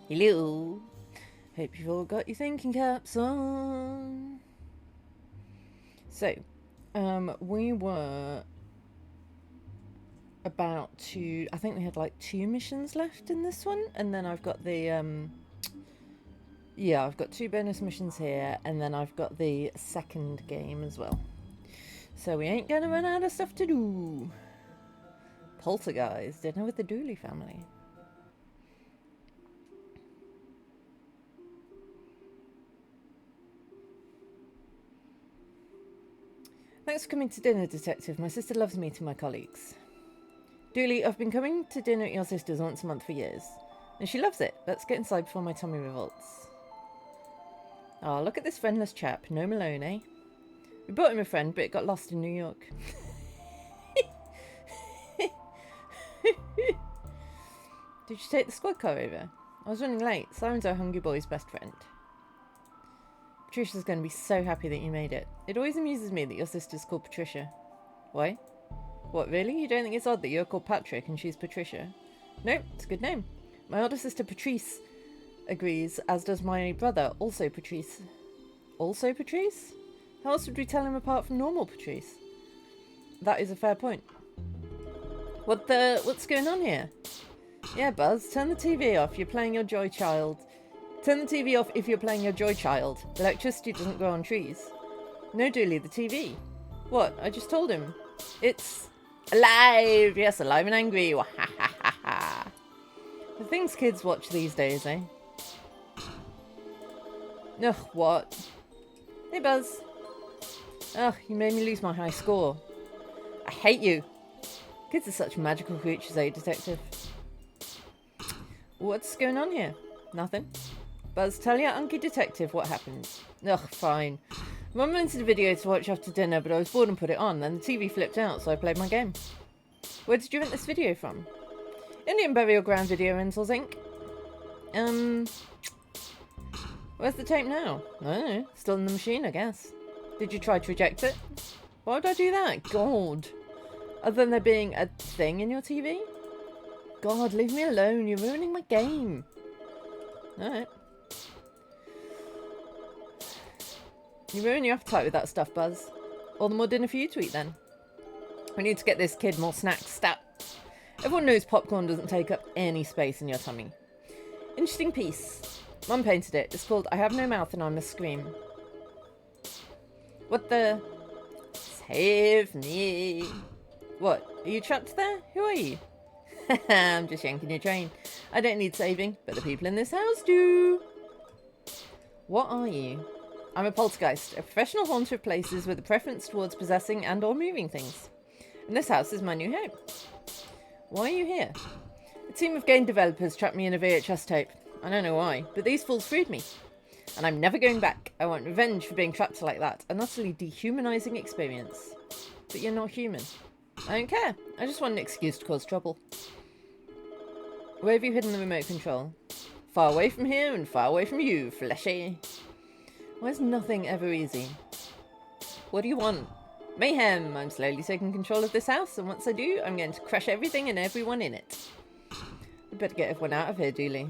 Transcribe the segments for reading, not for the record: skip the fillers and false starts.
Hello. Hope you've all got your thinking caps on. So, we were about to... I think we had like 2 missions left in this one. And then I've got the... yeah, I've got 2 bonus missions here. And then I've got the second game as well. So we ain't gonna run out of stuff to do. Poltergeist, dinner with the Dooley family. Thanks for coming to dinner, Detective. My sister loves meeting my colleagues. Dooley, I've been coming to dinner at your sister's once a month for years. And she loves it. Let's get inside before my tummy revolts. Oh, look at this friendless chap. No Malone, eh? We brought him a friend, but it got lost in New York. Did you take the squad car over? I was running late. Simon's our hungry boy's best friend. Patricia's going to be so happy that you made it. It always amuses me that your sister's called Patricia. Why? What, really? You don't think it's odd that you're called Patrick and she's Patricia? No, it's a good name. My older sister Patrice agrees, as does my brother, also Patrice. Also Patrice? How else would we tell him apart from normal Patrice? That is a fair point. What's going on here? Yeah, Buzz, turn the TV off. You're playing your Joy Child. Turn the TV off if you're playing your Joy Child. Electricity doesn't grow on trees. No, Dooley, the TV. What? I just told him. It's alive! Yes, alive and angry. Ha ha ha ha. The things kids watch these days, eh? Ugh, what? Hey, Buzz. Ugh, you made me lose my high score. I hate you. Kids are such magical creatures, eh, Detective? What's going on here? Nothing. Buzz, tell your unky detective what happened. Ugh, fine. Mum rented a video to watch after dinner, but I was bored and put it on, and the TV flipped out, so I played my game. Where did you rent this video from? Indian Burial Ground Video Rentals, Inc. Where's the tape now? I don't know. Still in the machine, I guess. Did you try to reject it? Why would I do that? God. Other than there being a thing in your TV? God, leave me alone. You're ruining my game. Alright. You ruin your appetite with that stuff, Buzz. All the more dinner for you to eat, then. We need to get this kid more snacks. Stat. Everyone knows popcorn doesn't take up any space in your tummy. Interesting piece. Mum painted it. It's called I Have No Mouth and I Must Scream. What the... Save me. What? Are you trapped there? Who are you? I'm just yanking your train. I don't need saving, but the people in this house do. What are you? I'm a poltergeist, a professional haunter of places with a preference towards possessing and or moving things. And this house is my new home. Why are you here? A team of game developers trapped me in a VHS tape. I don't know why, but these fools freed me. And I'm never going back. I want revenge for being trapped like that. An utterly dehumanizing experience. But you're not human. I don't care. I just want an excuse to cause trouble. Where have you hidden the remote control? Far away from here and far away from you, fleshy. Why is nothing ever easy? What do you want? Mayhem! I'm slowly taking control of this house, and once I do, I'm going to crush everything and everyone in it. I'd better get everyone out of here, Dooley.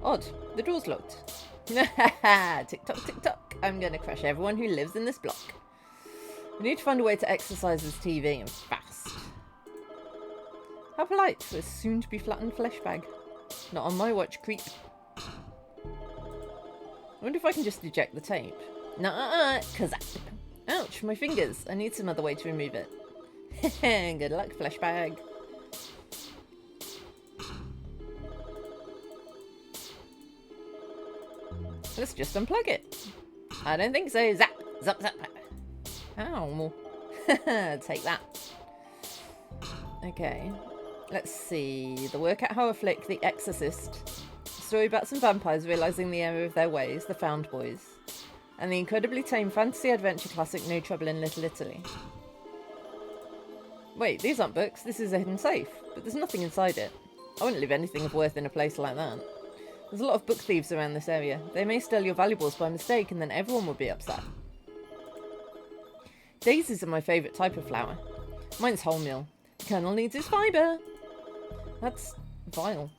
Odd. The door's locked. Tick-tock, tick-tock. I'm going to crush everyone who lives in this block. We need to find a way to exercise this TV, and fast. How polite for a soon-to-be-flattened flesh bag. Not on my watch, creep. I wonder if I can just eject the tape. Nuh-uh, cause ouch, my fingers. I need some other way to remove it. Good luck, flesh bag. Let's just unplug it. I don't think so. Zap, zap, zap. Ow. Take that. Okay. Let's see. The workout horror flick, The Exorcist. Story about some vampires realising the error of their ways, The Found Boys. And the incredibly tame fantasy adventure classic No Trouble in Little Italy. Wait, these aren't books. This is a hidden safe. But there's nothing inside it. I wouldn't leave anything of worth in a place like that. There's a lot of book thieves around this area. They may steal your valuables by mistake and then everyone will be upset. Daisies are my favourite type of flower. Mine's wholemeal. The kernel needs its fibre. That's vile.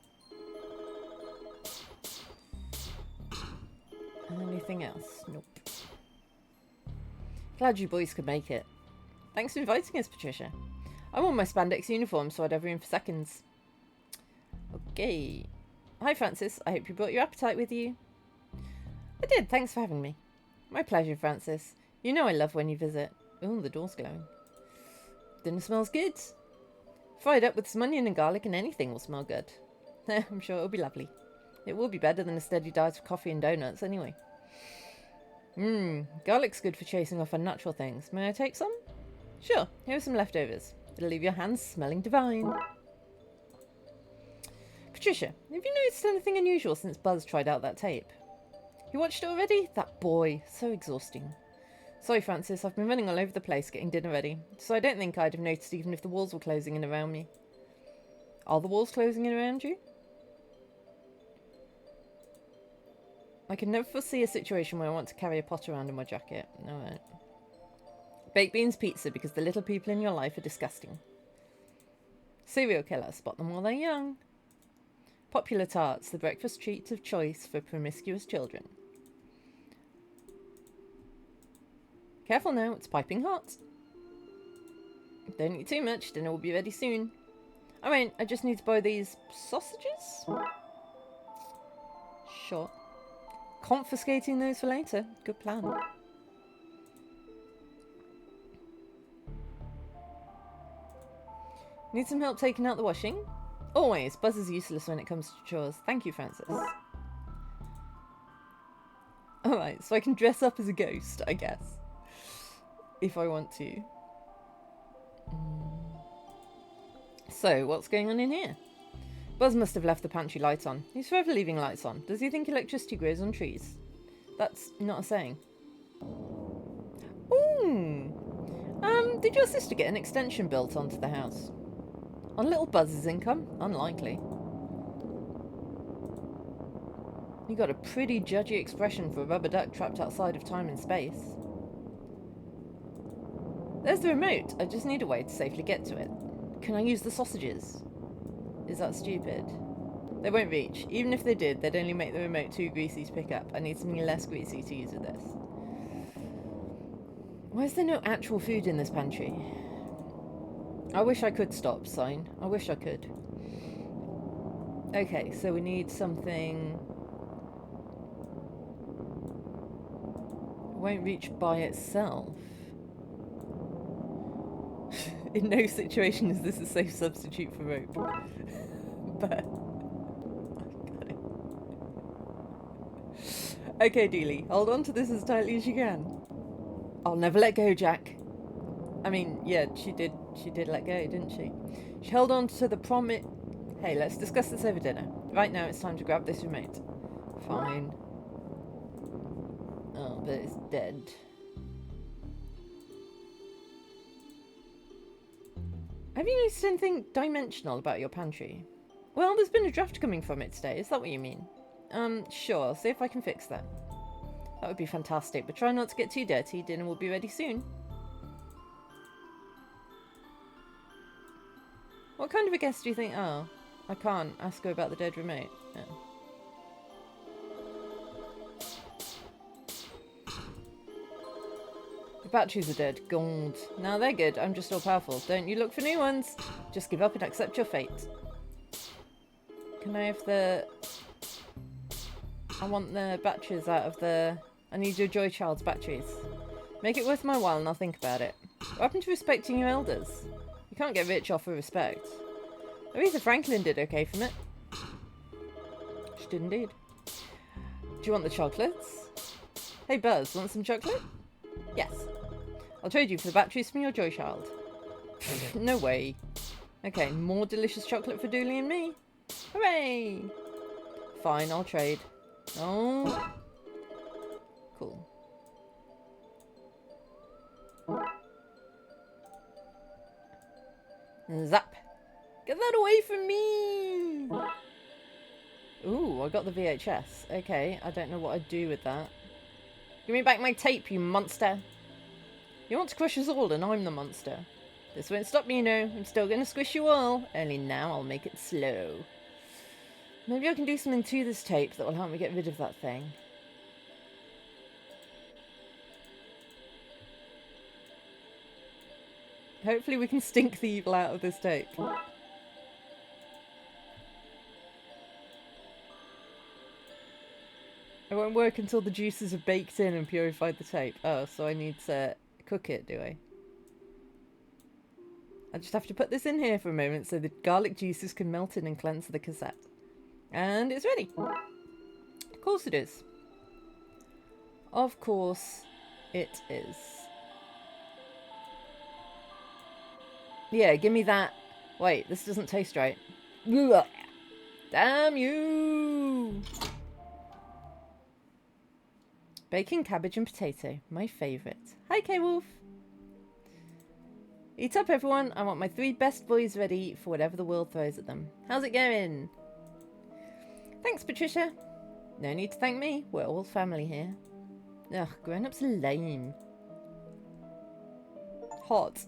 Anything else? Nope. Glad you boys could make it. Thanks for inviting us, Patricia. I wore my spandex uniform, so I'd have room for seconds. Okay. Hi, Francis. I hope you brought your appetite with you. I did. Thanks for having me. My pleasure, Francis. You know I love when you visit. Oh, the door's glowing. Dinner smells good. Fried up with some onion and garlic and anything will smell good. I'm sure it'll be lovely. It will be better than a steady diet of coffee and donuts anyway. Garlic's good for chasing off unnatural things. May I take some? Sure, here are some leftovers. It'll leave your hands smelling divine. Patricia, have you noticed anything unusual since Buzz tried out that tape? You watched it already? That boy. So exhausting. Sorry, Francis, I've been running all over the place getting dinner ready, so I don't think I'd have noticed even if the walls were closing in around me. Are the walls closing in around you? I can never foresee a situation where I want to carry a pot around in my jacket. Alright. Baked beans pizza because the little people in your life are disgusting. Serial killer. Spot them while they're young. Popular tarts. The breakfast treat of choice for promiscuous children. Careful now, it's piping hot. Don't eat too much, dinner will be ready soon. I mean, I just need to buy these sausages? Sure. Confiscating those for later. Good plan. Need some help taking out the washing? Always. Buzz is useless when it comes to chores. Thank you, Francis. Alright, so I can dress up as a ghost, I guess. If I want to. So, what's going on in here? Buzz must have left the pantry lights on. He's forever leaving lights on. Does he think electricity grows on trees? That's not a saying. Ooh. Did your sister get an extension built onto the house? On little Buzz's income? Unlikely. You got a pretty judgy expression for a rubber duck trapped outside of time and space. There's the remote. I just need a way to safely get to it. Can I use the sausages? Is that stupid? They won't reach. Even if they did, they'd only make the remote too greasy to pick up. I need something less greasy to use with this. Why is there no actual food in this pantry? I wish I could stop, sign. I wish I could. Okay, so we need something... Won't reach by itself. In no situation is this a safe substitute for rope. But... Okay, Dealey, hold on to this as tightly as you can. I'll never let go, Jack. I mean, yeah, she did let go, didn't she? She held on to the promise... Hey, let's discuss this over dinner. Right now, it's time to grab this remote. Fine. Oh, but it's dead. Have you noticed anything dimensional about your pantry? Well, there's been a draft coming from it today. Is that what you mean? Sure. I'll see if I can fix that. That would be fantastic, but try not to get too dirty. Dinner will be ready soon. What kind of a guest do you think? Oh, I can't ask her about the dead remote. Oh. The batteries are dead. God. Now they're good. I'm just all powerful. Don't you look for new ones. Just give up and accept your fate. Can I have the... I want the batteries out of the... I need your Joy Child's batteries. Make it worth my while and I'll think about it. What happened to respecting your elders? You can't get rich off of respect. Aretha Franklin did okay from it. She did indeed. Do you want the chocolates? Hey Buzz, want some chocolate? Yes. I'll trade you for the batteries from your Joy Child. No way. Okay, more delicious chocolate for Dooley and me. Hooray! Fine, I'll trade. Oh. Cool. Zap! Get that away from me! Ooh, I got the VHS. Okay, I don't know what I'd do with that. Give me back my tape, you monster! You want to crush us all and I'm the monster. This won't stop me, you know. I'm still going to squish you all. Only now I'll make it slow. Maybe I can do something to this tape that will help me get rid of that thing. Hopefully we can stink the evil out of this tape. It won't work until the juices have baked in and purified the tape. Oh, so I need to cook it, do I? I just have to put this in here for a moment so the garlic juices can melt in and cleanse the cassette. And it's ready. Of course it is. Of course it is. Yeah, give me that. Wait, this doesn't taste right. Ugh. Damn you! Bacon, cabbage and potato. My favourite. Hi, K-Wolf. Eat up, everyone. I want my 3 best boys ready for whatever the world throws at them. How's it going? Thanks, Patricia. No need to thank me. We're all family here. Ugh, grown-ups are lame. Hot.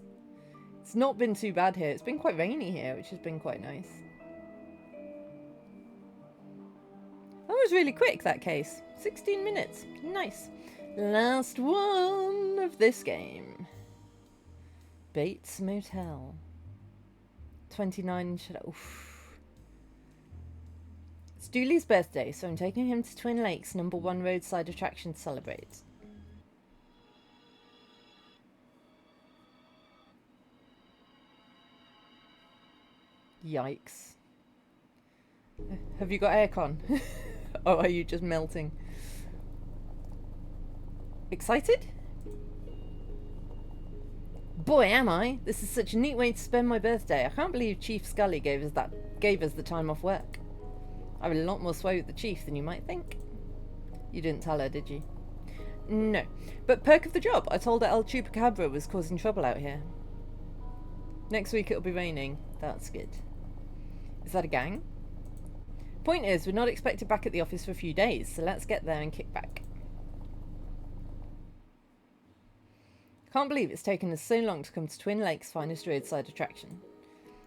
It's not been too bad here. It's been quite rainy here, which has been quite nice. That was really quick, that case. 16 minutes. Nice. Last one of this game. Bates Motel. 29 Shadow. Oof. It's Dooley's birthday, so I'm taking him to Twin Lakes, #1 roadside attraction to celebrate. Yikes. Have you got aircon? Or are you just melting? Excited? Boy, am I! This is such a neat way to spend my birthday. I can't believe Chief Scully gave us the time off work. I have a lot more sway with the chief than you might think. You didn't tell her, did you? No. But perk of the job, I told her El Chupacabra was causing trouble out here. Next week it'll be raining. That's good. Is that a gang? Point is, we're not expected back at the office for a few days, so let's get there and kick back. Can't believe it's taken us so long to come to Twin Lakes' finest roadside attraction.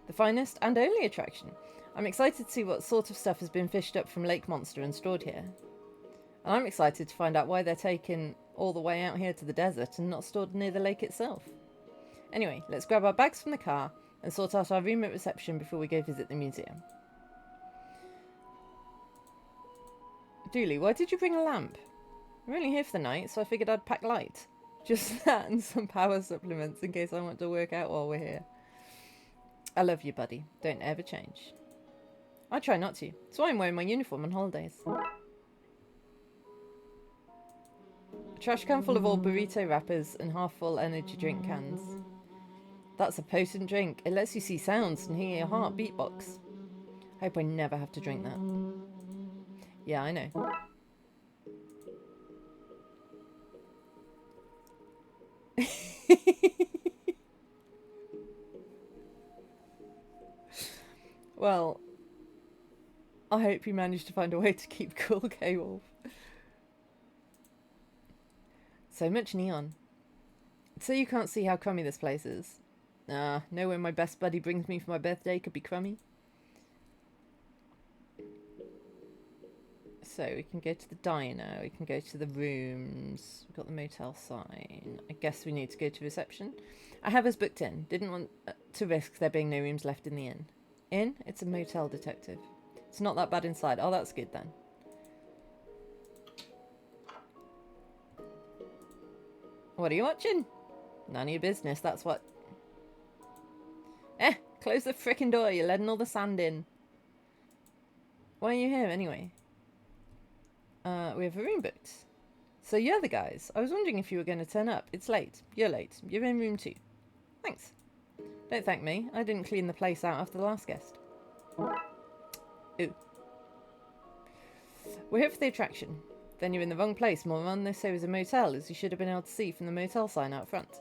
The finest and only attraction. I'm excited to see what sort of stuff has been fished up from Lake Monster and stored here. And I'm excited to find out why they're taken all the way out here to the desert and not stored near the lake itself. Anyway, let's grab our bags from the car and sort out our room at reception before we go visit the museum. Dooley, why did you bring a lamp? We're only here for the night, so I figured I'd pack light. Just that and some power supplements in case I want to work out while we're here. I love you, buddy. Don't ever change. I try not to. That's why I'm wearing my uniform on holidays. A trash can full of old burrito wrappers and half-full energy drink cans. That's a potent drink. It lets you see sounds and hear your heart beatbox. Hope I never have to drink that. Yeah, I know. Well, I hope you managed to find a way to keep cool, K-Wolf. So much neon. So you can't see how crummy this place is. Nowhere my best buddy brings me for my birthday could be crummy. So we can go to the diner, we can go to the rooms, we've got the motel sign. I guess we need to go to reception. I have us booked in. Didn't want to risk there being no rooms left in the inn. Inn? It's a motel, detective. It's not that bad inside. Oh, that's good then. What are you watching? None of your business, that's what. Close the frickin' door, you're letting all the sand in. Why are you here anyway? We have a room booked. So you're the guys. I was wondering if you were going to turn up. It's late. You're late. You're in room 2. Thanks. Don't thank me. I didn't clean the place out after the last guest. Ooh. We're here for the attraction. Then you're in the wrong place. More on this was a motel, as you should have been able to see from the motel sign out front.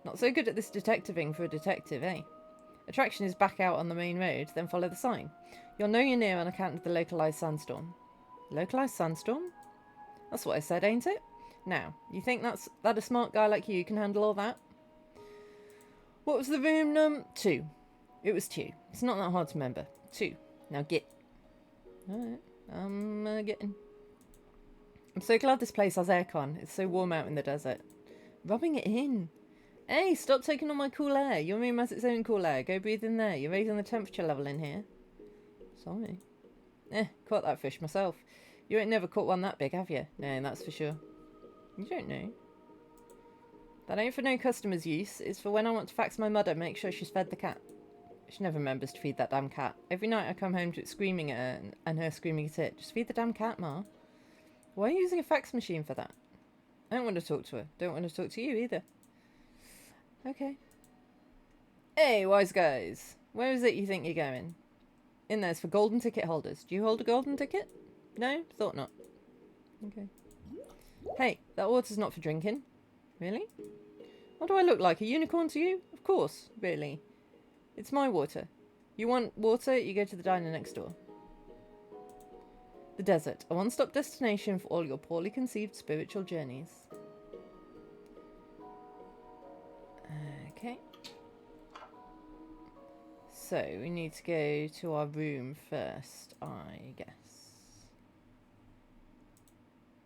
Not so good at this detectiving for a detective, eh? Attraction is back out on the main road, then follow the sign. You'll know you're near on account of the localised sandstorm. Localised sandstorm? That's what I said, ain't it? Now, you think that a smart guy like you can handle all that? What was the room 2? It was 2. It's not that hard to remember. 2. Now get. Alright, I'm getting. I'm so glad this place has aircon. It's so warm out in the desert. Rubbing it in. Hey, stop taking all my cool air. Your room has its own cool air. Go breathe in there. You're raising the temperature level in here. Sorry. Caught that fish myself. You ain't never caught one that big, have you? No, that's for sure. You don't know. That ain't for no customer's use. It's for when I want to fax my mother, make sure she's fed the cat. She never remembers to feed that damn cat. Every night I come home to it screaming at her and her screaming at it. Just feed the damn cat, Ma. Why are you using a fax machine for that? I don't want to talk to her. Don't want to talk to you either. Okay. Hey, wise guys. Where is it you think you're going? In there's for golden ticket holders. Do you hold a golden ticket? No? Thought not. Okay. Hey, that water's not for drinking. Really? What do I look like? A unicorn to you? Of course. Really. It's my water. You want water? You go to the diner next door. The desert. A one-stop destination for all your poorly conceived spiritual journeys. Okay. So, we need to go to our room first, I guess.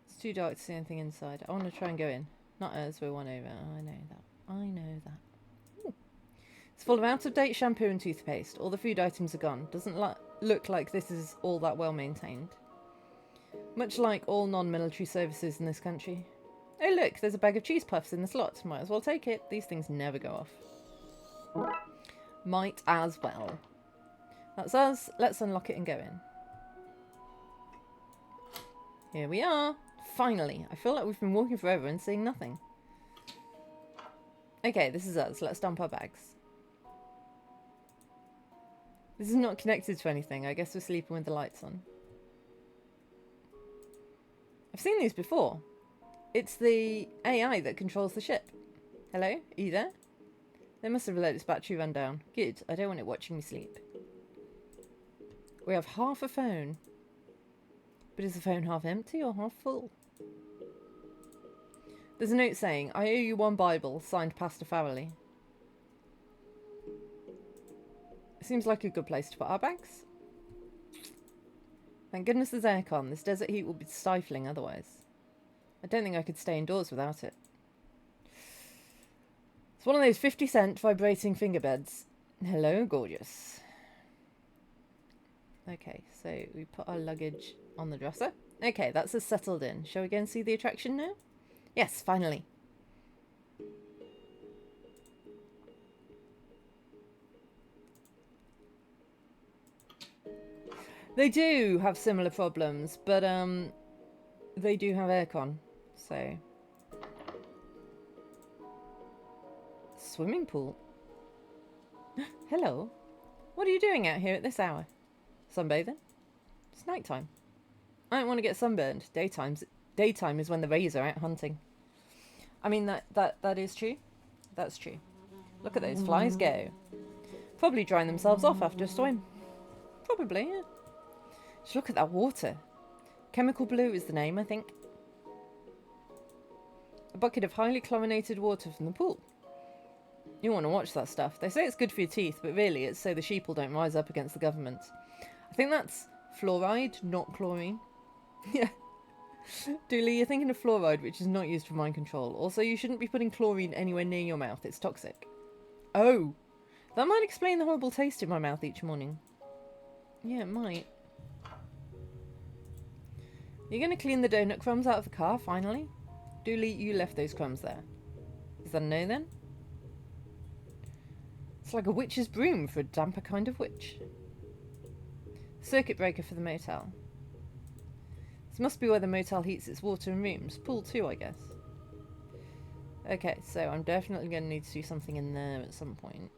It's too dark to see anything inside. I want to try and go in. Not us, we're one over. I know that. I know that. Ooh. It's full of out-of-date shampoo and toothpaste. All the food items are gone. Doesn't look like this is all that well maintained. Much like all non-military services in this country. Oh look, there's a bag of cheese puffs in the slot. Might as well take it. These things never go off. Might as well. That's us. Let's unlock it and go in. Here we are. Finally. I feel like we've been walking forever and seeing nothing. Okay, this is us. Let's dump our bags. This is not connected to anything. I guess we're sleeping with the lights on. I've seen these before. It's the AI that controls the ship. Hello? Are you there? They must have let its battery run down. Good. I don't want it watching me sleep. We have half a phone. But is the phone half empty or half full? There's a note saying, I owe you one Bible, signed Pastor Farrelly. It seems like a good place to put our bags. Thank goodness there's aircon. This desert heat will be stifling otherwise. I don't think I could stay indoors without it. It's one of those 50-cent vibrating finger beds. Hello, gorgeous. Okay, so we put our luggage on the dresser. Okay, that's us settled in. Shall we go and see the attraction now? Yes, finally. They do have similar problems, but they do have aircon, so. Swimming pool. Hello. What are you doing out here at this hour? Sunbathing? It's nighttime. I don't want to get sunburned. Daytime is when the rays are out hunting. I mean, that is true. That's true. Look at those flies go. Probably drying themselves off after a swim. Probably, yeah. Just look at that water. Chemical Blue is the name, I think. A bucket of highly chlorinated water from the pool. You want to watch that stuff. They say it's good for your teeth, but really it's so the sheeple don't rise up against the government. I think that's fluoride, not chlorine. Yeah. Dooley, you're thinking of fluoride, which is not used for mind control. Also, you shouldn't be putting chlorine anywhere near your mouth. It's toxic. Oh. That might explain the horrible taste in my mouth each morning. Yeah, it might. You're going to clean the donut crumbs out of the car, finally? Dooley, you left those crumbs there. Is that a no, then? It's like a witch's broom for a damper kind of witch. Circuit breaker for the motel. This must be where the motel heats its water and rooms. Pool too, I guess. Okay, so I'm definitely going to need to do something in there at some point.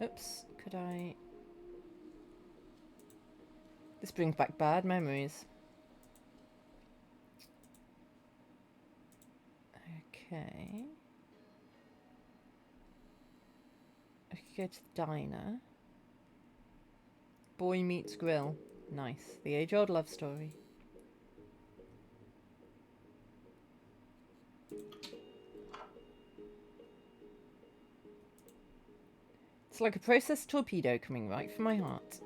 Oops, could I... This brings back bad memories. Okay. I could go to the diner. Boy meets grill. Nice. The age-old love story. It's like a processed torpedo coming right from my heart.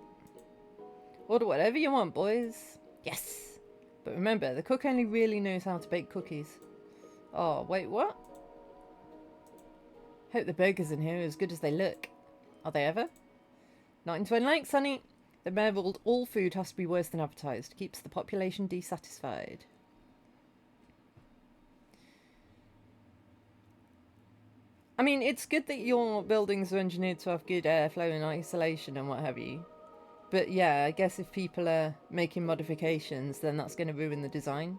Order whatever you want, boys. Yes! But remember, the cook only really knows how to bake cookies. Oh, wait, what? Hope the burgers in here are as good as they look. Are they ever? Not in Twin Lakes, honey. The mayor ruled all food has to be worse than advertised. Keeps the population dissatisfied. I mean, it's good that your buildings are engineered to have good airflow and isolation and what have you. But yeah, I guess if people are making modifications, then that's going to ruin the design.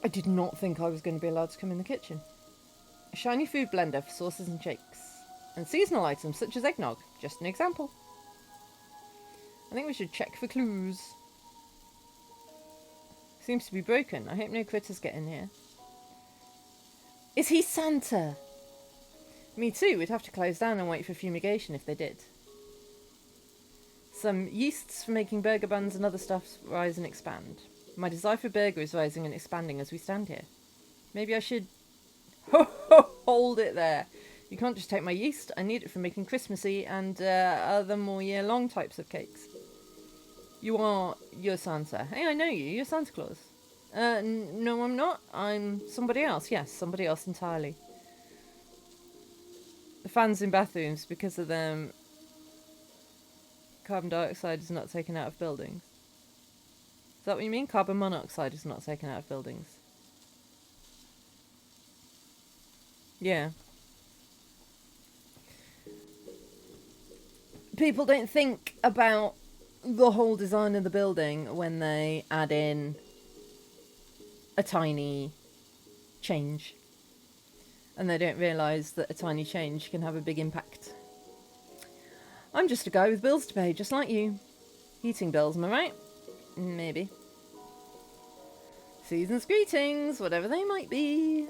I did not think I was going to be allowed to come in the kitchen. A shiny food blender for sauces and shakes. And seasonal items such as eggnog. Just an example. I think we should check for clues. Seems to be broken. I hope no critters get in here. Is he Santa? Me too. We'd have to close down and wait for fumigation if they did. Some yeasts for making burger buns and other stuff rise and expand. My desire for burger is rising and expanding as we stand here. Maybe I should... Hold it there. You can't just take my yeast. I need it for making Christmassy and other more year-long types of cakes. You're Santa. Hey, I know you. You're Santa Claus. No, I'm not. I'm somebody else. Yes, somebody else entirely. The fans in bathrooms, because of them, carbon dioxide is not taken out of buildings. Is that what you mean? Carbon monoxide is not taken out of buildings. Yeah. People don't think about the whole design of the building when they add in a tiny change. And they don't realise that a tiny change can have a big impact. I'm just a guy with bills to pay, just like you. Heating bills, am I right? Maybe. Season's greetings, whatever they might be.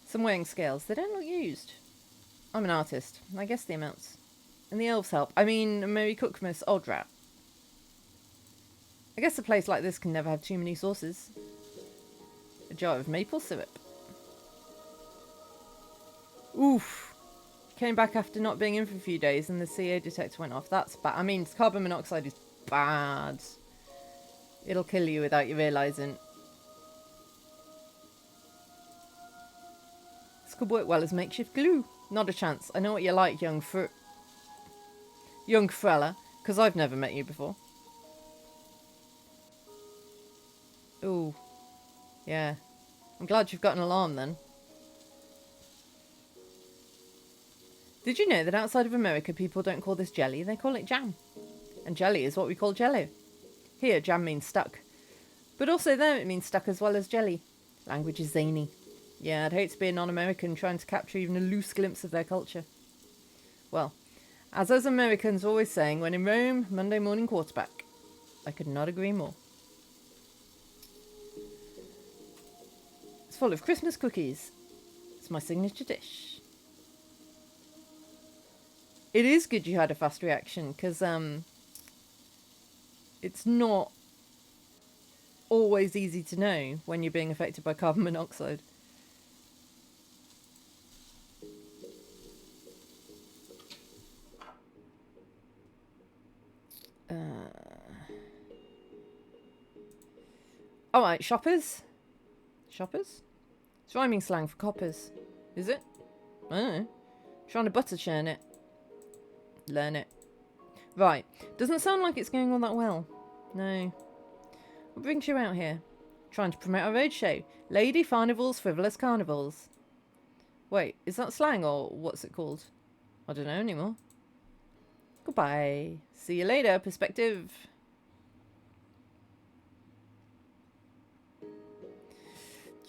Some weighing scales. They don't look used. I'm an artist. I guess the amounts. And the elves help. I mean, Merry Cookmas, odd rat. I guess a place like this can never have too many sauces. A jar of maple syrup. Oof. Came back after not being in for a few days and the CO detector went off. That's bad. I mean, carbon monoxide is bad. It'll kill you without you realising. This could work well as makeshift glue. Not a chance. I know what you're like, young fella, because I've never met you before. Ooh. Yeah. I'm glad you've got an alarm then. Did you know that outside of America people don't call this jelly, they call it jam? And jelly is what we call jello. Here, jam means stuck. But also there it means stuck as well as jelly. Language is zany. Yeah, I'd hate to be a non-American trying to capture even a loose glimpse of their culture. Well, as us Americans are always saying, when in Rome, Monday morning quarterback. I could not agree more. It's full of Christmas cookies. It's my signature dish. It is good you had a fast reaction, because it's not always easy to know when you're being affected by carbon monoxide. Alright, shoppers? Shoppers? It's rhyming slang for coppers. Is it? I don't know. Trying to butter churn it. Learn it. Right. Doesn't sound like it's going all that well. No. What brings you out here? Trying to promote our roadshow. Lady Farnival's Frivolous Carnivals. Wait, is that slang or what's it called? I don't know anymore. Goodbye. See you later, perspective.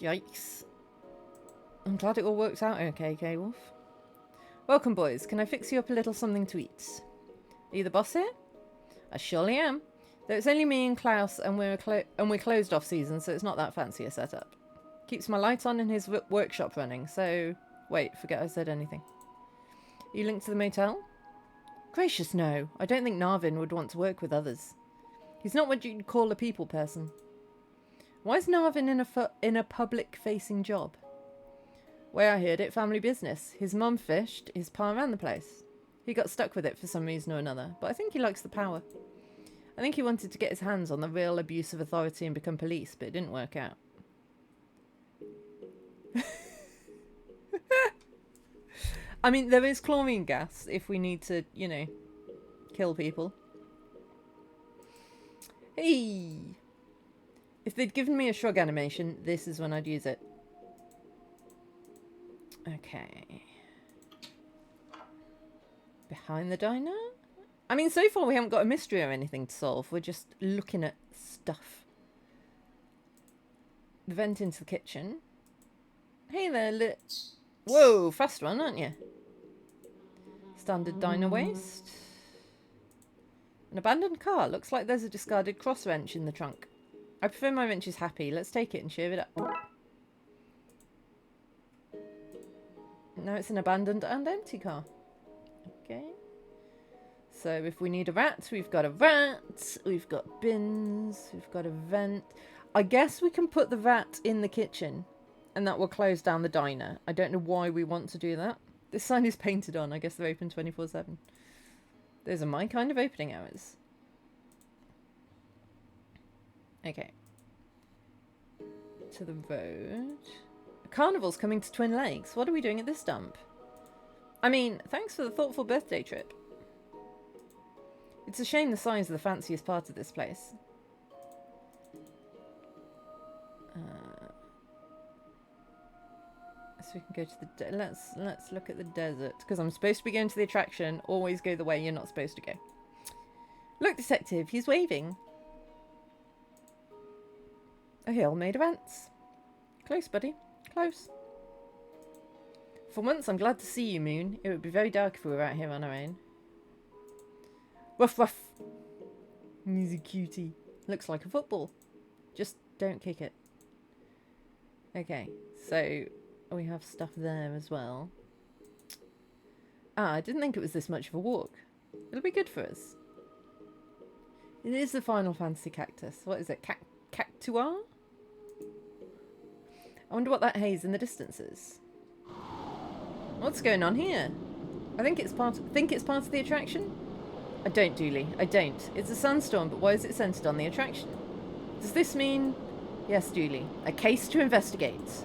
Yikes. I'm glad it all works out okay, K-Wolf. Welcome, boys. Can I fix you up a little something to eat? Are you the boss here? I surely am. Though it's only me and Klaus, and we're closed off season, so it's not that fancy a setup. Keeps my light on and his workshop running, so... Wait, forget I said anything. Are you linked to the motel? Gracious, no. I don't think Narvin would want to work with others. He's not what you'd call a people person. Why is Narvin in a public-facing job? Way I heard it, family business. His mum fished, his pa ran the place. He got stuck with it for some reason or another, but I think he likes the power. I think he wanted to get his hands on the real abuse of authority and become police, but it didn't work out. I mean, there is chlorine gas if we need to, you know, kill people. Hey! If they'd given me a shrug animation, this is when I'd use it. Okay. Behind the diner? I mean, so far we haven't got a mystery or anything to solve. We're just looking at stuff. The vent into the kitchen. Hey there, whoa, fast one, aren't you? Standard diner waste. An abandoned car. Looks like there's a discarded cross wrench in the trunk. I prefer my wrenches happy. Let's take it and share it up. Now it's an abandoned and empty car. Okay. So if we need a rat, we've got a rat. We've got bins. We've got a vent. I guess we can put the rat in the kitchen and that will close down the diner. I don't know why we want to do that. This sign is painted on. I guess they're open 24/7. Those are my kind of opening hours. Okay. To the road. A carnival's coming to Twin Lakes. What are we doing at this dump? I mean, thanks for the thoughtful birthday trip. It's a shame the signs are the fanciest part of this place. So we can go to the... Let's look at the desert. Because I'm supposed to be going to the attraction. Always go the way you're not supposed to go. Look, detective. He's waving. A hill made of ants. Close, buddy. Close. For once, I'm glad to see you, Moon. It would be very dark if we were out here on our own. Ruff, ruff. He's a cutie. Looks like a football. Just don't kick it. Okay, so we have stuff there as well. Ah, I didn't think it was this much of a walk. It'll be good for us. It is the Final Fantasy cactus. What is it? Cactua? I wonder what that haze in the distance is. What's going on here? I think it's part of the attraction. I don't, Dooley. I don't. It's a sandstorm, but why is it centered on the attraction? Does this mean... Yes, Dooley. A case to investigate.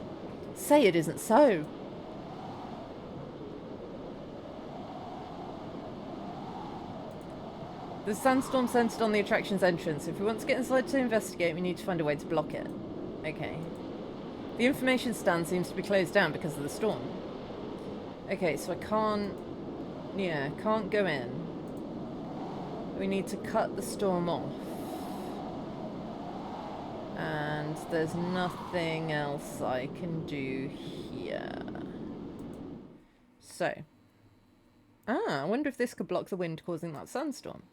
Say it isn't so. The sandstorm centered on the attraction's entrance. If we want to get inside to investigate, we need to find a way to block it. Okay. The information stand seems to be closed down because of the storm. Okay, so I can't... Yeah, can't go in. We need to cut the storm off. And there's nothing else I can do here. So. Ah, I wonder if this could block the wind causing that sandstorm.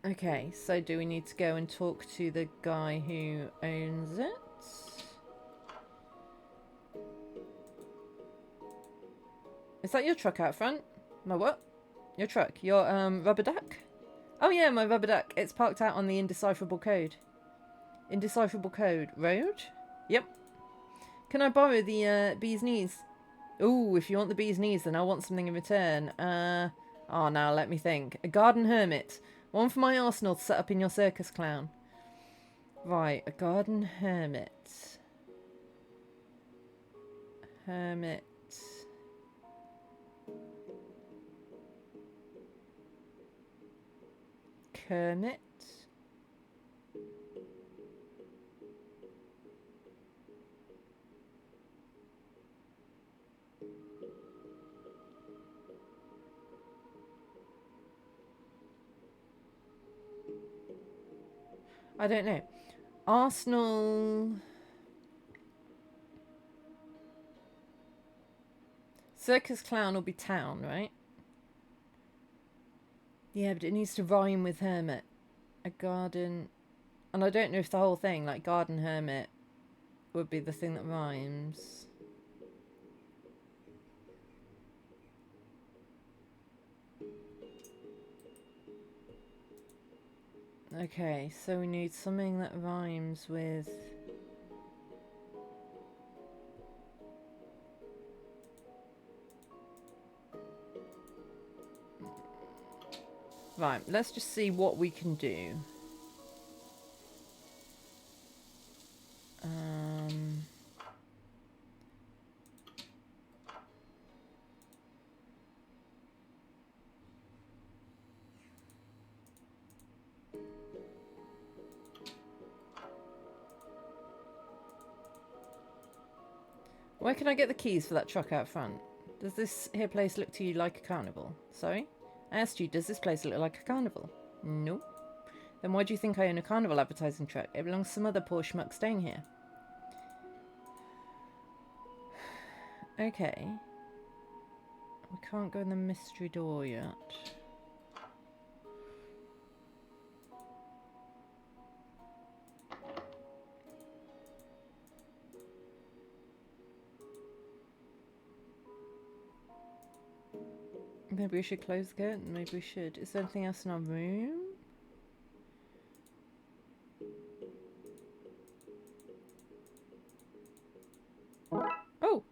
Okay, so do we need to go and talk to the guy who owns it? Is that your truck out front? My what? Your truck? Your rubber duck? Oh yeah, my rubber duck. It's parked out on the indecipherable code. Indecipherable code. Road? Yep. Can I borrow the bee's knees? Ooh, if you want the bee's knees, then I want something in return. Oh, now let me think. A garden hermit. One for my arsenal to set up in your circus, clown. Right, a garden hermit. Hermit. Kermit. I don't know. Arsenal. Circus clown will be town, right? Yeah, but it needs to rhyme with hermit. A garden... And I don't know if the whole thing, like garden hermit, would be the thing that rhymes. Okay, so we need something that rhymes with... Right, let's just see what we can do. Where can I get the keys for that truck out front? Does this here place look to you like a carnival? Sorry? I asked you, does this place look like a carnival? No. Then why do you think I own a carnival advertising truck? It belongs to some other poor schmuck staying here. Okay. We can't go in the mystery door yet. Maybe we should close the curtain. Maybe we should. Is there anything else in our room? Oh!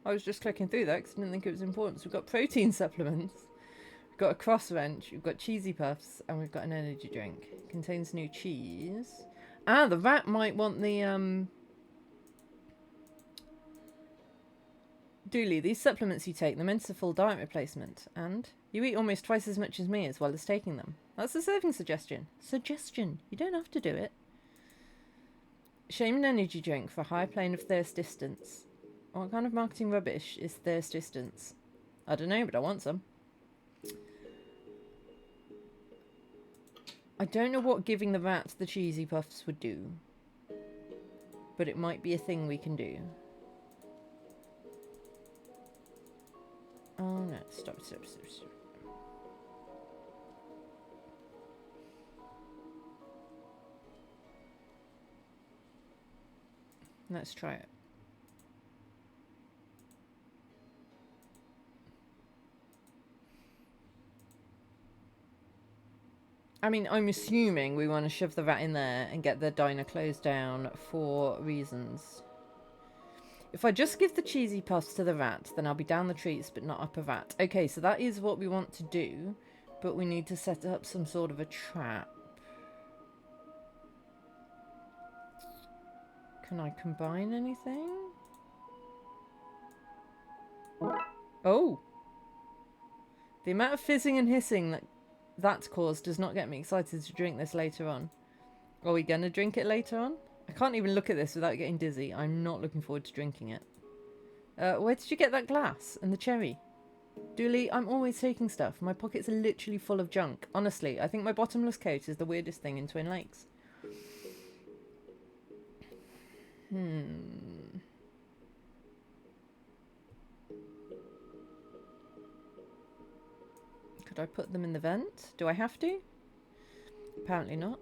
I was just clicking through that because I didn't think it was important. So we've got protein supplements. We've got a cross wrench. We've got cheesy puffs. And we've got an energy drink. It contains new cheese. Ah, the rat might want the, Dooley, these supplements you take, they're meant as a full diet replacement. And you eat almost twice as much as me as well as taking them. That's a serving suggestion. Suggestion. You don't have to do it. Shame an energy drink for a high plane of thirst distance. What kind of marketing rubbish is thirst distance? I don't know, but I want some. I don't know what giving the rat the cheesy puffs would do. But it might be a thing we can do. Oh no, stop. Let's try it. I mean, I'm assuming we want to shove the rat in there and get the diner closed down for reasons. If I just give the cheesy puffs to the rat, then I'll be down the treats but not up a rat. Okay, so that is what we want to do, but we need to set up some sort of a trap. Can I combine anything? Oh! The amount of fizzing and hissing that's caused does not get me excited to drink this later on. Are we going to drink it later on? I can't even look at this without getting dizzy. I'm not looking forward to drinking it. Where did you get that glass and the cherry? Dooley, I'm always taking stuff. My pockets are literally full of junk. Honestly, I think my bottomless coat is the weirdest thing in Twin Lakes. Could I put them in the vent? Do I have to? Apparently not.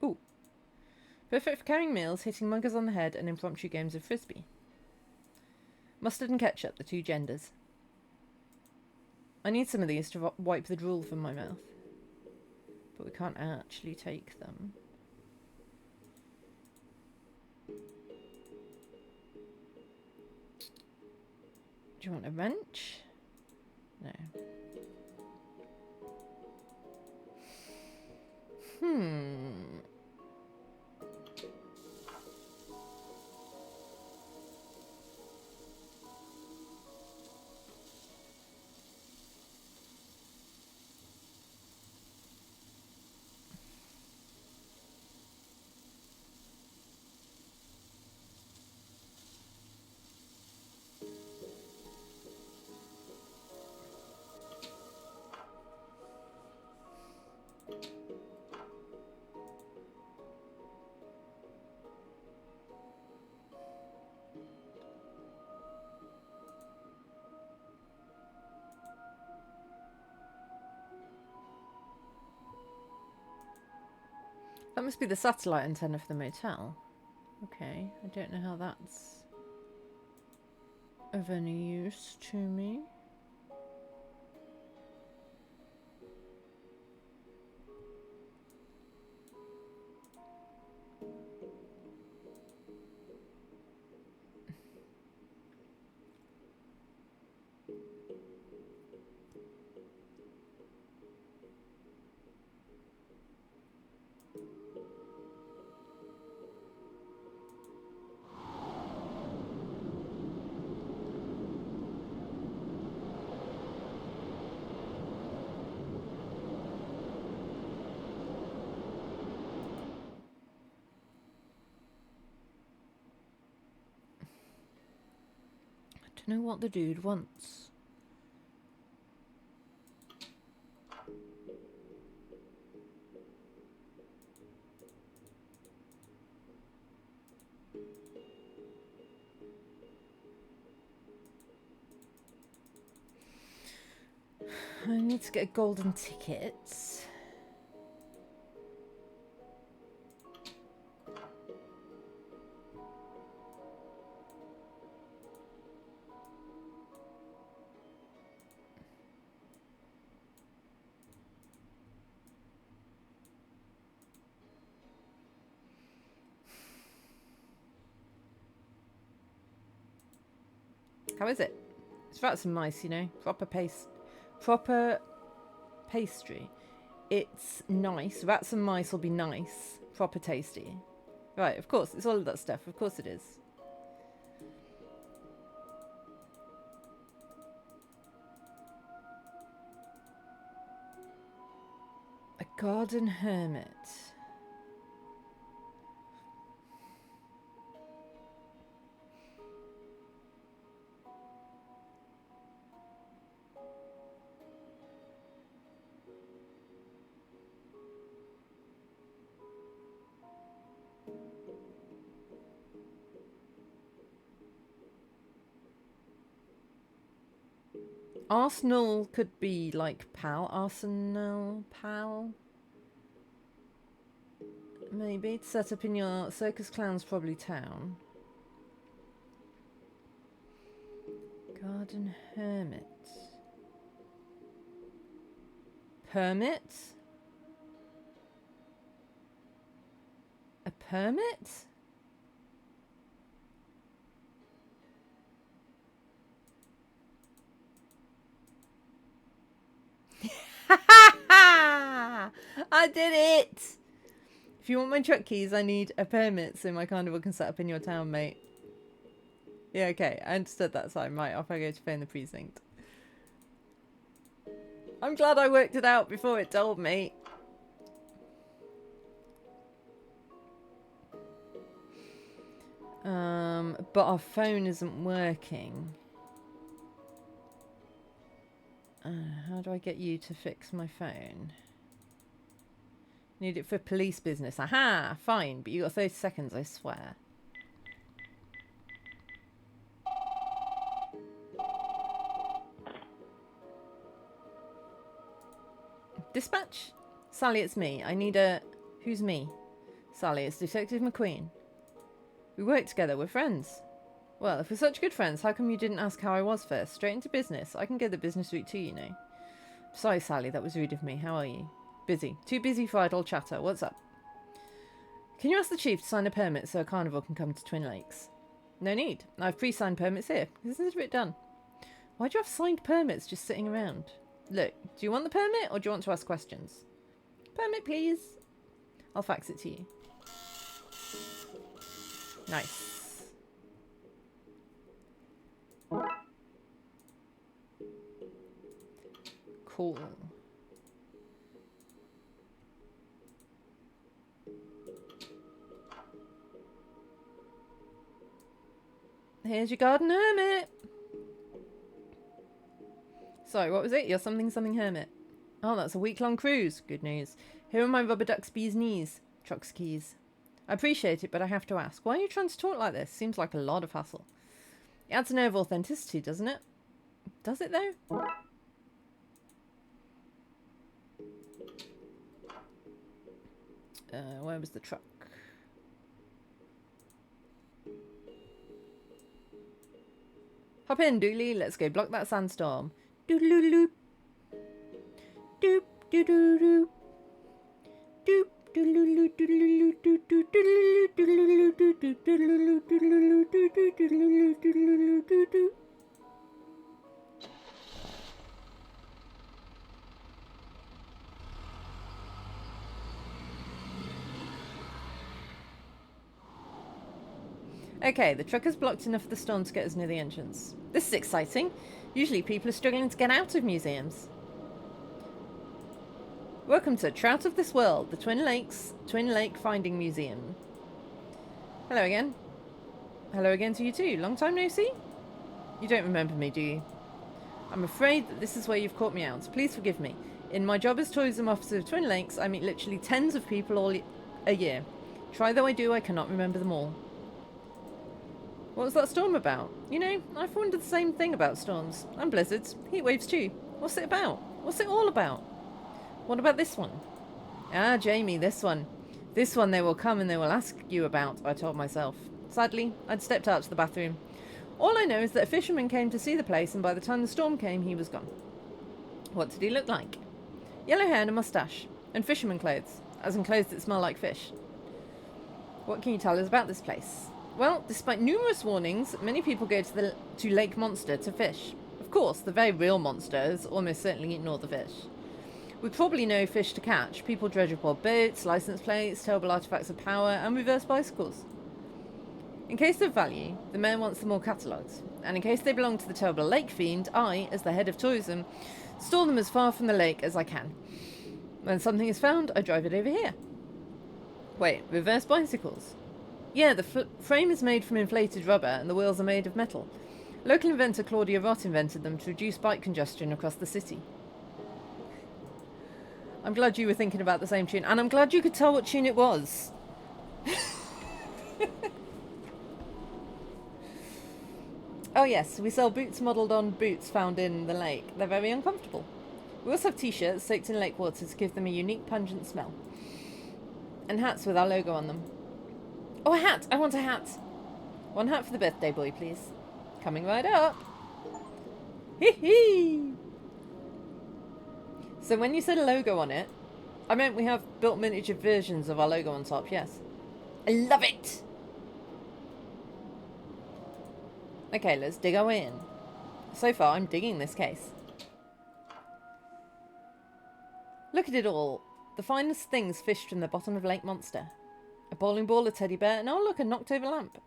Ooh. Perfect for carrying meals, hitting muggers on the head, and impromptu games of frisbee. Mustard and ketchup, the two genders. I need some of these to wipe the drool from my mouth. But we can't actually take them. Do you want a wrench? No. That must be the satellite antenna for the motel. Okay, I don't know how that's of any use to me. know what the dude wants. I need to get a golden ticket. How is it? It's rats and mice, you know. Proper pastry. It's nice. Rats and mice will be nice. Proper tasty. Right, of course. It's all of that stuff. Of course it is. A garden hermit. Arsenal could be like pal. Arsenal pal. Maybe to set up in your circus clown's probably town. Garden hermit. Permit? A permit? I did it! If you want my truck keys, I need a permit so my carnival can set up in your town, mate. Yeah, okay. I understood that side. Right, off I go to phone the precinct. I'm glad I worked it out before it told me. But our phone isn't working. How do I get you to fix my phone? Need it for police business. Aha! Fine, but you got 30 seconds, I swear. Dispatch? Sally, it's me. I need a... Who's me? Sally, it's Detective McQueen. We work together. We're friends. Well, if we're such good friends, how come you didn't ask how I was first? Straight into business. I can get the business route too, you know. Sorry, Sally. That was rude of me. How are you? Busy. Too busy for idle chatter. What's up? Can you ask the chief to sign a permit so a carnival can come to Twin Lakes? No need. I've pre-signed permits here. Isn't it a bit done? Why do you have signed permits just sitting around? Look, do you want the permit or do you want to ask questions? Permit, please. I'll fax it to you. Nice. Cool. Here's your garden hermit. Sorry, what was it? You're something hermit. Oh, that's a week-long cruise. Good news. Here are my rubber duck's bee's knees. Truck's keys. I appreciate it, but I have to ask. Why are you trying to talk like this? Seems like a lot of hassle. It adds an air of authenticity, doesn't it? Does it, though? Where was the truck? Hop in, Dooley. Let's go block that sandstorm. Doodle-doop. Doop, doo-doo-doo. Doop, doodle-doo, doodle-doo, doodle-doo, doodle-doo, doodle-doo, doodle-doo, doodle-doo, doodle-doo, doodle-doo, doodle-doo. Okay, the truck has blocked enough of the storm to get us near the entrance. This is exciting. Usually people are struggling to get out of museums. Welcome to Trout of This World, the Twin Lake Finding Museum. Hello again. Hello again to you too. Long time no see? You don't remember me, do you? I'm afraid that this is where you've caught me out. Please forgive me. In my job as tourism officer of Twin Lakes, I meet literally tens of people a year. Try though I do, I cannot remember them all. What was that storm about? You know, I've wondered the same thing about storms. And blizzards. Heat waves too. What's it about? What's it all about? What about this one? Ah, Jamie, this one. This one they will come and they will ask you about, I told myself. Sadly, I'd stepped out to the bathroom. All I know is that a fisherman came to see the place, and by the time the storm came, he was gone. What did he look like? Yellow hair and a moustache. And fisherman clothes. As in clothes that smell like fish. What can you tell us about this place? Well, despite numerous warnings, many people go to Lake Monster to fish. Of course, the very real monster has almost certainly eaten all the fish. With probably no fish to catch, people dredge aboard boats, license plates, terrible artifacts of power, and reverse bicycles. In case of value, the mayor wants them all catalogued, and in case they belong to the terrible lake fiend, I, as the head of tourism, store them as far from the lake as I can. When something is found, I drive it over here. Wait, reverse bicycles? Yeah, the frame is made from inflated rubber and the wheels are made of metal. Local inventor Claudia Rott invented them to reduce bike congestion across the city. I'm glad you were thinking about the same tune, and I'm glad you could tell what tune it was. Oh yes, we sell boots modelled on boots found in the lake. They're very uncomfortable. We also have t-shirts soaked in lake water to give them a unique pungent smell. And hats with our logo on them. Oh, a hat! I want a hat! One hat for the birthday boy, please. Coming right up. Hee hee! So when you said a logo on it, I meant we have built miniature versions of our logo on top, yes. I love it! Okay, let's dig our way in. So far, I'm digging this case. Look at it all. The finest things fished from the bottom of Lake Monster. A bowling ball, a teddy bear, and oh look, a knocked over lamp.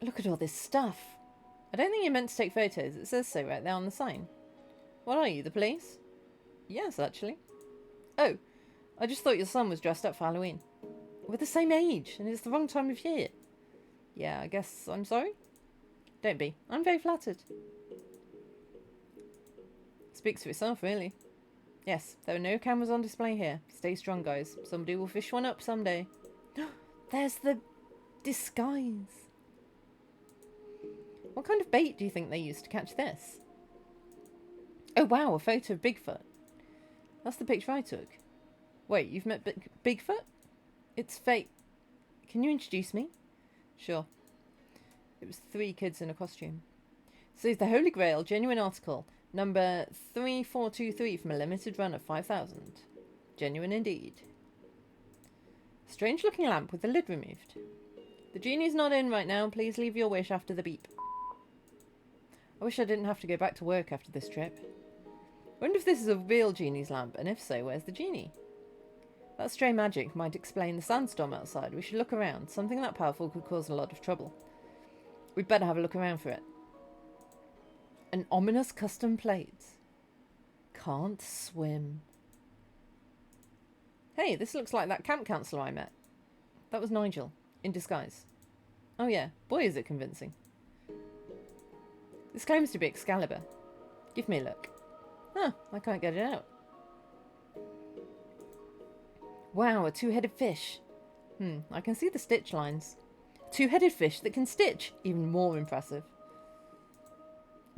Look at all this stuff. I don't think you're meant to take photos. It says so right there on the sign. What are you, the police? Yes, actually. Oh, I just thought your son was dressed up for Halloween. We're the same age, and it's the wrong time of year. Yeah, I guess I'm sorry. Don't be. I'm very flattered. Speaks for itself, really. Yes, there are no cameras on display here. Stay strong, guys. Somebody will fish one up someday. There's the disguise. What kind of bait do you think they used to catch this? Oh wow, a photo of Bigfoot. That's the picture I took. Wait, you've met Bigfoot? It's fake. Can you introduce me? Sure. It was 3 kids in a costume. So the Holy Grail, genuine article. Number 3423 from a limited run of 5,000. Genuine indeed. Strange looking lamp with the lid removed. The genie's not in right now. Please leave your wish after the beep. I wish I didn't have to go back to work after this trip. Wonder if this is a real genie's lamp, and if so, where's the genie? That stray magic might explain the sandstorm outside. We should look around. Something that powerful could cause a lot of trouble. We'd better have a look around for it. An ominous custom plate. Can't swim. Hey, this looks like that camp counselor I met. That was Nigel, in disguise. Oh yeah, boy is it convincing. This claims to be Excalibur. Give me a look. Huh, I can't get it out. Wow, a 2-headed fish. I can see the stitch lines. A 2-headed fish that can stitch. Even more impressive.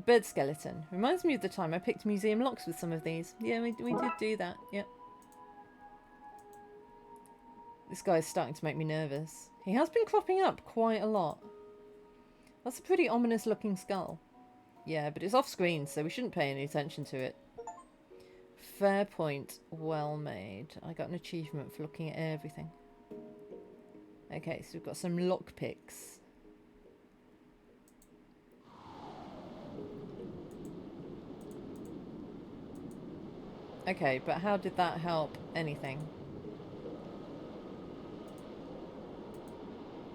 Bird skeleton. Reminds me of the time I picked museum locks with some of these. Yeah, we did do that. Yep. This guy's starting to make me nervous. He has been cropping up quite a lot. That's a pretty ominous looking skull. Yeah, but it's off screen, so we shouldn't pay any attention to it. Fair point. Well made. I got an achievement for looking at everything. Okay, so we've got some lockpicks. Okay, but how did that help anything?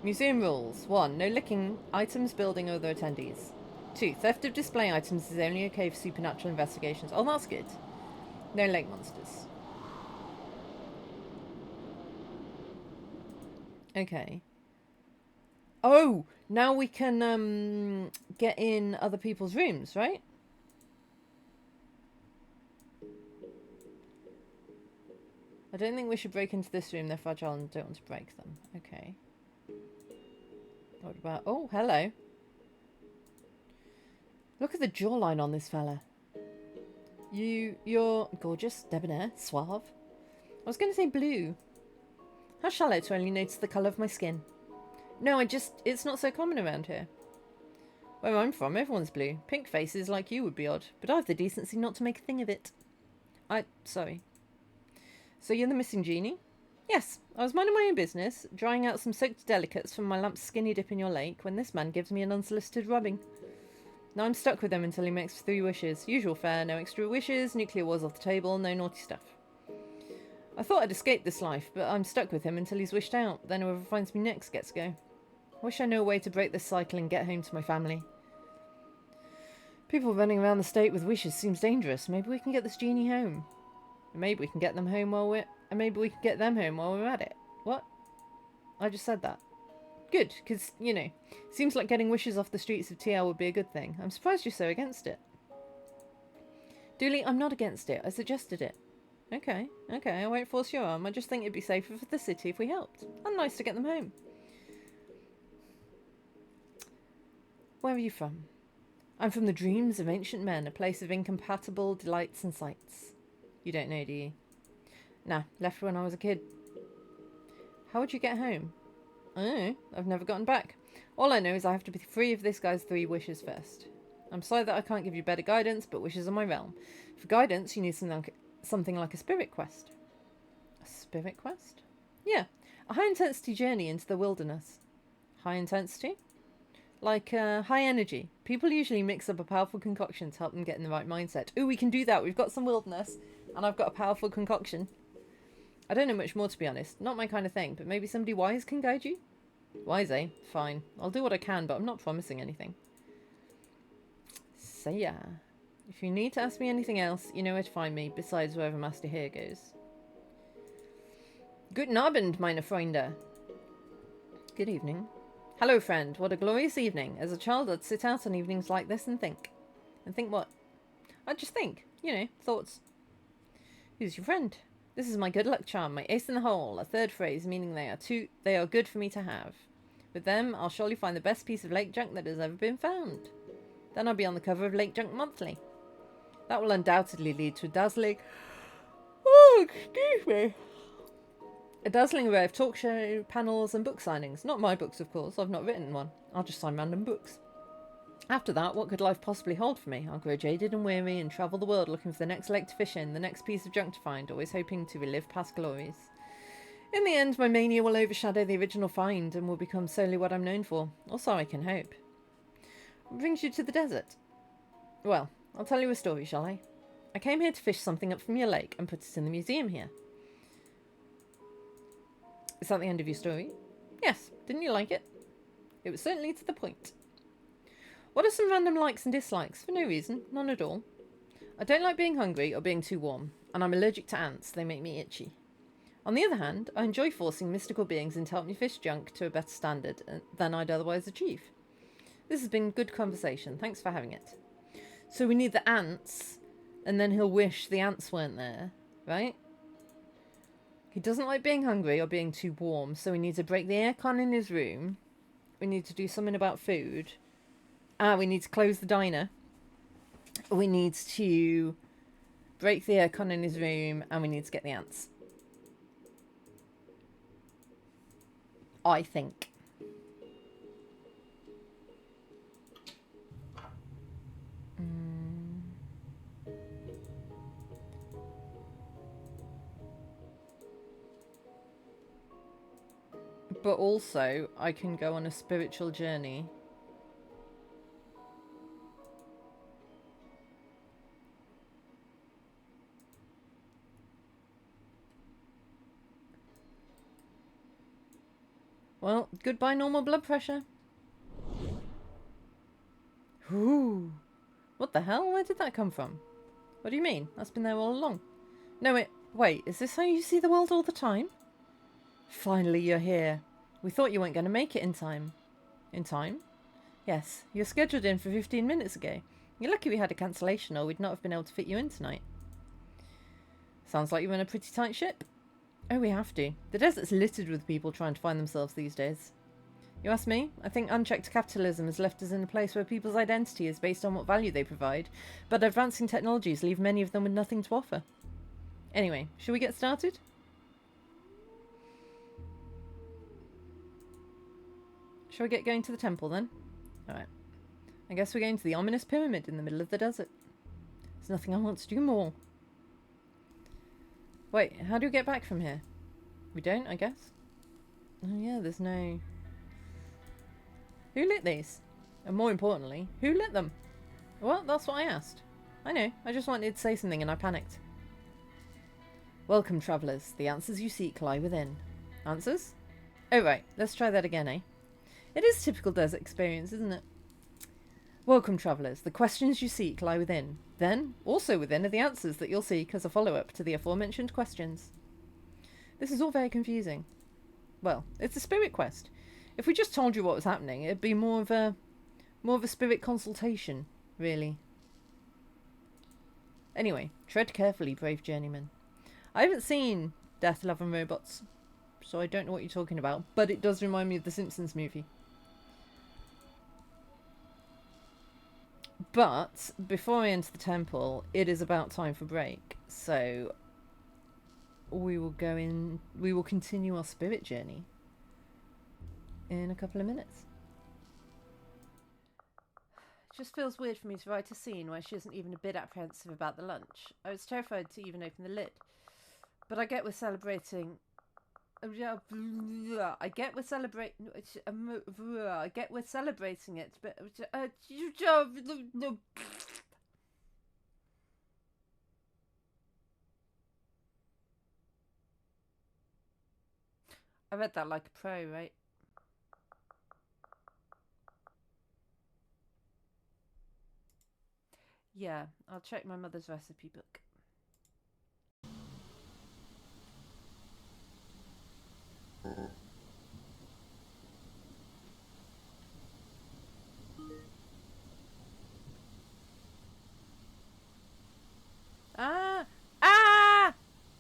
Museum rules. 1. No licking items, building, or other attendees. 2. Theft of display items is only okay for supernatural investigations. Oh, that's good. No lake monsters. Okay. Oh, now we can get in other people's rooms, right? I don't think we should break into this room. They're fragile and don't want to break them. Okay. What about... Oh, hello. Look at the jawline on this fella. You're gorgeous, debonair, suave. I was going to say blue. How shallow to only notice the colour of my skin. No, it's not so common around here. Where I'm from, everyone's blue. Pink faces like you would be odd, but I've the decency not to make a thing of it. Sorry. So you're the missing genie? Yes, I was minding my own business, drying out some soaked delicates from my lamp's skinny dip in your lake, when this man gives me an unsolicited rubbing. Now I'm stuck with him until he makes 3 wishes. Usual fare, no extra wishes, nuclear wars off the table, no naughty stuff. I thought I'd escape this life, but I'm stuck with him until he's wished out. Then whoever finds me next gets to go. I wish I knew a way to break this cycle and get home to my family. People running around the state with wishes seems dangerous. Maybe we can get this genie home. And maybe we can get them home while we're... And maybe we can get them home while we're at it. What? I just said that. Good, because, you know, seems like getting wishes off the streets of TL would be a good thing. I'm surprised you're so against it. Dooley, I'm not against it. I suggested it. Okay, I won't force your arm. I just think it'd be safer for the city if we helped. And nice to get them home. Where are you from? I'm from the dreams of ancient men, a place of incompatible delights and sights. You don't know, do you? Nah, left when I was a kid. How would you get home? I don't know. I've never gotten back. All I know is I have to be free of this guy's 3 wishes first. I'm sorry that I can't give you better guidance, but wishes are my realm. For guidance, you need something like a spirit quest. A spirit quest? Yeah. A high-intensity journey into the wilderness. High intensity? Like high energy. People usually mix up a powerful concoction to help them get in the right mindset. Ooh, we can do that. We've got some wilderness, and I've got a powerful concoction. I don't know much more, to be honest. Not my kind of thing, but maybe somebody wise can guide you? Wise, eh? Fine. I'll do what I can, but I'm not promising anything. So yeah. If you need to ask me anything else, you know where to find me, besides wherever Master here goes. Guten Abend, meine Freunde. Good evening. Hello, friend. What a glorious evening. As a child, I'd sit out on evenings like this and think. And think what? I'd just think. You know, thoughts. Who's your friend? This is my good luck charm, my ace in the hole, a third phrase meaning they are good for me to have. With them, I'll surely find the best piece of lake junk that has ever been found. Then I'll be on the cover of Lake Junk Monthly. That will undoubtedly lead to a dazzling... Oh, excuse me. A dazzling array of talk show panels and book signings. Not my books, of course. I've not written one. I'll just sign random books. After that, what could life possibly hold for me? I'll grow jaded and weary and travel the world looking for the next lake to fish in, the next piece of junk to find, always hoping to relive past glories. In the end, my mania will overshadow the original find and will become solely what I'm known for. Or so I can hope. What brings you to the desert? Well, I'll tell you a story, shall I? I came here to fish something up from your lake and put it in the museum here. Is that the end of your story? Yes. Didn't you like it? It was certainly to the point. What are some random likes and dislikes? For no reason. None at all. I don't like being hungry or being too warm, and I'm allergic to ants. They make me itchy. On the other hand, I enjoy forcing mystical beings into help me fish junk to a better standard than I'd otherwise achieve. This has been good conversation. Thanks for having it. So we need the ants, and then he'll wish the ants weren't there, right? He doesn't like being hungry or being too warm, so we need to break the aircon in his room. We need to do something about food. We need to close the diner. We need to break the aircon in his room, and we need to get the ants. I think. But also, I can go on a spiritual journey. Well, goodbye normal blood pressure. Ooh. What the hell? Where did that come from? What do you mean? That's been there all along. No, wait, is this how you see the world all the time? Finally, you're here. We thought you weren't going to make it in time. In time? Yes, you're scheduled in for 15 minutes ago. You're lucky we had a cancellation or we'd not have been able to fit you in tonight. Sounds like you're in a pretty tight ship. Oh, we have to. The desert's littered with people trying to find themselves these days. You ask me? I think unchecked capitalism has left us in a place where people's identity is based on what value they provide, but advancing technologies leave many of them with nothing to offer. Anyway, shall we get started? Shall we get going to the temple then? Alright. I guess we're going to the ominous pyramid in the middle of the desert. There's nothing I want to do more. Wait, how do we get back from here? We don't, I guess? Oh yeah, there's no... Who lit these? And more importantly, who lit them? Well, that's what I asked. I know, I just wanted to say something and I panicked. Welcome, travellers. The answers you seek lie within. Answers? Oh right, let's try that again, eh? It is typical desert experience, isn't it? Welcome, travellers. The questions you seek lie within. Then, also within are the answers that you'll seek as a follow-up to the aforementioned questions. This is all very confusing. Well, it's a spirit quest. If we just told you what was happening, it'd be more of a spirit consultation, really. Anyway, tread carefully, brave journeyman. I haven't seen Death, Love and Robots, so I don't know what you're talking about, but it does remind me of the Simpsons movie. But before I enter the temple, it is about time for break, so we will continue our spirit journey in a couple of minutes. It just feels weird for me to write a scene where she isn't even a bit apprehensive about the lunch. I was terrified to even open the lid. But I get we're celebrating... I get we're celebrating it, but... I read that like a pro, right? Yeah, I'll check my mother's recipe book. Ah! Ah!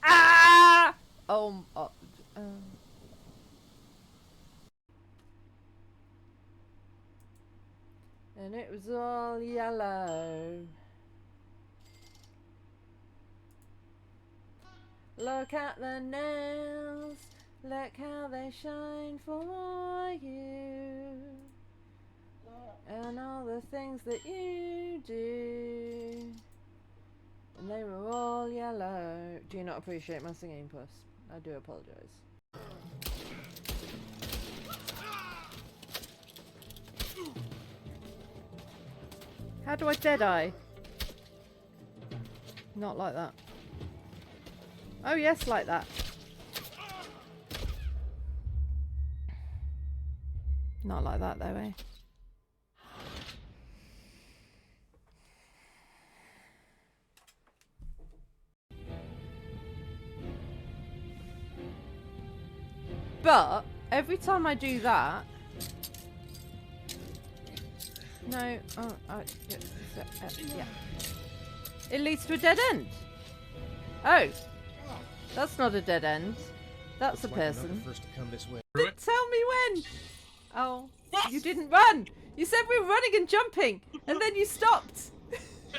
Ah! And it was all yellow. Look at the nails, look how they shine for you. And all the things that you do. And they were all yellow. Do you not appreciate my singing, Puss? I do apologise. How do I dead-eye? Not like that. Oh yes, like that. Not like that though, eh? But every time I do that... No, yeah. It leads to a dead end. Oh. That's not a dead end. That's a person. First to come this way. Tell me when! Oh, you didn't run! You said we were running and jumping, and then you stopped!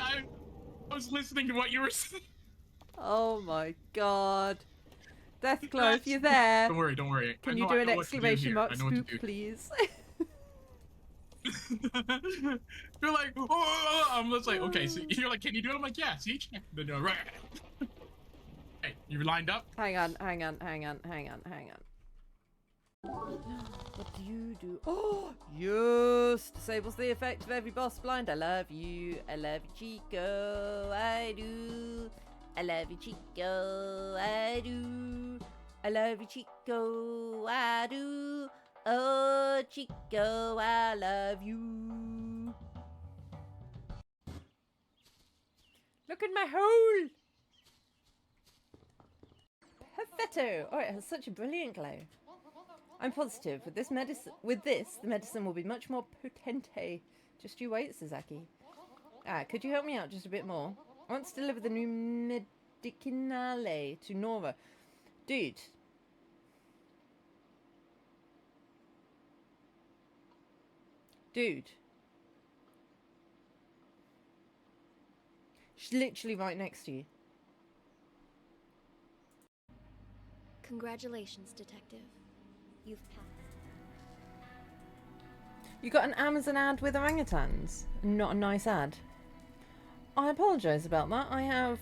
I was listening to what you were saying. Oh my god. Deathclaw, if you're there... Don't worry, don't worry. Can you do an exclamation mark spook, please? You're like, oh, I'm just like, okay, so you're like, can you do it? I'm like, yeah, see? Then you're right. Hey, you lined up? Hang on. What do you do? Oh, yes! Disables the effect of every boss blind. I love you, Chico, I do. I love you, Chico, I do. I love you, Chico, I do. Oh, Chico, I love you. Look at my hole! Perfetto! Oh, it has such a brilliant glow. I'm positive the medicine will be much more potente. Just you wait, Sasaki. Could you help me out just a bit more? I want to deliver the new medicinale to Nora. Dude. She's literally right next to you. Congratulations, Detective. You've passed. You got an Amazon ad with orangutans. Not a nice ad. I apologise about that. I have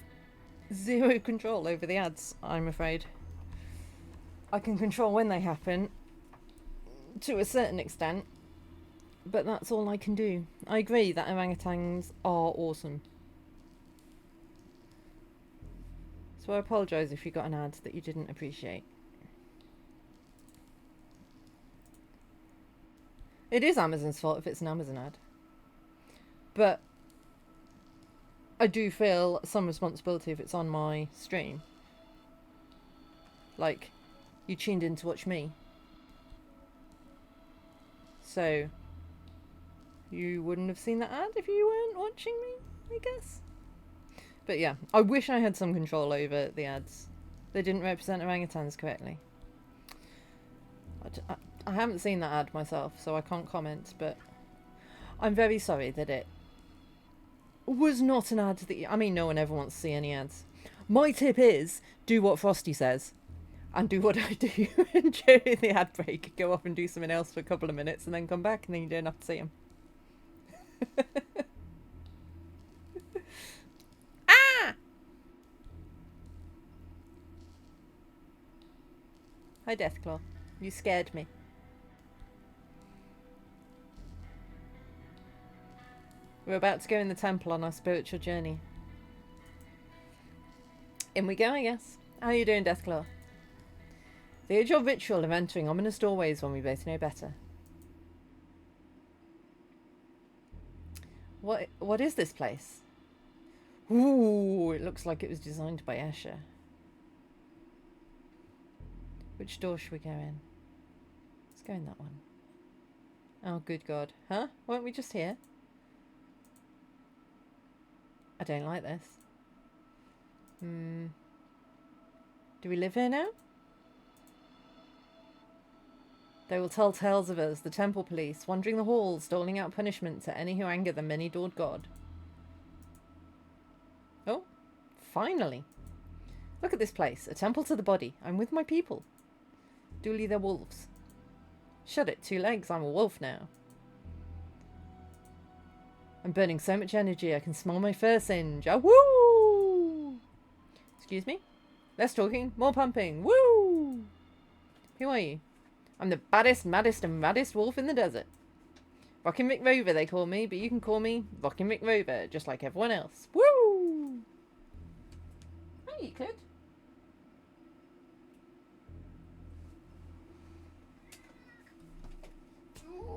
zero control over the ads, I'm afraid. I can control when they happen, to a certain extent, but that's all I can do. I agree that orangutans are awesome. So I apologise if you got an ad that you didn't appreciate. It is Amazon's fault if it's an Amazon ad. But I do feel some responsibility if it's on my stream. Like, you tuned in to watch me. So, you wouldn't have seen that ad if you weren't watching me, I guess. But yeah, I wish I had some control over the ads. They didn't represent orangutans correctly. I haven't seen that ad myself, so I can't comment, but I'm very sorry that it was not an ad that I mean, no one ever wants to see any ads. My tip is, do what Frosty says. And do what I do. And during the ad break, go off and do something else for a couple of minutes and then come back and then you don't have to see them. Hi, Deathclaw. You scared me. We're about to go in the temple on our spiritual journey. In we go, I guess. How are you doing, Deathclaw? The age-old ritual of entering ominous doorways when we both know better. What is this place? Ooh, it looks like it was designed by Escher. Which door should we go in? Let's go in that one. Oh, good God. Huh? Weren't we just here? I don't like this. Do we live here now? They will tell tales of us, the temple police, wandering the halls, doling out punishment to any who anger the many-doored god. Oh, finally. Look at this place, a temple to the body. I'm with my people. Duly they're wolves. Shut it, 2 legs, I'm a wolf now. I'm burning so much energy, I can smell my fur singe. Ah, woo! Excuse me? Less talking, more pumping. Woo! Who are you? I'm the baddest, maddest, and maddest wolf in the desert. Rockin' McRover, they call me, but you can call me Rockin' McRover, just like everyone else. Woo! Hey, you could.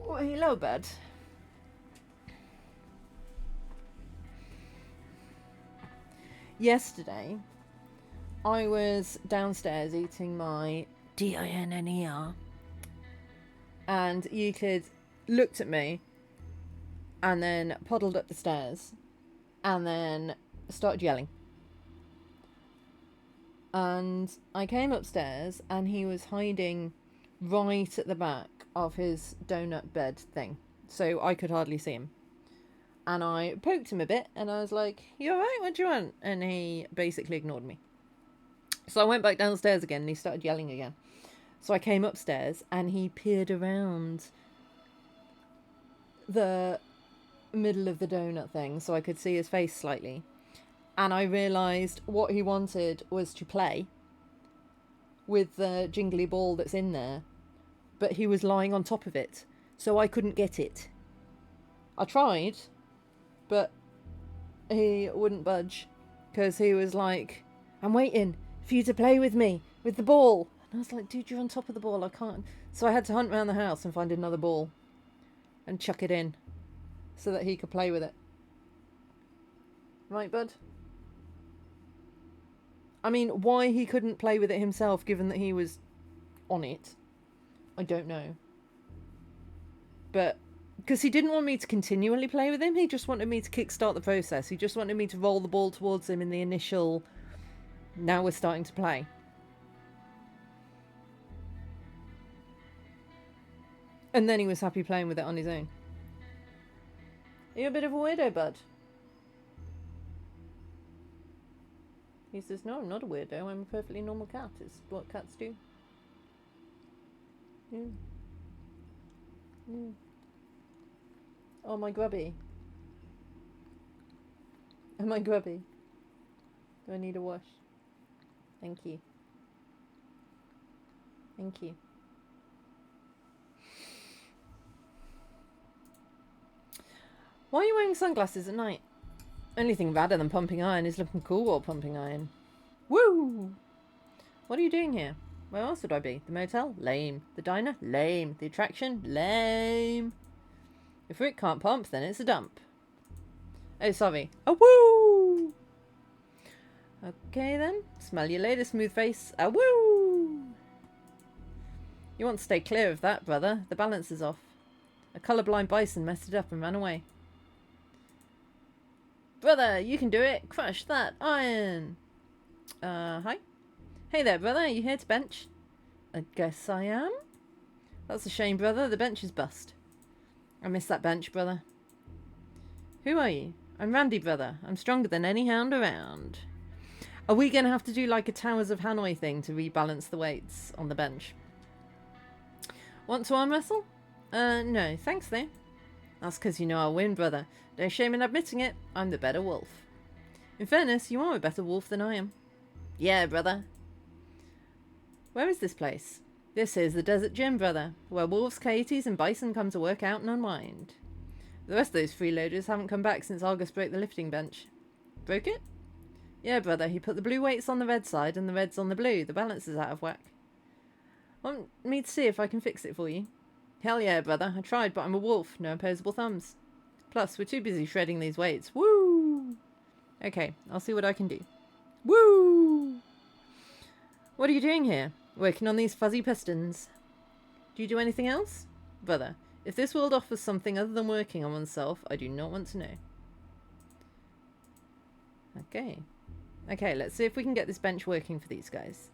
Oh, hello, bud. Yesterday, I was downstairs eating my DINNER, and Euclid looked at me and then puddled up the stairs and then started yelling. And I came upstairs and he was hiding right at the back of his donut bed thing, so I could hardly see him. And I poked him a bit and I was like, "You alright? What do you want?" And he basically ignored me. So I went back downstairs again and he started yelling again. So I came upstairs and he peered around the middle of the donut thing so I could see his face slightly. And I realised what he wanted was to play with the jingly ball that's in there. But he was lying on top of it, so I couldn't get it. I tried, but he wouldn't budge because he was like, "I'm waiting for you to play with me, with the ball." And I was like, "Dude, you're on top of the ball, I can't." So I had to hunt around the house and find another ball and chuck it in so that he could play with it. Right, bud? I mean, why he couldn't play with it himself, given that he was on it, I don't know. But because he didn't want me to continually play with him, he just wanted me to kickstart the process. He just wanted me to roll the ball towards him in the initial, now we're starting to play. And then he was happy playing with it on his own. Are you a bit of a weirdo, bud? He says, no, I'm not a weirdo. I'm a perfectly normal cat. It's what cats do. Yeah. Yeah. Oh, my grubby. Am I grubby? Do I need a wash? Thank you. Thank you. Why are you wearing sunglasses at night? Only thing badder than pumping iron is looking cool while pumping iron. Woo! What are you doing here? Where else would I be? The motel? Lame. The diner? Lame. The attraction? Lame. If Rick can't pump, then it's a dump. Oh, sorry. A woo! Okay then. Smell you later, smooth face. A woo! You want to stay clear of that, brother. The balance is off. A colourblind bison messed it up and ran away. Brother, you can do it. Crush that iron. Hi. Hey there, brother. Are you here to bench? I guess I am. That's a shame, brother. The bench is bust. I miss that bench, brother. Who are you? I'm Randy, brother. I'm stronger than any hound around. Are we going to have to do like a Towers of Hanoi thing to rebalance the weights on the bench? Want to arm wrestle? No. Thanks, though. That's because you know I'll win, brother. No shame in admitting it. I'm the better wolf. In fairness, you are a better wolf than I am. Yeah, brother. Where is this place? This is the Desert Gym, brother, where wolves, coyotes, and bison come to work out and unwind. The rest of those freeloaders haven't come back since Argus broke the lifting bench. Broke it? Yeah, brother, he put the blue weights on the red side and the reds on the blue. The balance is out of whack. Want me to see if I can fix it for you? Hell yeah, brother. I tried, but I'm a wolf. No opposable thumbs. Plus, we're too busy shredding these weights. Woo! Okay, I'll see what I can do. Woo! What are you doing here? Working on these fuzzy pistons. Do you do anything else? Brother, if this world offers something other than working on oneself, I do not want to know. Okay. Okay, let's see if we can get this bench working for these guys.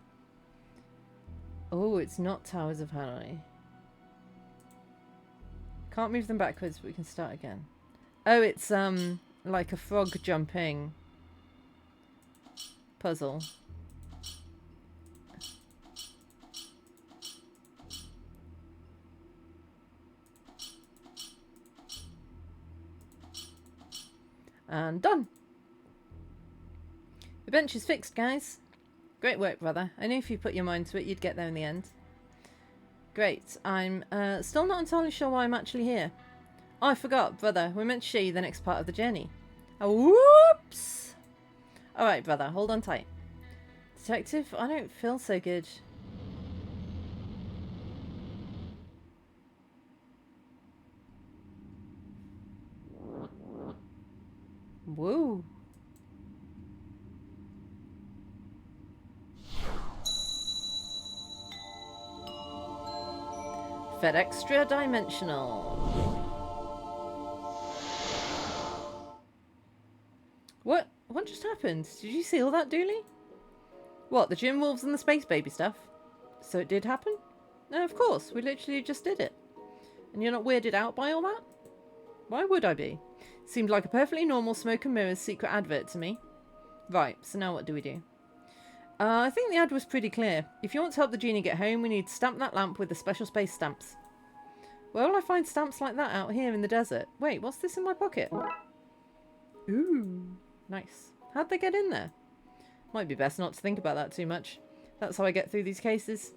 Oh, it's not Towers of Hanoi. Can't move them backwards, but we can start again. Oh, it's like a frog jumping puzzle. And done. The bench is fixed, guys. Great work, brother. I knew if you put your mind to it, you'd get there in the end. Great. I'm still not entirely sure why I'm actually here. Oh, I forgot, brother. We're meant to show you the next part of the journey. Oh, whoops! Alright, brother. Hold on tight. Detective, I don't feel so good. Woo. Fed extra dimensional. What just happened? Did you see all that, Dooley? What, the gym wolves and the space baby stuff? So it did happen? No, of course. We literally just did it. And you're not weirded out by all that? Why would I be? Seemed like a perfectly normal smoke and mirrors secret advert to me. Right, so now what do we do? I think the ad was pretty clear. If you want to help the genie get home, we need to stamp that lamp with the special space stamps. Where will I find stamps like that out here in the desert? Wait, what's this in my pocket? Ooh, nice. How'd they get in there? Might be best not to think about that too much. That's how I get through these cases.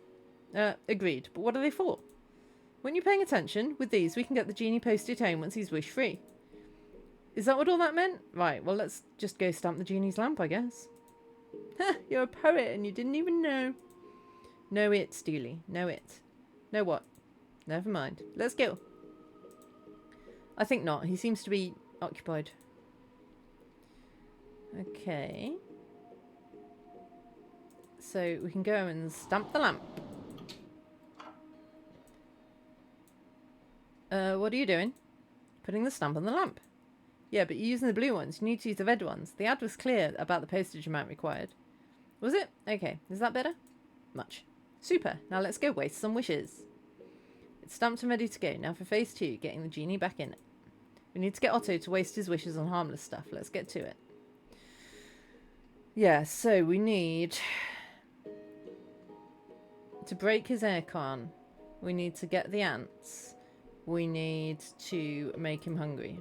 Agreed. But what are they for? Weren't you paying attention? With these, we can get the genie posted home once he's wish-free. Is that what all that meant? Right, well, let's just go stamp the genie's lamp, I guess. Ha! You're a poet and you didn't even know. Know it, Steely. Know it. Know what? Never mind. Let's go. I think not. He seems to be occupied. Okay. So we can go and stamp the lamp. What are you doing? Putting the stamp on the lamp. Yeah, but you're using the blue ones. You need to use the red ones. The ad was clear about the postage amount required. Was it? Okay. Is that better? Much. Super. Now let's go waste some wishes. It's stamped and ready to go. Now for phase 2, getting the genie back in it. We need to get Otto to waste his wishes on harmless stuff. Let's get to it. Yeah, so we need to break his aircon. We need to get the ants. We need to make him hungry.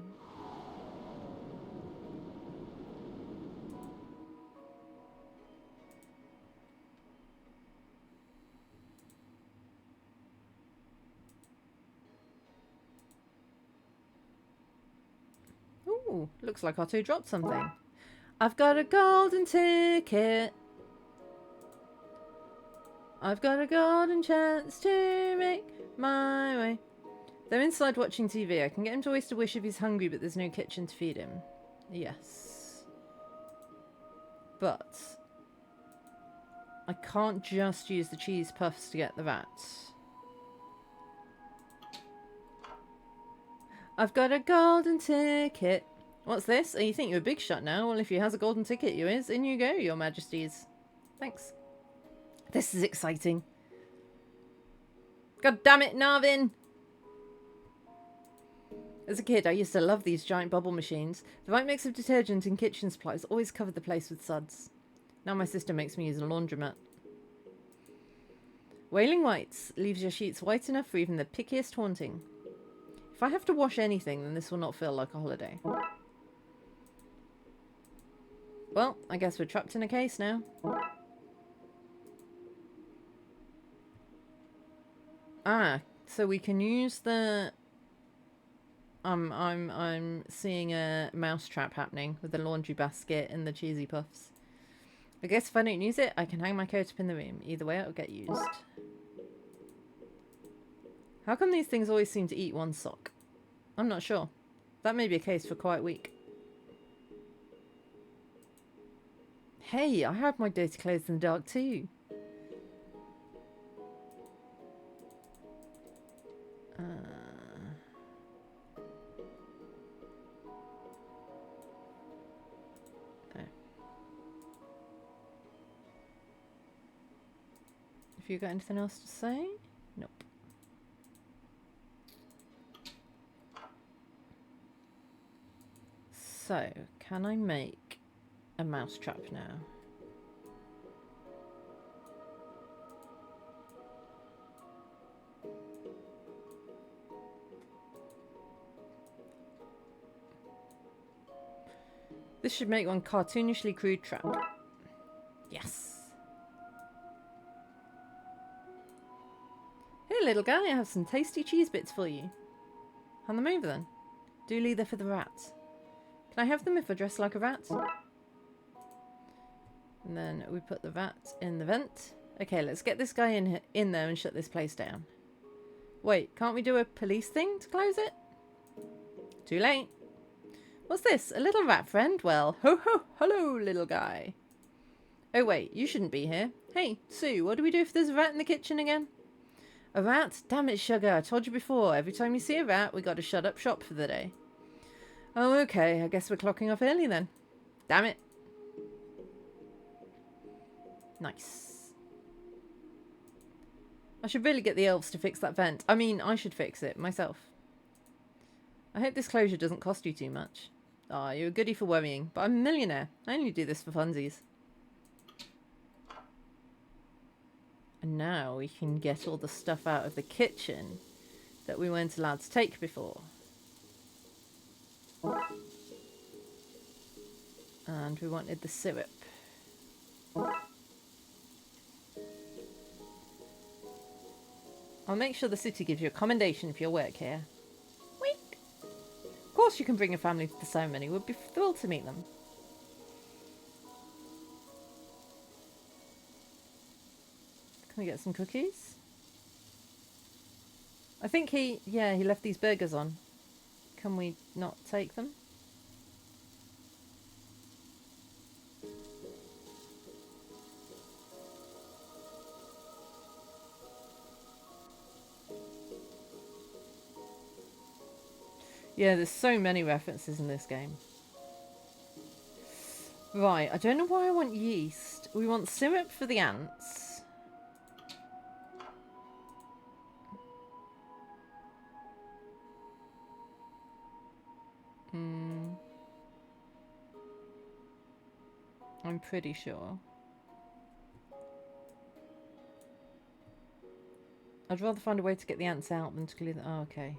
Ooh, looks like Otto dropped something. I've got a golden ticket. I've got a golden chance to make my way. They're inside watching TV. I can get him to waste a wish if he's hungry, but there's no kitchen to feed him. Yes. But I can't just use the cheese puffs to get the rats. I've got a golden ticket. What's this? Oh, you think you're a big shot now? Well, if he has a golden ticket, you is. In you go, your majesties. Thanks. This is exciting. God damn it, Narvin! As a kid, I used to love these giant bubble machines. The right mix of detergent and kitchen supplies always covered the place with suds. Now my sister makes me use a laundromat. Wailing Whites leaves your sheets white enough for even the pickiest haunting. If I have to wash anything, then this will not feel like a holiday. Well, I guess we're trapped in a case now. Ah, so we can use the... I'm seeing a mouse trap happening with the laundry basket and the cheesy puffs. I guess if I don't use it, I can hang my coat up in the room. Either way, it'll get used. How come these things always seem to eat one sock? I'm not sure. That may be a case for quite weak. Hey, I have my dirty clothes in the dark too. Have you got anything else to say? Nope. So, can I make a mousetrap now? This should make one cartoonishly crude trap. Yes. Hey little guy, I have some tasty cheese bits for you. Hand them over then. Do leave them for the rats. Can I have them if I dress like a rat? And then we put the rat in the vent. Okay, let's get this guy in there and shut this place down. Wait, can't we do a police thing to close it? Too late. What's this? A little rat friend? Well, ho ho, hello little guy. Oh wait, you shouldn't be here. Hey, Sue, what do we do if there's a rat in the kitchen again? A rat? Damn it, Sugar. I told you before. Every time you see a rat, we got to shut up shop for the day. Oh, okay. I guess we're clocking off early then. Damn it. Nice. I should really get the elves to fix that vent. I mean, I should fix it myself. I hope this closure doesn't cost you too much. Ah, you're a goodie for worrying, but I'm a millionaire. I only do this for funsies. And now we can get all the stuff out of the kitchen that we weren't allowed to take before. And we wanted the syrup. I'll make sure the city gives you a commendation for your work here. Wink! Of course you can bring your family to the ceremony. We'd be thrilled to meet them. Can we get some cookies? I think he left these burgers on. Can we not take them? Yeah, there's so many references in this game. Right, I don't know why I want yeast. We want syrup for the ants. I'm pretty sure. I'd rather find a way to get the ants out than to clear them. Oh, okay.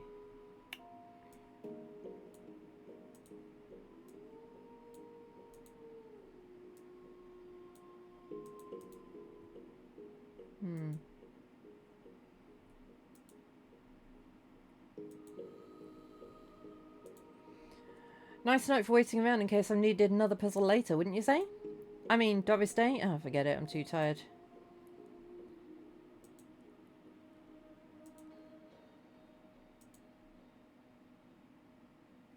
Nice note for waiting around in case I needed another puzzle later, wouldn't you say? I mean, Doris Day? Oh, forget it. I'm too tired.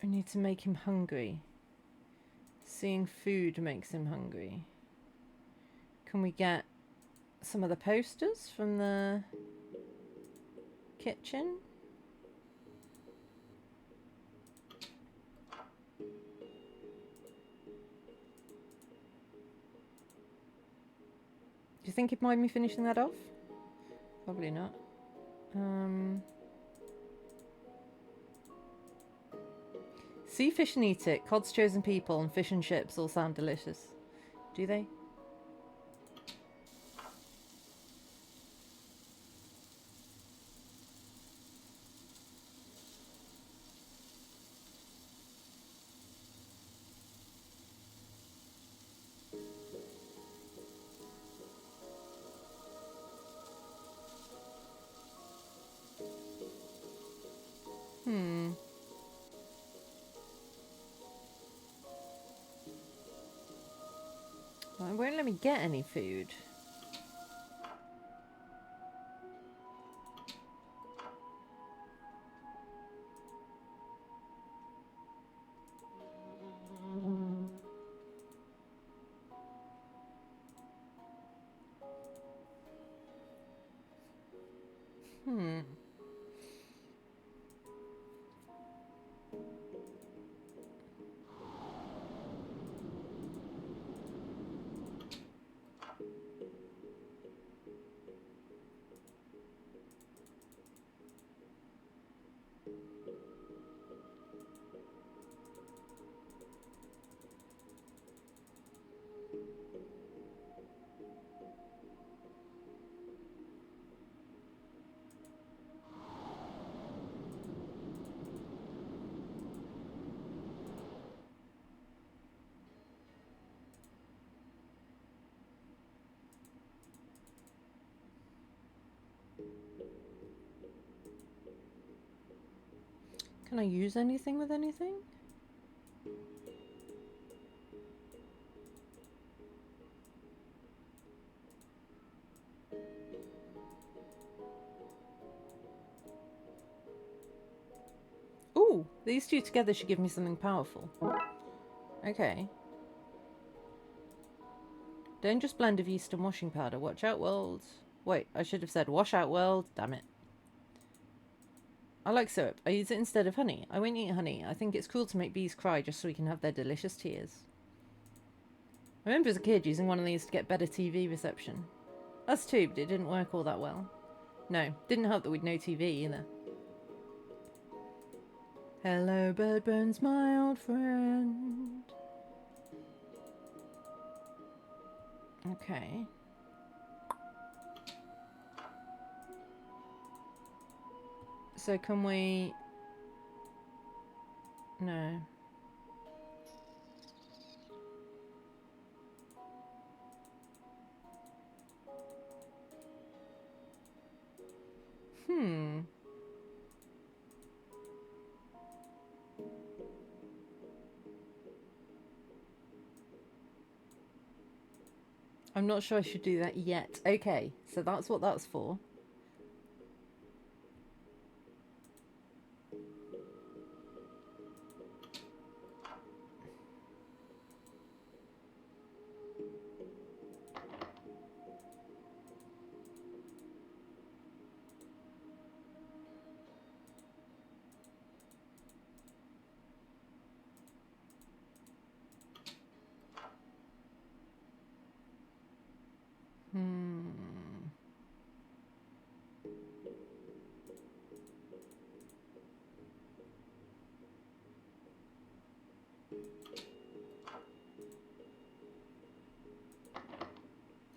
I need to make him hungry. Seeing food makes him hungry. Can we get some of the posters from the kitchen? Do you think he'd mind me finishing that off? Probably not. See fish and eat it. Cod's chosen people and fish and chips all sound delicious. Do they? Well, it won't let me get any food. Can I use anything with anything? Ooh, these two together should give me something powerful. Okay. Dangerous blend of yeast and washing powder. Watch out, world. Wait, I should have said wash out, world. Damn it. I like syrup. I use it instead of honey. I won't eat honey. I think it's cool to make bees cry just so we can have their delicious tears. I remember as a kid using one of these to get better TV reception. Us too, but it didn't work all that well. No, didn't help that we'd no TV either. Hello, bird bones, my old friend. Okay. So can we... No. I'm not sure I should do that yet. Okay, so that's what that's for.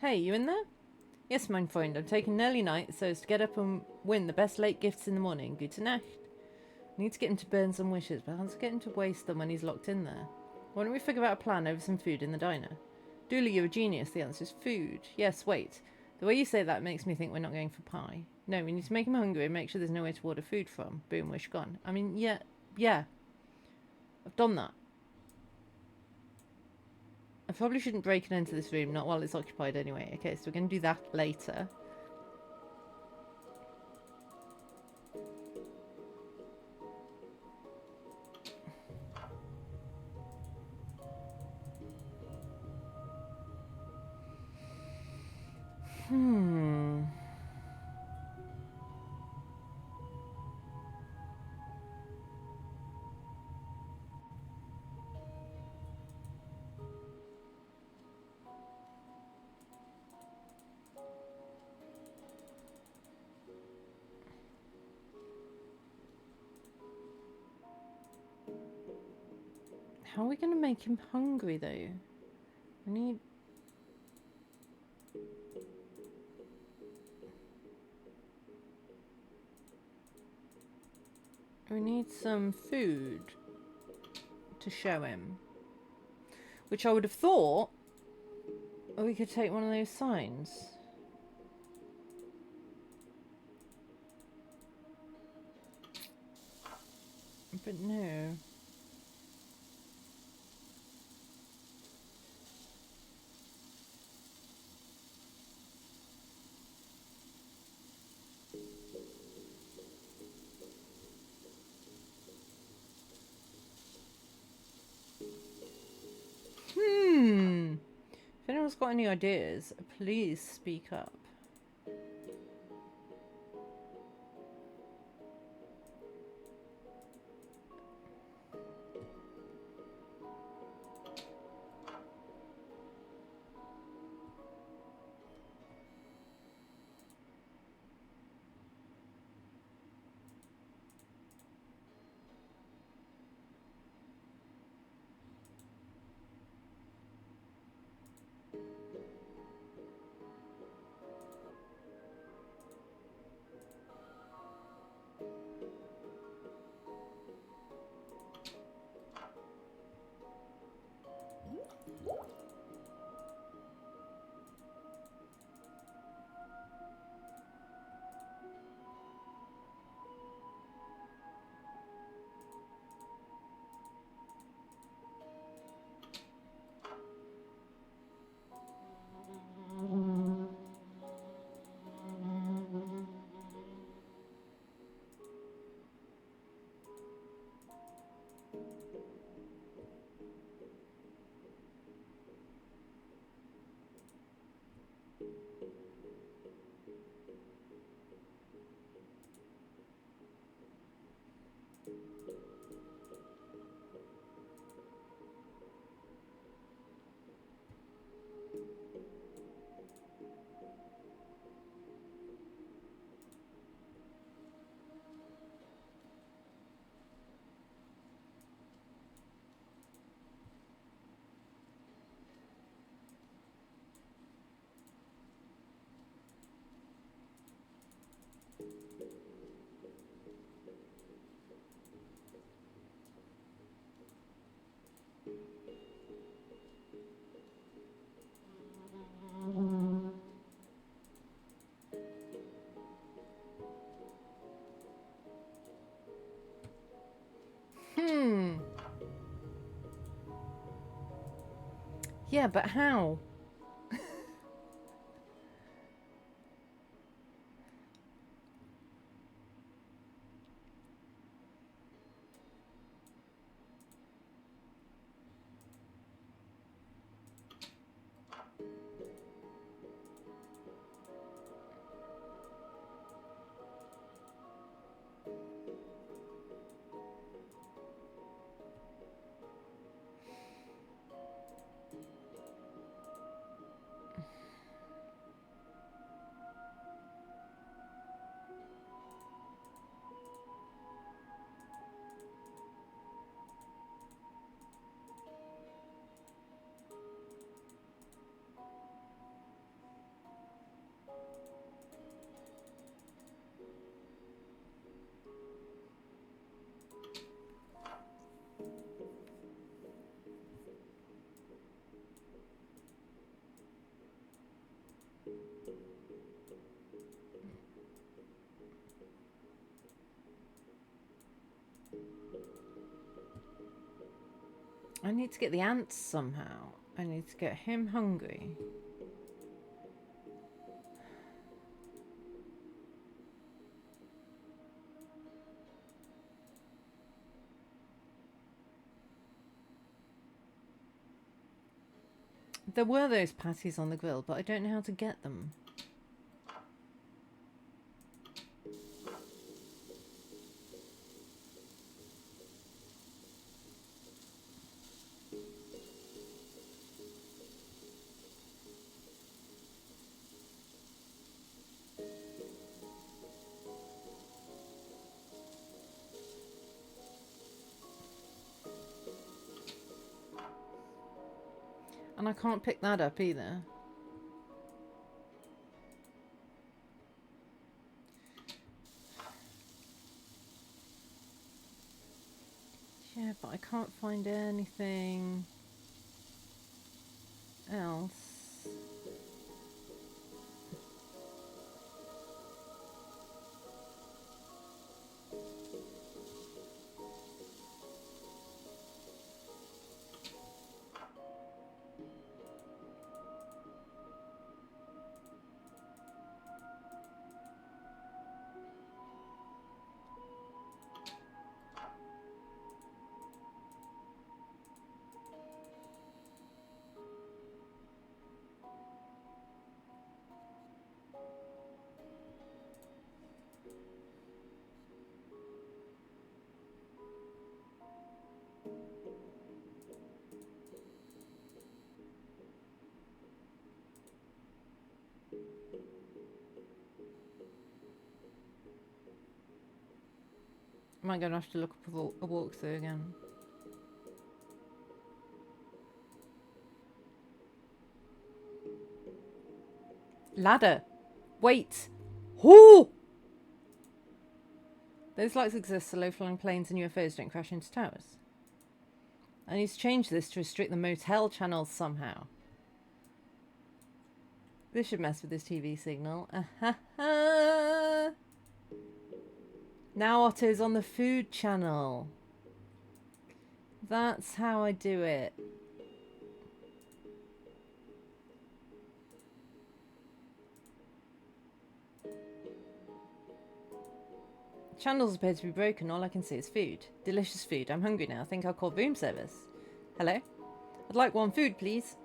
Hey, you in there? Yes, mein Freund, I'm taking an early night so as to get up and win the best late gifts in the morning. Gute Nacht. I need to get him to burn some wishes, but I can't get him to waste them when he's locked in there. Why don't we figure out a plan over some food in the diner? Dooley, you're a genius. The answer is food. Yes, wait. The way you say that makes me think we're not going for pie. No, we need to make him hungry and make sure there's nowhere to order food from. Boom, wish gone. I mean, yeah. I've done that. I probably shouldn't break it into this room, not while it's occupied anyway. Okay, so we're going to do that later. How are we going to make him hungry, though? We need some food to show him. Which I would have thought we could take one of those signs. But no. If anyone's got any ideas, please speak up. Yeah, but how? I need to get the ants somehow. I need to get him hungry. There were those patties on the grill, but I don't know how to get them. And I can't pick that up either. Yeah, but I can't find anything else. Am I going to have to look up a walkthrough again? Ladder! Wait! Whoo! Those lights exist so low-flying planes and UFOs don't crash into towers. I need to change this to restrict the motel channels somehow. This should mess with this TV signal. Now Otto's on the food channel. That's how I do it. Channels appear to be broken. All I can see is food. Delicious food. I'm hungry now. I think I'll call room service. Hello? I'd like one food, please.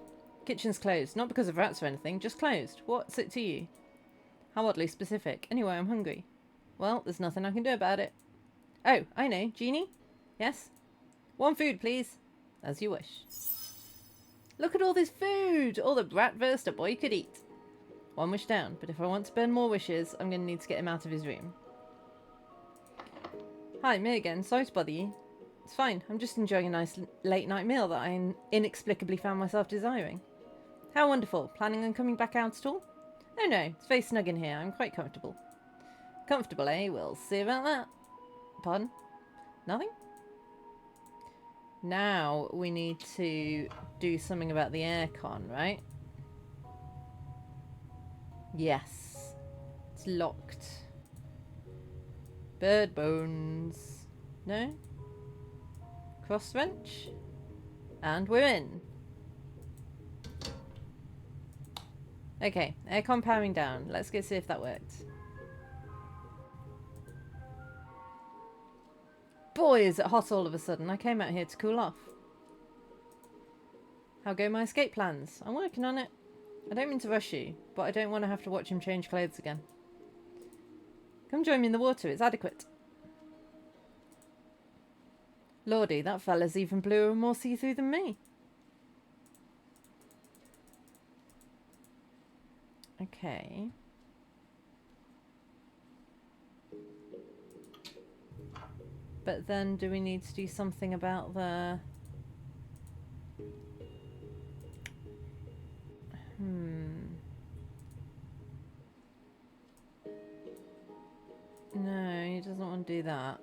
Kitchen's closed. Not because of rats or anything. Just closed. What's it to you? How oddly specific. Anyway, I'm hungry. Well, there's nothing I can do about it. Oh, I know. Genie? Yes? One food, please. As you wish. Look at all this food! All the bratwurst a boy could eat. One wish down, but if I want to burn more wishes, I'm going to need to get him out of his room. Hi, me again. Sorry to bother you. It's fine. I'm just enjoying a nice late-night meal that I inexplicably found myself desiring. How wonderful. Planning on coming back out at all? Oh no, it's very snug in here. I'm quite comfortable. Comfortable, eh? We'll see about that. Pardon? Nothing? Now we need to do something about the aircon, right? Yes. It's locked. Bird bones. No? Cross wrench? And we're in. Okay, aircon powering down. Let's go see if that worked. Boy, is it hot all of a sudden. I came out here to cool off. How go my escape plans? I'm working on it. I don't mean to rush you, but I don't want to have to watch him change clothes again. Come join me in the water. It's adequate. Lordy, that fella's even bluer and more see-through than me. Okay. But then do we need to do something about the... No, he doesn't want to do that.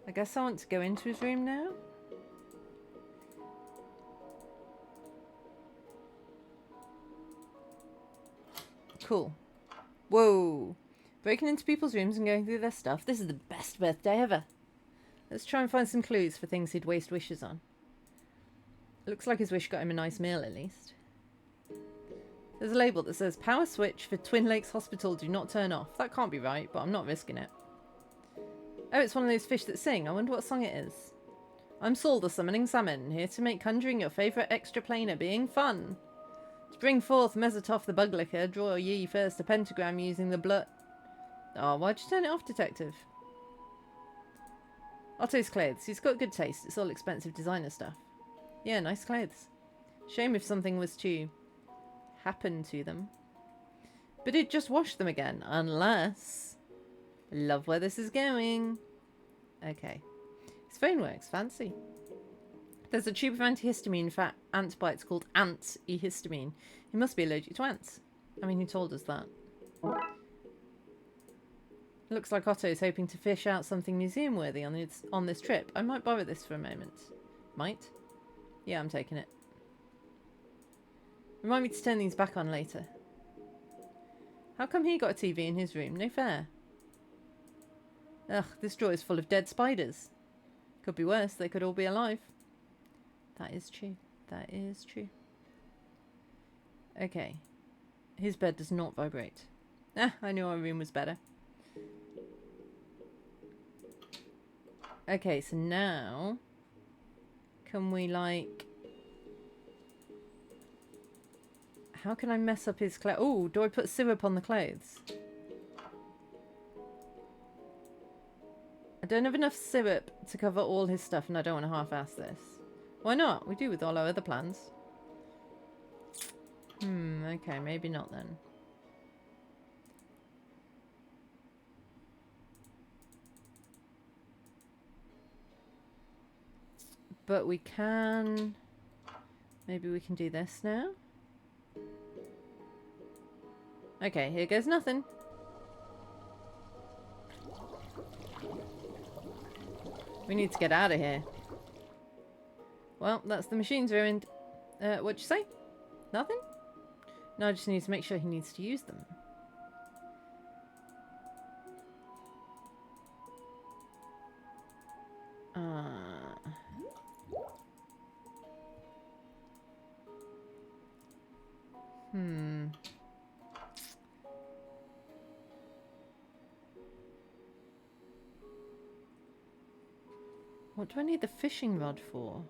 I guess I want to go into his room now. Cool. Whoa. Breaking into people's rooms and going through their stuff. This is the best birthday ever. Let's try and find some clues for things he'd waste wishes on. Looks like his wish got him a nice meal at least. There's a label that says power switch for Twin Lakes Hospital, do not turn off. That can't be right, but I'm not risking it. Oh, it's one of those fish that sing. I wonder what song it is. I'm Saul the Summoning Salmon, here to make conjuring your favourite extraplanar being fun. To bring forth Mesotoph the Buglicker, draw ye first a pentagram using the blood... Oh, why'd you turn it off, Detective? Otto's clothes. He's got good taste. It's all expensive designer stuff. Yeah, nice clothes. Shame if something was to happen to them. But he'd just wash them again, unless... Love where this is going. Okay. His phone works. Fancy. There's a tube of antihistamine for ant bites called antihistamine. He must be allergic to ants. I mean, he told us that. Looks like Otto's hoping to fish out something museum-worthy on this trip. I might borrow this for a moment. Might? Yeah, I'm taking it. Remind me to turn these back on later. How come he got a TV in his room? No fair. Ugh, this drawer is full of dead spiders. Could be worse. They could all be alive. That is true. That is true. Okay. His bed does not vibrate. Ah, I knew our room was better. Okay, so now... Can we, like... How can I mess up his clothes? Oh, do I put syrup on the clothes? I don't have enough syrup to cover all his stuff, and I don't want to half-ass this. Why not? We do with all our other plans. Okay, maybe not then. But we can... Maybe we can do this now? Okay, here goes nothing. We need to get out of here. Well, that's the machine's ruined. What'd you say? Nothing? No, I just need to make sure he needs to use them. What do I need the fishing rod for?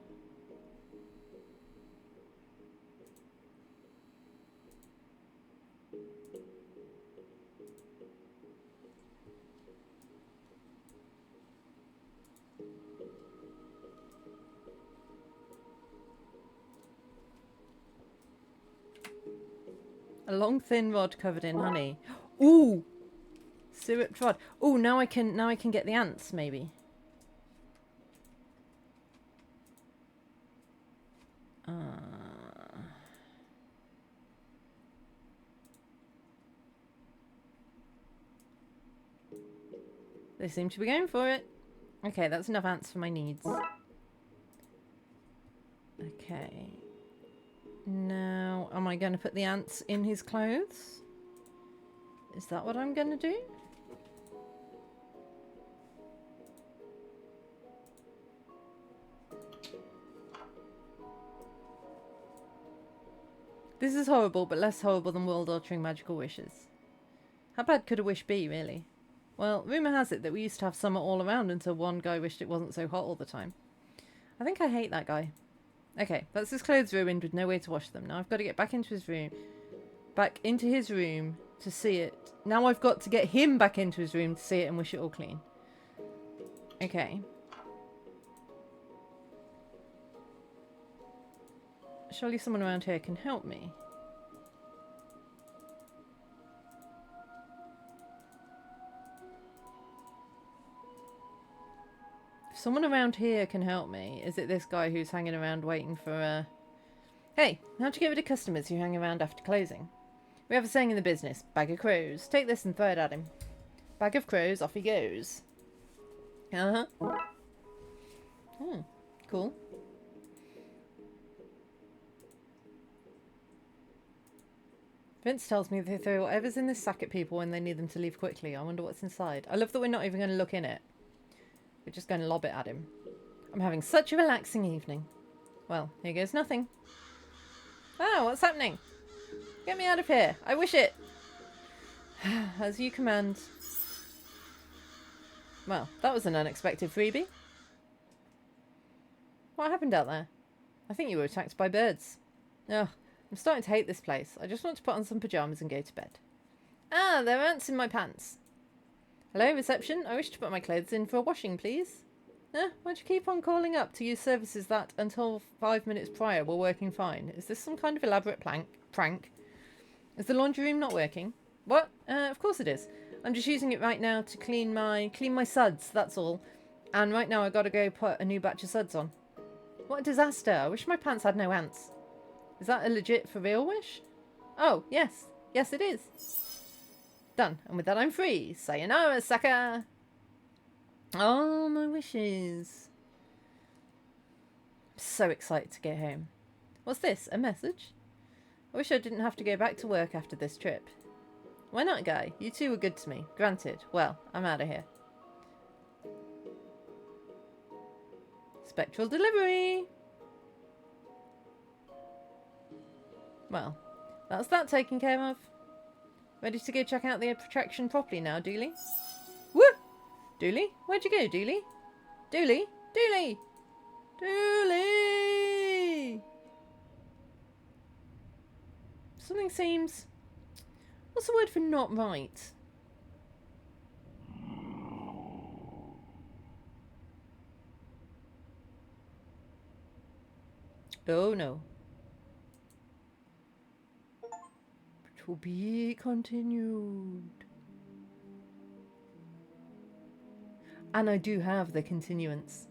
A long thin rod covered in honey. Ooh! Syruped rod. Ooh, now I can get the ants, maybe. They seem to be going for it. Okay, that's enough ants for my needs. Okay. Now, am I going to put the ants in his clothes? Is that what I'm going to do? This is horrible, but less horrible than world-altering magical wishes. How bad could a wish be, really? Well, rumour has it that we used to have summer all around until one guy wished it wasn't so hot all the time. I think I hate that guy. Okay, that's his clothes ruined with no way to wash them. Now I've got to get back into his room. Back into his room to see it. Now I've got to get him back into his room to see it and wish it all clean. Okay. Surely someone around here can help me. If someone around here can help me, is it this guy who's hanging around waiting for a... Hey, how'd you get rid of customers who hang around after closing? We have a saying in the business, bag of crows. Take this and throw it at him. Bag of crows, off he goes. Uh-huh. Cool. Vince tells me they throw whatever's in this sack at people when they need them to leave quickly. I wonder what's inside. I love that we're not even going to look in it. We're just going to lob it at him. I'm having such a relaxing evening. Well, here goes nothing. Oh, what's happening? Get me out of here. I wish it. As you command. Well, that was an unexpected freebie. What happened out there? I think you were attacked by birds. Ugh, I'm starting to hate this place. I just want to put on some pyjamas and go to bed. Ah, there are ants in my pants. Hello, reception. I wish to put my clothes in for a washing, please. Why'd you keep on calling up to use services that, until 5 minutes prior, were working fine? Is this some kind of elaborate prank? Is the laundry room not working? What? Of course it is. I'm just using it right now to clean my suds, that's all. And right now I gotta go put a new batch of suds on. What a disaster. I wish my pants had no ants. Is that a legit for real wish? Oh, yes. Yes, it is. Done. And with that I'm free. Sayonara, sucker! Oh, my wishes. I'm so excited to get home. What's this? A message? I wish I didn't have to go back to work after this trip. Why not, Guy? You two were good to me. Granted. Well, I'm out of here. Spectral delivery! Well, that's that taken care of. Ready to go check out the attraction properly now, Dooley? Woo! Dooley? Where'd you go, Dooley? Dooley? Dooley! Dooley! Something seems... What's the word for not right? Oh no. To be continued. And I do have the continuance.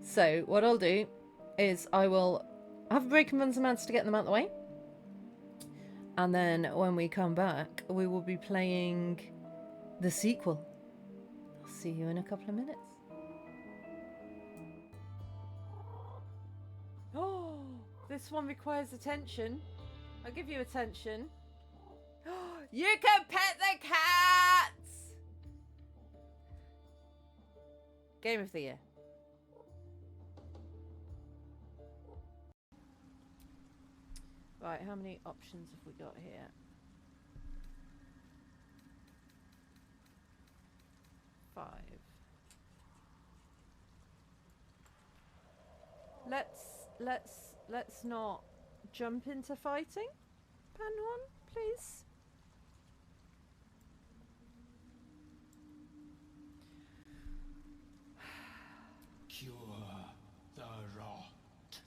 So what I'll do is I will have a break and run some ads to get them out of the way. And then when we come back, we will be playing the sequel. I'll see you in a couple of minutes. Oh, this one requires attention. I'll give you attention. You can pet the cats! Game of the year. Right, how many options have we got here? 5. Let's not jump into fighting. Panwan, please. Cure the rot.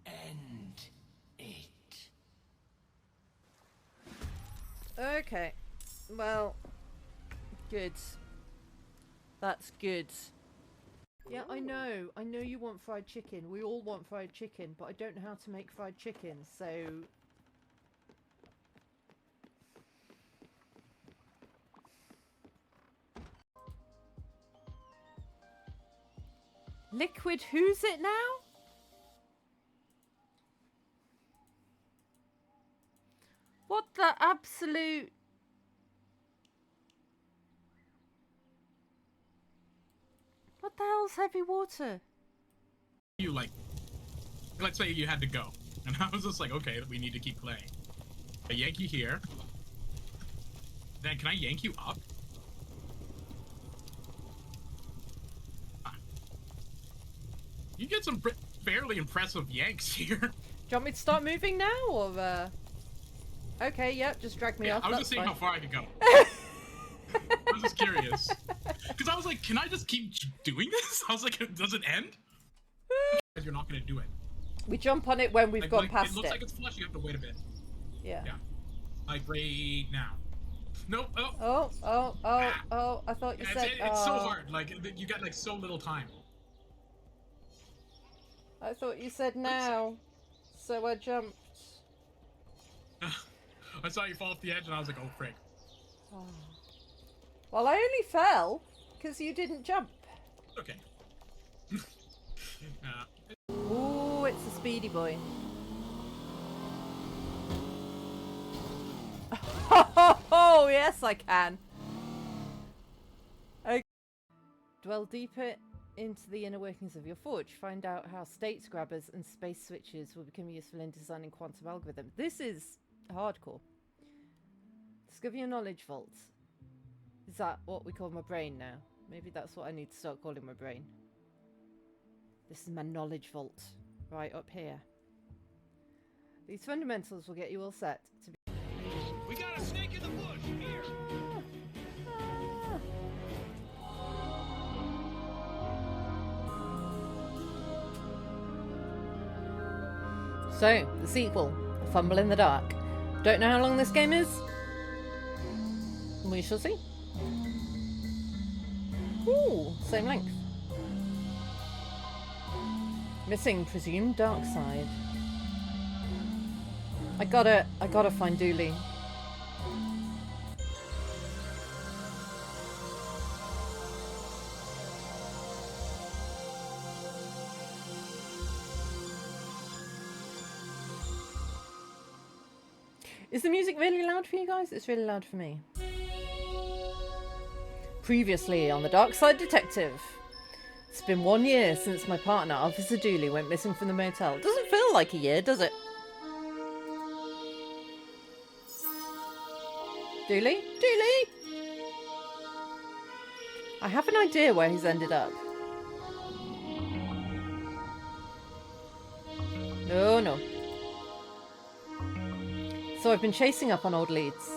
End it. Okay. Well, good. That's good. Yeah, I know. I know you want fried chicken. We all want fried chicken, but I don't know how to make fried chicken, so... Liquid who's it now? What the absolute... What the hell's heavy water? You like, let's say you had to go, and I was just like, okay, we need to keep playing. I yank you here. Then can I yank you up? You get some fairly impressive yanks here. Do you want me to start moving now, or Okay, yep, just drag me off. I was That's just seeing fine. how far I could go. I was just curious. Because I was like, can I just keep doing this? I was like, does it end? Because you're not going to do it. We jump on it when we've gone past it. It looks like it's flush, you have to wait a bit. Yeah. Yeah. Like right now. Nope. Oh, I thought you said... It's so hard. Like, you got like so little time. I thought you said now. So I jumped. I saw you fall off the edge and I was like, oh, frick. Oh. Well, I only fell because you didn't jump. Okay. Ooh, it's a speedy boy. Oh, yes, I can. Okay. Dwell deeper into the inner workings of your forge. Find out how states grabbers and space switches will become useful in designing quantum algorithms. This is hardcore. Discover your knowledge vault. Is that what we call my brain now? Maybe that's what I need to start calling my brain. This is my knowledge vault. Right up here. These fundamentals will get you all set to be... We got a snake in the bush! Here! So, the sequel, Fumble in the Dark. Don't know how long this game is? We shall see. Ooh, same length. Missing presumed Darkside. I gotta find Dooley. Is the music really loud for you guys? It's really loud for me. Previously on the Darkside Detective. It's been 1 year since my partner, Officer Dooley, went missing from the motel. Doesn't feel like a year, does it? Dooley? Dooley! I have an idea where he's ended up. No, no. So I've been chasing up on old leads.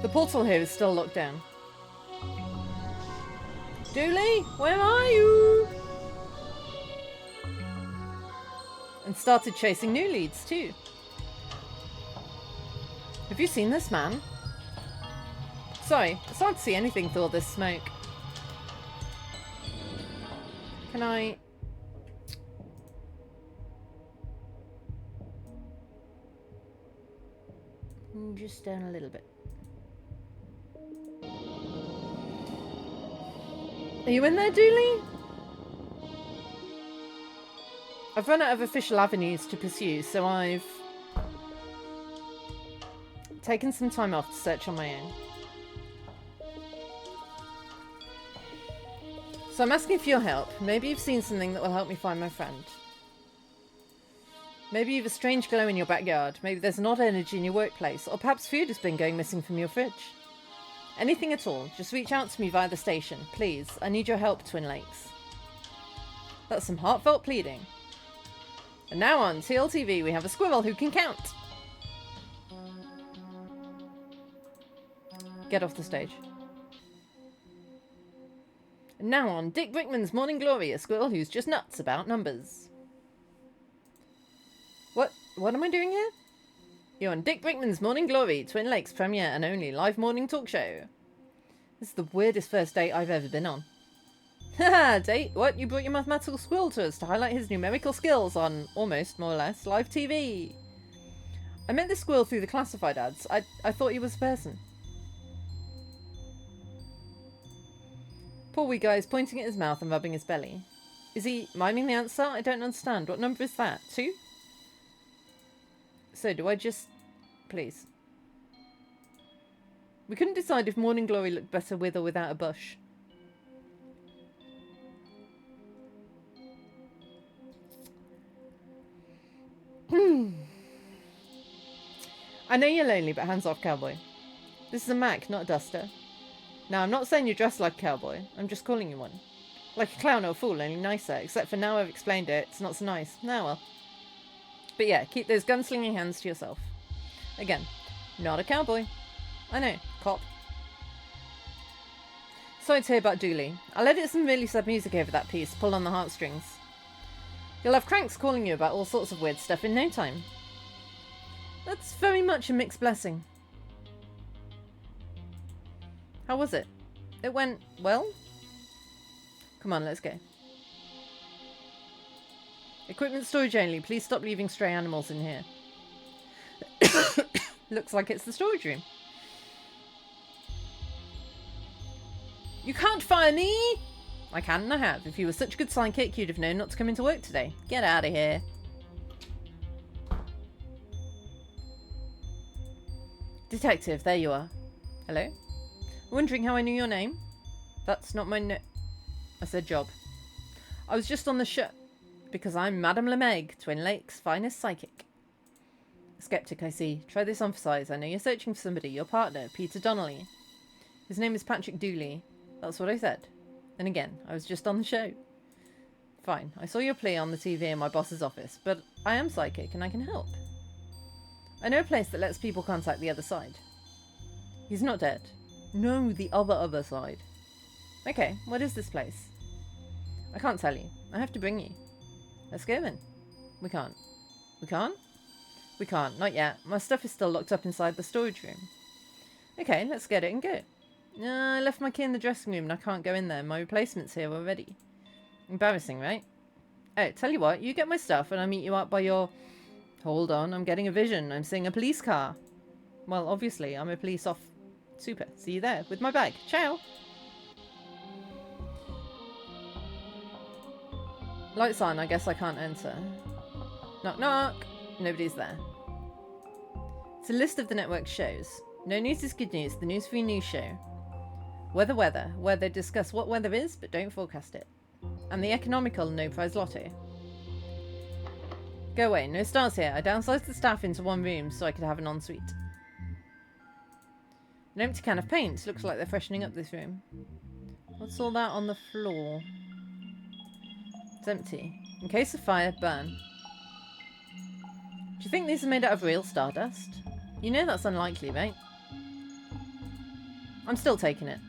The portal here is still locked down. Dooley, where are you? And started chasing new leads too. Have you seen this man? Sorry, it's hard to see anything through all this smoke. Can I... just down a little bit. Are you in there, Dooley? I've run out of official avenues to pursue, so I've taken some time off to search on my own. So I'm asking for your help. Maybe you've seen something that will help me find my friend. Maybe you've a strange glow in your backyard. Maybe there's an odd energy in your workplace. Or perhaps food has been going missing from your fridge. Anything at all. Just reach out to me via the station. Please. I need your help, Twin Lakes. That's some heartfelt pleading. And now on TLTV we have a squirrel who can count. Get off the stage. And now on Dick Brickman's Morning Glory, a squirrel who's just nuts about numbers. What am I doing here? You're on Dick Brickman's Morning Glory, Twin Lakes premiere and only live morning talk show. This is the weirdest first date I've ever been on. Haha, date? What? You brought your mathematical squirrel to us to highlight his numerical skills on, almost, more or less, live TV. I met this squirrel through the classified ads. I thought he was a person. Poor wee guy is pointing at his mouth and rubbing his belly. Is he miming the answer? I don't understand. What number is that? 2? So, do I just... Please. We couldn't decide if Morning Glory looked better with or without a bush. I know you're lonely, but hands off, cowboy. This is a Mac, not a duster. Now, I'm not saying you're dressed like a cowboy. I'm just calling you one. Like a clown or a fool, only nicer. Except for now I've explained it, it's not so nice. Now, well. But yeah, keep those gunslinging hands to yourself. Again, not a cowboy. I know, cop. Sorry to hear about Dooley. I'll edit some really sad music over that piece, pull on the heartstrings. You'll have cranks calling you about all sorts of weird stuff in no time. That's very much a mixed blessing. How was it? It went well? Come on, let's go. Equipment storage only. Please stop leaving stray animals in here. Looks like it's the storage room. You can't fire me! I can and I have. If you were such a good sidekick, you'd have known not to come into work today. Get out of here. Detective, there you are. Hello? Wondering how I knew your name? That's not my I said job. I was just on the show. Because I'm Madame LeMeg, Twin Lakes' finest psychic. Skeptic, I see. Try this on for size. I know you're searching for somebody. Your partner, Peter Donnelly. His name is Patrick Dooley. That's what I said. And again, I was just on the show. Fine. I saw your plea on the TV in my boss's office, but I am psychic and I can help. I know a place that lets people contact the other side. He's not dead. No, the other side. Okay, what is this place? I can't tell you. I have to bring you. Let's go then. We can't. We can't? We can't. Not yet. My stuff is still locked up inside the storage room. Okay, let's get it and go. I left my key in the dressing room and I can't go in there. My replacement's here already. Embarrassing, right? Oh, tell you what. You get my stuff and I'll meet you up by your... Hold on. I'm getting a vision. I'm seeing a police car. Well, obviously, I'm a police off... Super. See you there with my bag. Ciao. Lights on, I guess I can't enter. Knock knock! Nobody's there. It's a list of the network's shows. No news is good news, the News Free News Show. Weather, where they discuss what weather is, but don't forecast it. And the economical no prize lotto. Go away, no stars here. I downsized the staff into one room so I could have an ensuite. An empty can of paint. Looks like they're freshening up this room. What's all that on the floor? It's empty. In case of fire, burn. Do you think these are made out of real stardust? You know that's unlikely, right? I'm still taking it.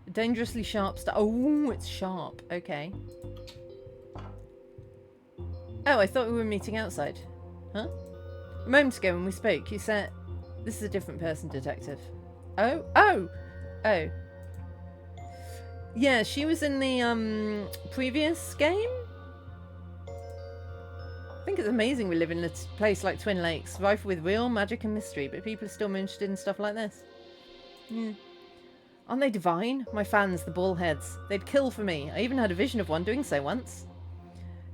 A dangerously sharp star. Oh, it's sharp. Okay. Oh, I thought we were meeting outside. Huh? A moment ago when we spoke, you said... This is a different person, Detective. Oh? Oh! Oh. Yeah, she was in the previous game? I think it's amazing we live in a place like Twin Lakes, rife with real magic and mystery, but people are still interested in stuff like this. Yeah. Aren't they divine? My fans, the ballheads. They'd kill for me. I even had a vision of one doing so once.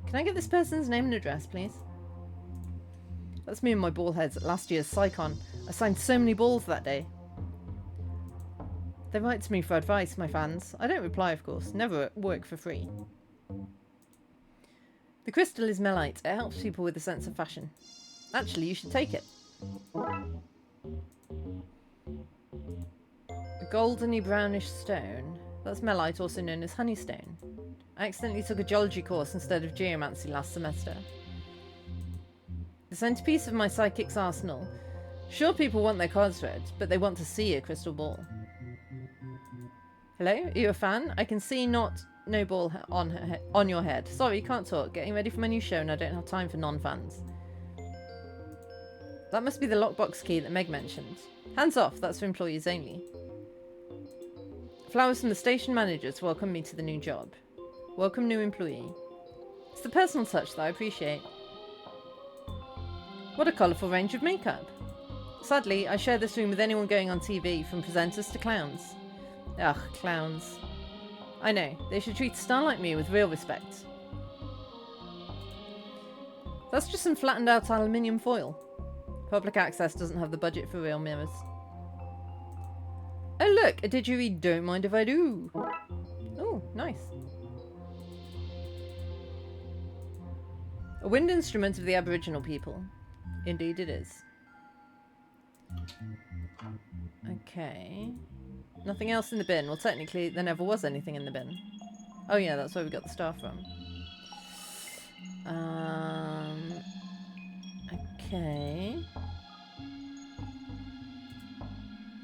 Can I get this person's name and address, please? That's me and my ballheads at last year's Psychon. I signed so many balls that day. They write to me for advice, my fans. I don't reply, of course. Never work for free. The crystal is melite. It helps people with a sense of fashion. Actually, you should take it. A goldeny brownish stone. That's melite, also known as honeystone. I accidentally took a geology course instead of geomancy last semester. The centerpiece of my psychic's arsenal. Sure, people want their cards read, but they want to see a crystal ball. Hello? Are you a fan? I can see no ball on your head. Sorry, you can't talk. Getting ready for my new show and I don't have time for non-fans. That must be the lockbox key that Meg mentioned. Hands off, that's for employees only. Flowers from the station manager to welcome me to the new job. Welcome new employee. It's the personal touch that I appreciate. What a colourful range of makeup. Sadly, I share this room with anyone going on TV, from presenters to clowns. Ugh, clowns. I know, they should treat a star like me with real respect. That's just some flattened out aluminium foil. Public access doesn't have the budget for real mirrors. Oh look, a didgeridoo, don't mind if I do. Oh, nice. A wind instrument of the Aboriginal people. Indeed it is. Okay. Nothing else in the bin. Well, technically, there never was anything in the bin. Oh yeah, that's where we got the star from. Okay.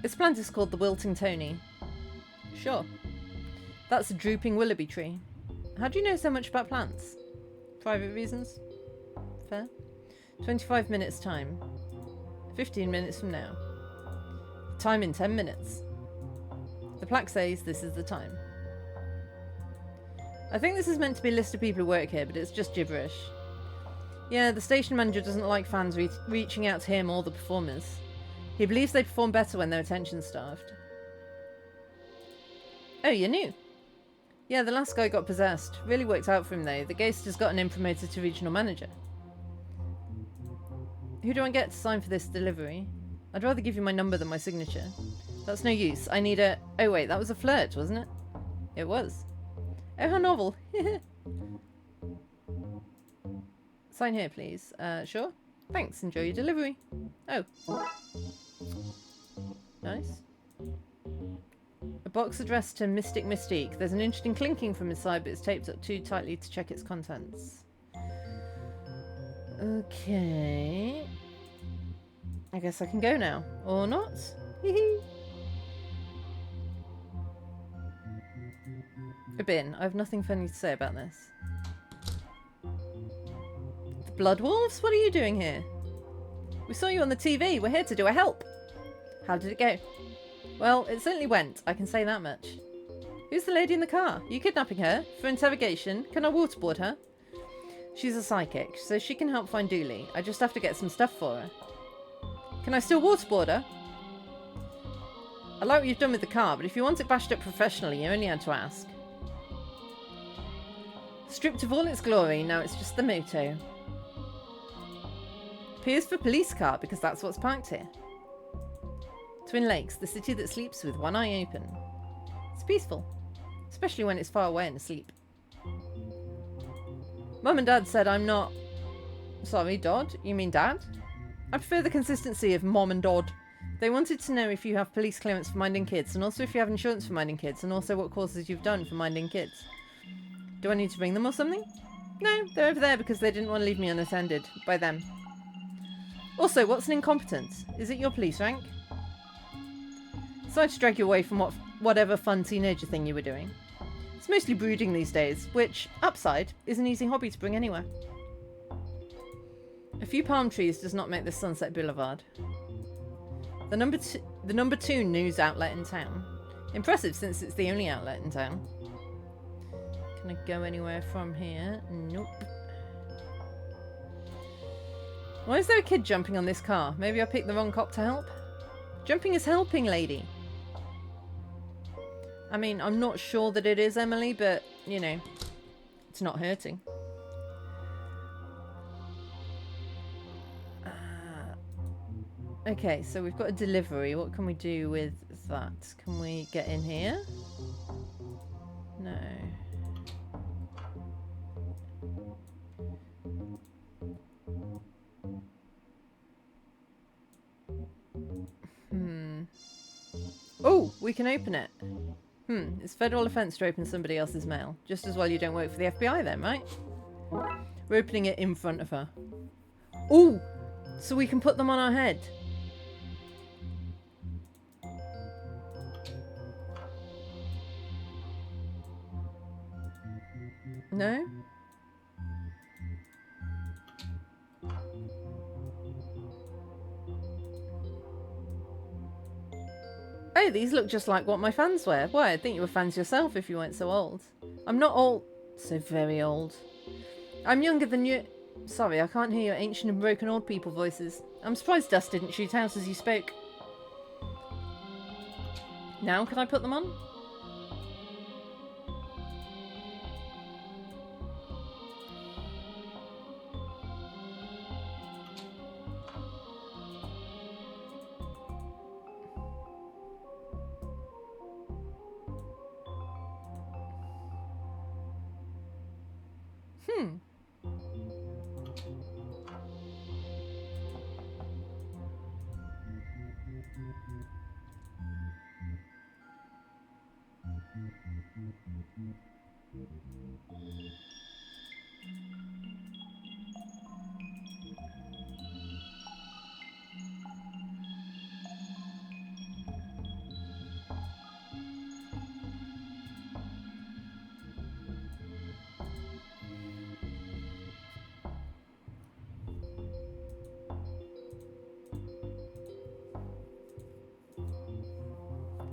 This plant is called the Wilting Tony. Sure. That's a drooping willoughby tree. How do you know so much about plants? Private reasons? Fair. 25 minutes time. 15 minutes from now. Time in 10 minutes. The plaque says this is the time. I think this is meant to be a list of people who work here, but it's just gibberish. Yeah, the station manager doesn't like fans reaching out to him or the performers. He believes they perform better when they're attention-starved. Oh, you're new? Yeah, the last guy got possessed. Really worked out for him, though. The ghost has gotten him promoted to regional manager. Who do I get to sign for this delivery? I'd rather give you my number than my signature. That's no use. I need a... Oh wait, that was a flirt, wasn't it? It was. Oh, how novel. Sign here, please. Sure. Thanks. Enjoy your delivery. Oh. Nice. A box addressed to Mystic Mystique. There's an interesting clinking from inside, but it's taped up too tightly to check its contents. Okay. I guess I can go now. Or not? Hehe. A bin. I have nothing funny to say about this. The Blood Wolves? What are you doing here? We saw you on the TV. We're here to do a help. How did it go? Well, it certainly went. I can say that much. Who's the lady in the car? Are you kidnapping her? For interrogation? Can I waterboard her? She's a psychic, so she can help find Dooley. I just have to get some stuff for her. Can I still waterboard her? I like what you've done with the car, but if you want it bashed up professionally, you only had to ask. Stripped of all its glory, now it's just the moto. Appears for police car, because that's what's parked here. Twin Lakes, the city that sleeps with one eye open. It's peaceful, especially when it's far away and asleep. Mum and Dad said I'm not... Sorry, Dodd? You mean Dad? I prefer the consistency of Mom and Dodd. They wanted to know if you have police clearance for minding kids, and also if you have insurance for minding kids, and also what courses you've done for minding kids. Do I need to bring them or something? No, they're over there because they didn't want to leave me unattended. By them. Also, what's an incompetence? Is it your police rank? Sorry to drag you away from whatever fun teenager thing you were doing. It's mostly brooding these days, which, upside, is an easy hobby to bring anywhere. A few palm trees does not make this Sunset Boulevard. The number 2 news outlet in town. Impressive since it's the only outlet in town. Can I go anywhere from here? Nope. Why is there a kid jumping on this car? Maybe I picked the wrong cop to help? Jumping is helping, lady. I mean, I'm not sure that it is Emily, but, you know, it's not hurting. Okay, so we've got a delivery. What can we do with that? Can we get in here? No. Oh, we can open it. It's a federal offence to open somebody else's mail. Just as well you don't work for the FBI then, right? We're opening it in front of her. Oh, so we can put them on our head. No? Oh, these look just like what my fans wear. Why, I'd think you were fans yourself if you weren't so old. I'm not old. So very old. I'm younger than you. Sorry, I can't hear your ancient and broken old people voices. I'm surprised Dust didn't shoot out as you spoke. Now can I put them on?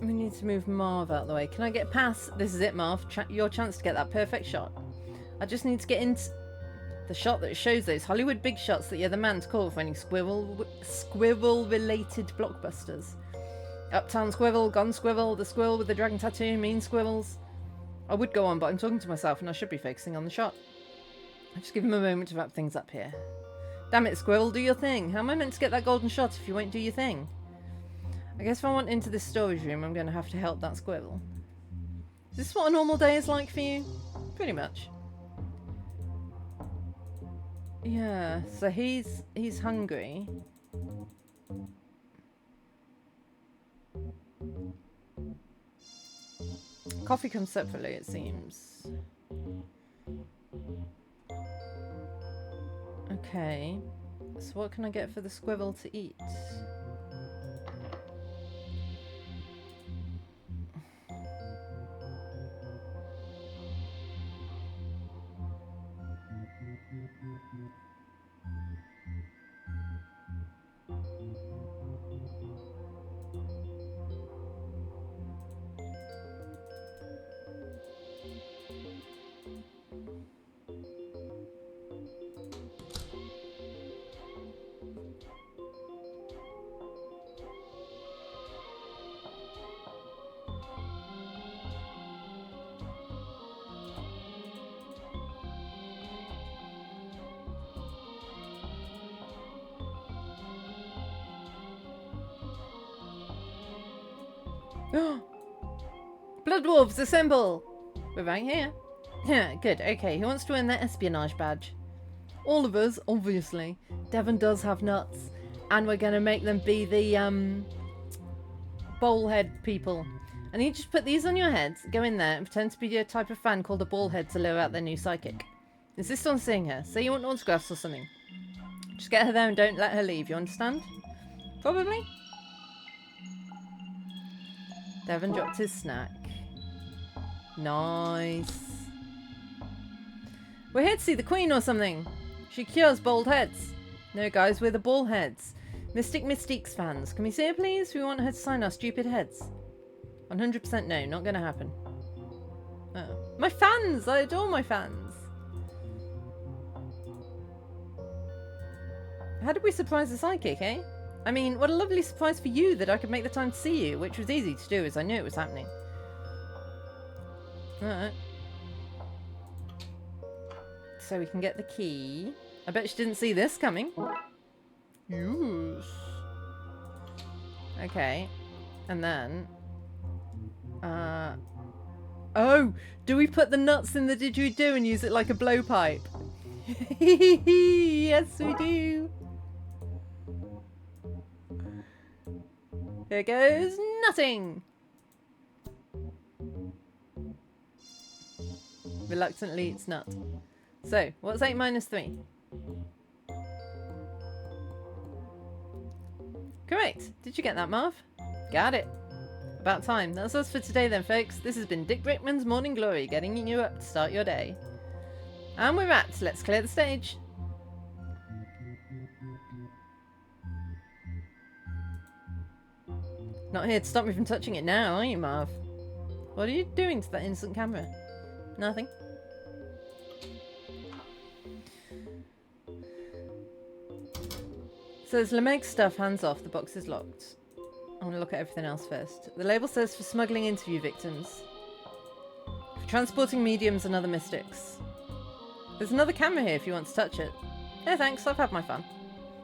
We need to move Marv out of the way. Can I get past? This is it, Marv. Your chance to get that perfect shot. I just need to get into the shot that shows those Hollywood big shots that you're the man to call for any squirrel-related blockbusters. Uptown Squirrel, Gone Squirrel, the squirrel with the dragon tattoo, Mean Squirrels. I would go on, but I'm talking to myself and I should be focusing on the shot. I'll just give him a moment to wrap things up here. Damn it, Squirrel, do your thing. How am I meant to get that golden shot if you won't do your thing? I guess if I want into this storage room, I'm going to have to help that squirrel. Is this what a normal day is like for you? Pretty much. Yeah, so he's hungry. Coffee comes separately, it seems. Okay. So what can I get for the squirrel to eat? Blood Wolves, assemble! We're right here. Yeah, good. Okay, who wants to earn their espionage badge? All of us, obviously. Devon does have nuts. And we're going to make them be the, bowlhead people. And you just put these on your heads, go in there, and pretend to be a type of fan called a ballhead to lure out their new psychic. Insist on seeing her. Say you want autographs or something. Just get her there and don't let her leave, you understand? Probably? Devon dropped his snack. Nice. We're here to see the Queen or something. She cures bald heads. No, guys, we're the ball heads. Mystic Mystiques fans. Can we see her, please? We want her to sign our stupid heads. 100% no, not gonna happen. Oh. My fans! I adore my fans. How did we surprise the psychic, eh? I mean, what a lovely surprise for you that I could make the time to see you, which was easy to do as I knew it was happening. Alright. So we can get the key. I bet she didn't see this coming. Yes. Okay. And then... Oh! Do we put the nuts in the didgeridoo and use it like a blowpipe? Yes, we do! Here goes nothing! Reluctantly eats nut. So, what's 8 minus 3? Correct! Did you get that, Marv? Got it! About time. That's us for today then, folks. This has been Dick Brickman's Morning Glory, getting you up to start your day. And we're at. Let's clear the stage. Not here to stop me from touching it now, are you, Marv? What are you doing to that instant camera? Nothing. Says Lemeg's stuff, hands off, the box is locked. I want to look at everything else first. The label says for smuggling interview victims. For transporting mediums and other mystics. There's another camera here if you want to touch it. No thanks, I've had my fun.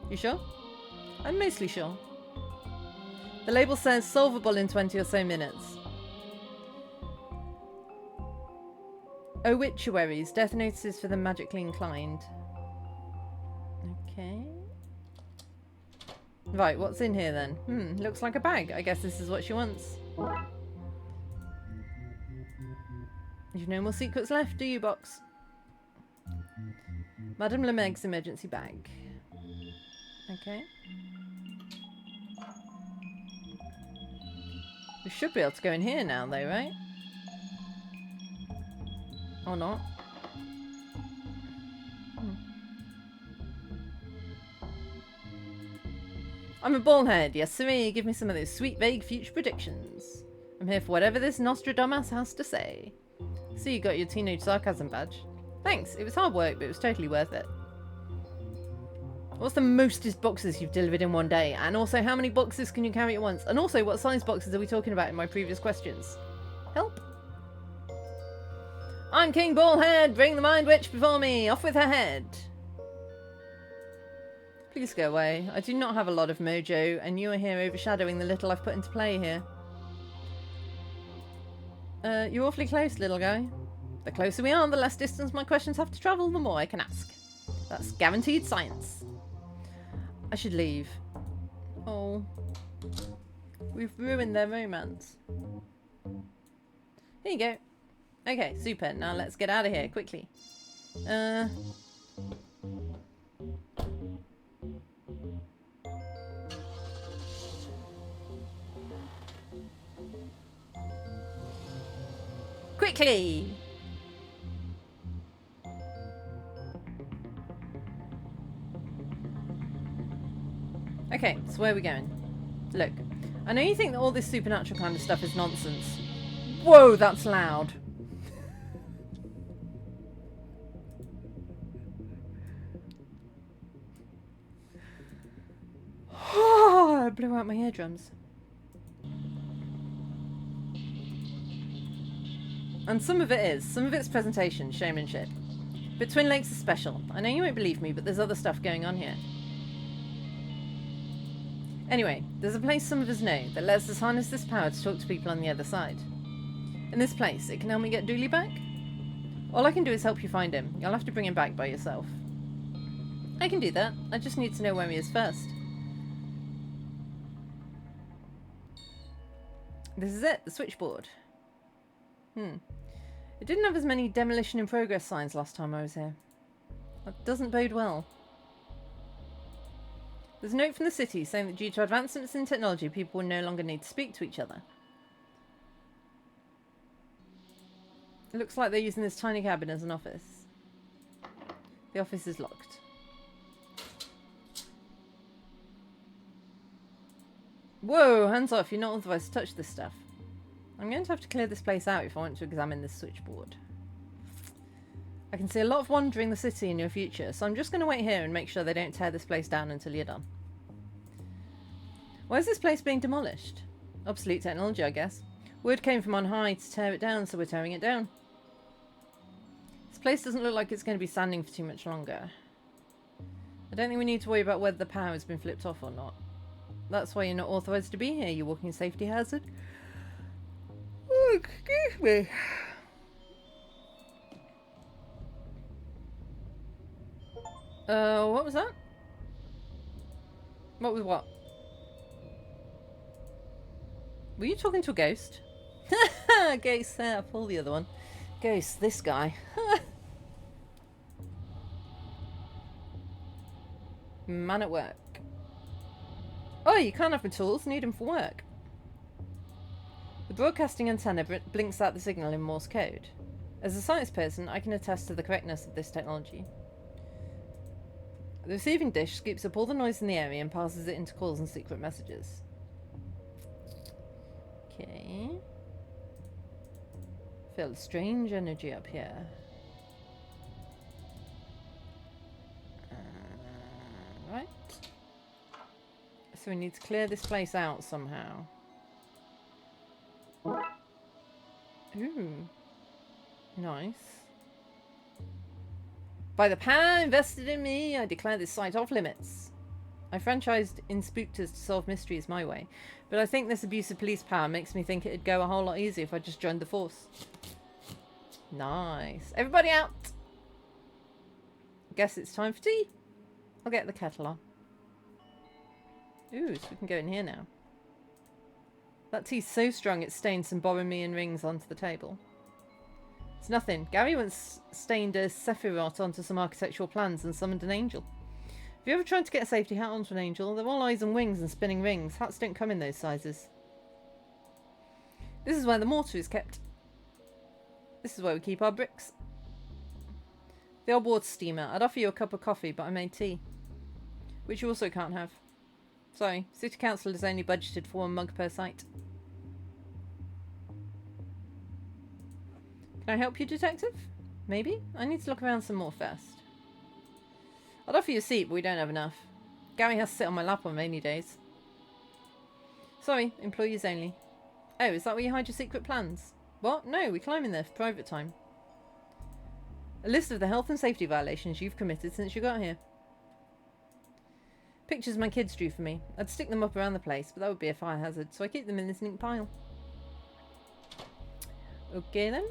You sure? I'm mostly sure. The label says solvable in 20 or so minutes. Obituaries, death notices for the magically inclined. Okay. Right, what's in here then? Looks like a bag. I guess this is what she wants. You've no more secrets left, do you, box? Madame Lemeg's emergency bag. Okay. We should be able to go in here now, though, right? Or not? I'm a ballhead, yes sirree. Give me some of those sweet, vague future predictions. I'm here for whatever this Nostradamus has to say. So you got your teenage sarcasm badge. Thanks, it was hard work, but it was totally worth it. What's the mostest boxes you've delivered in one day? And also, how many boxes can you carry at once? And also, what size boxes are we talking about in my previous questions? Help. I'm King Ballhead. Bring the Mind Witch before me. Off with her head. Please go away. I do not have a lot of mojo, and you are here overshadowing the little I've put into play here. You're awfully close, little guy. The closer we are, the less distance my questions have to travel, the more I can ask. That's guaranteed science. I should leave. Oh. We've ruined their romance. Here you go. Okay, super. Now let's get out of here, quickly. Quickly! Okay, so where are we going? Look, I know you think that all this supernatural kind of stuff is nonsense. Whoa, that's loud. Oh, I blew out my eardrums. And some of it is. Some of it's presentation, showmanship. But Twin Lakes is special. I know you won't believe me, but there's other stuff going on here. Anyway, there's a place some of us know that lets us harness this power to talk to people on the other side. In this place, it can help me get Dooley back. All I can do is help you find him. You'll have to bring him back by yourself. I can do that. I just need to know where he is first. This is it, the switchboard. It didn't have as many demolition in progress signs last time I was here. That doesn't bode well. There's a note from the city saying that due to advancements in technology, people will no longer need to speak to each other. It looks like they're using this tiny cabin as an office. The office is locked. Whoa, hands off, you're not authorized to touch this stuff. I'm going to have to clear this place out if I want to examine this switchboard. I can see a lot of wandering the city in your future, so I'm just going to wait here and make sure they don't tear this place down until you're done. Why is this place being demolished? Obsolete technology, I guess. Word came from on high to tear it down, so we're tearing it down. This place doesn't look like it's going to be standing for too much longer. I don't think we need to worry about whether the power has been flipped off or not. That's why you're not authorized to be here, you walking safety hazard. Oh, excuse me. What was that? What was what? Were you talking to a ghost? Ghost there, pull the other one. Ghost, this guy. Man at work. Oh, you can't have my tools, need them for work. The broadcasting antenna blinks out the signal in Morse code. As a science person, I can attest to the correctness of this technology. The receiving dish scoops up all the noise in the area and passes it into calls and secret messages. Okay. Feel strange energy up here. Right. So we need to clear this place out somehow. Ooh. Nice. By the power invested in me, I declare this site off limits. I franchised in Spookters to solve mysteries my way, but I think this abuse of police power makes me think it'd go a whole lot easier if I just joined the force. Nice. Everybody out! Guess it's time for tea. I'll get the kettle on. Ooh, so we can go in here now. That tea's so strong it stained some Borromean rings onto the table. It's nothing. Gary once stained a Sephiroth onto some architectural plans and summoned an angel. Have you ever tried to get a safety hat onto an angel? They're all eyes and wings and spinning rings. Hats don't come in those sizes. This is where the mortar is kept. This is where we keep our bricks. The old water steamer. I'd offer you a cup of coffee, but I made tea. Which you also can't have. Sorry, City Council has only budgeted for 1 mug per site. Can I help you, detective? Maybe? I need to look around some more first. I'd offer you a seat, but we don't have enough. Gary has to sit on my lap on rainy days. Sorry, employees only. Oh, is that where you hide your secret plans? What? No, we climb in there for private time. A list of the health and safety violations you've committed since you got here. Pictures my kids drew for me. I'd stick them up around the place, but that would be a fire hazard, so I keep them in this neat pile. Okay then.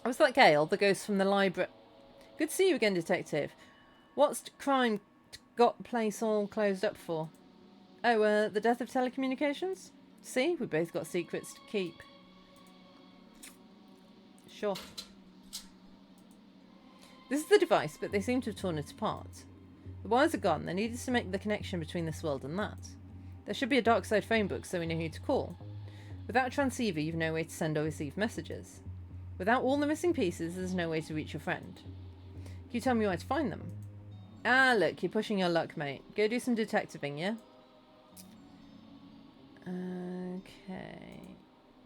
I was that Gale, the ghost from the library. Good to see you again, Detective. What's crime got place all closed up for? Oh, the death of telecommunications? See, we both got secrets to keep. Sure. This is the device, but they seem to have torn it apart. The wires are gone. They needed to make the connection between this world and that. There should be a Darkside phone book so we know who to call. Without a transceiver, you've no way to send or receive messages. Without all the missing pieces, there's no way to reach your friend. Can you tell me where to find them? Ah, look, you're pushing your luck, mate. Go do some detectiving, yeah? Okay.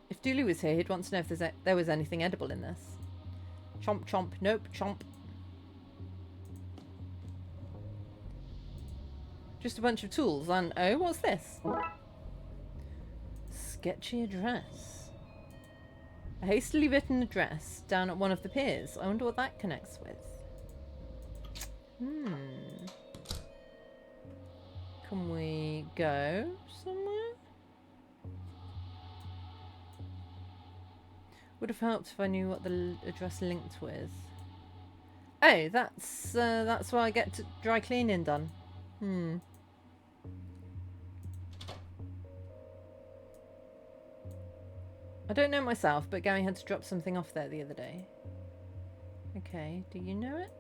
If Dooley was here, he'd want to know if there was anything edible in this. Chomp, chomp. Nope, chomp. Just a bunch of tools and... Oh, what's this? Sketchy address. A hastily written address down at one of the piers. I wonder what that connects with. Can we go somewhere? Would have helped if I knew what the address linked with. Oh, that's where I get dry cleaning done. I don't know myself, but Gary had to drop something off there the other day. Okay, do you know it?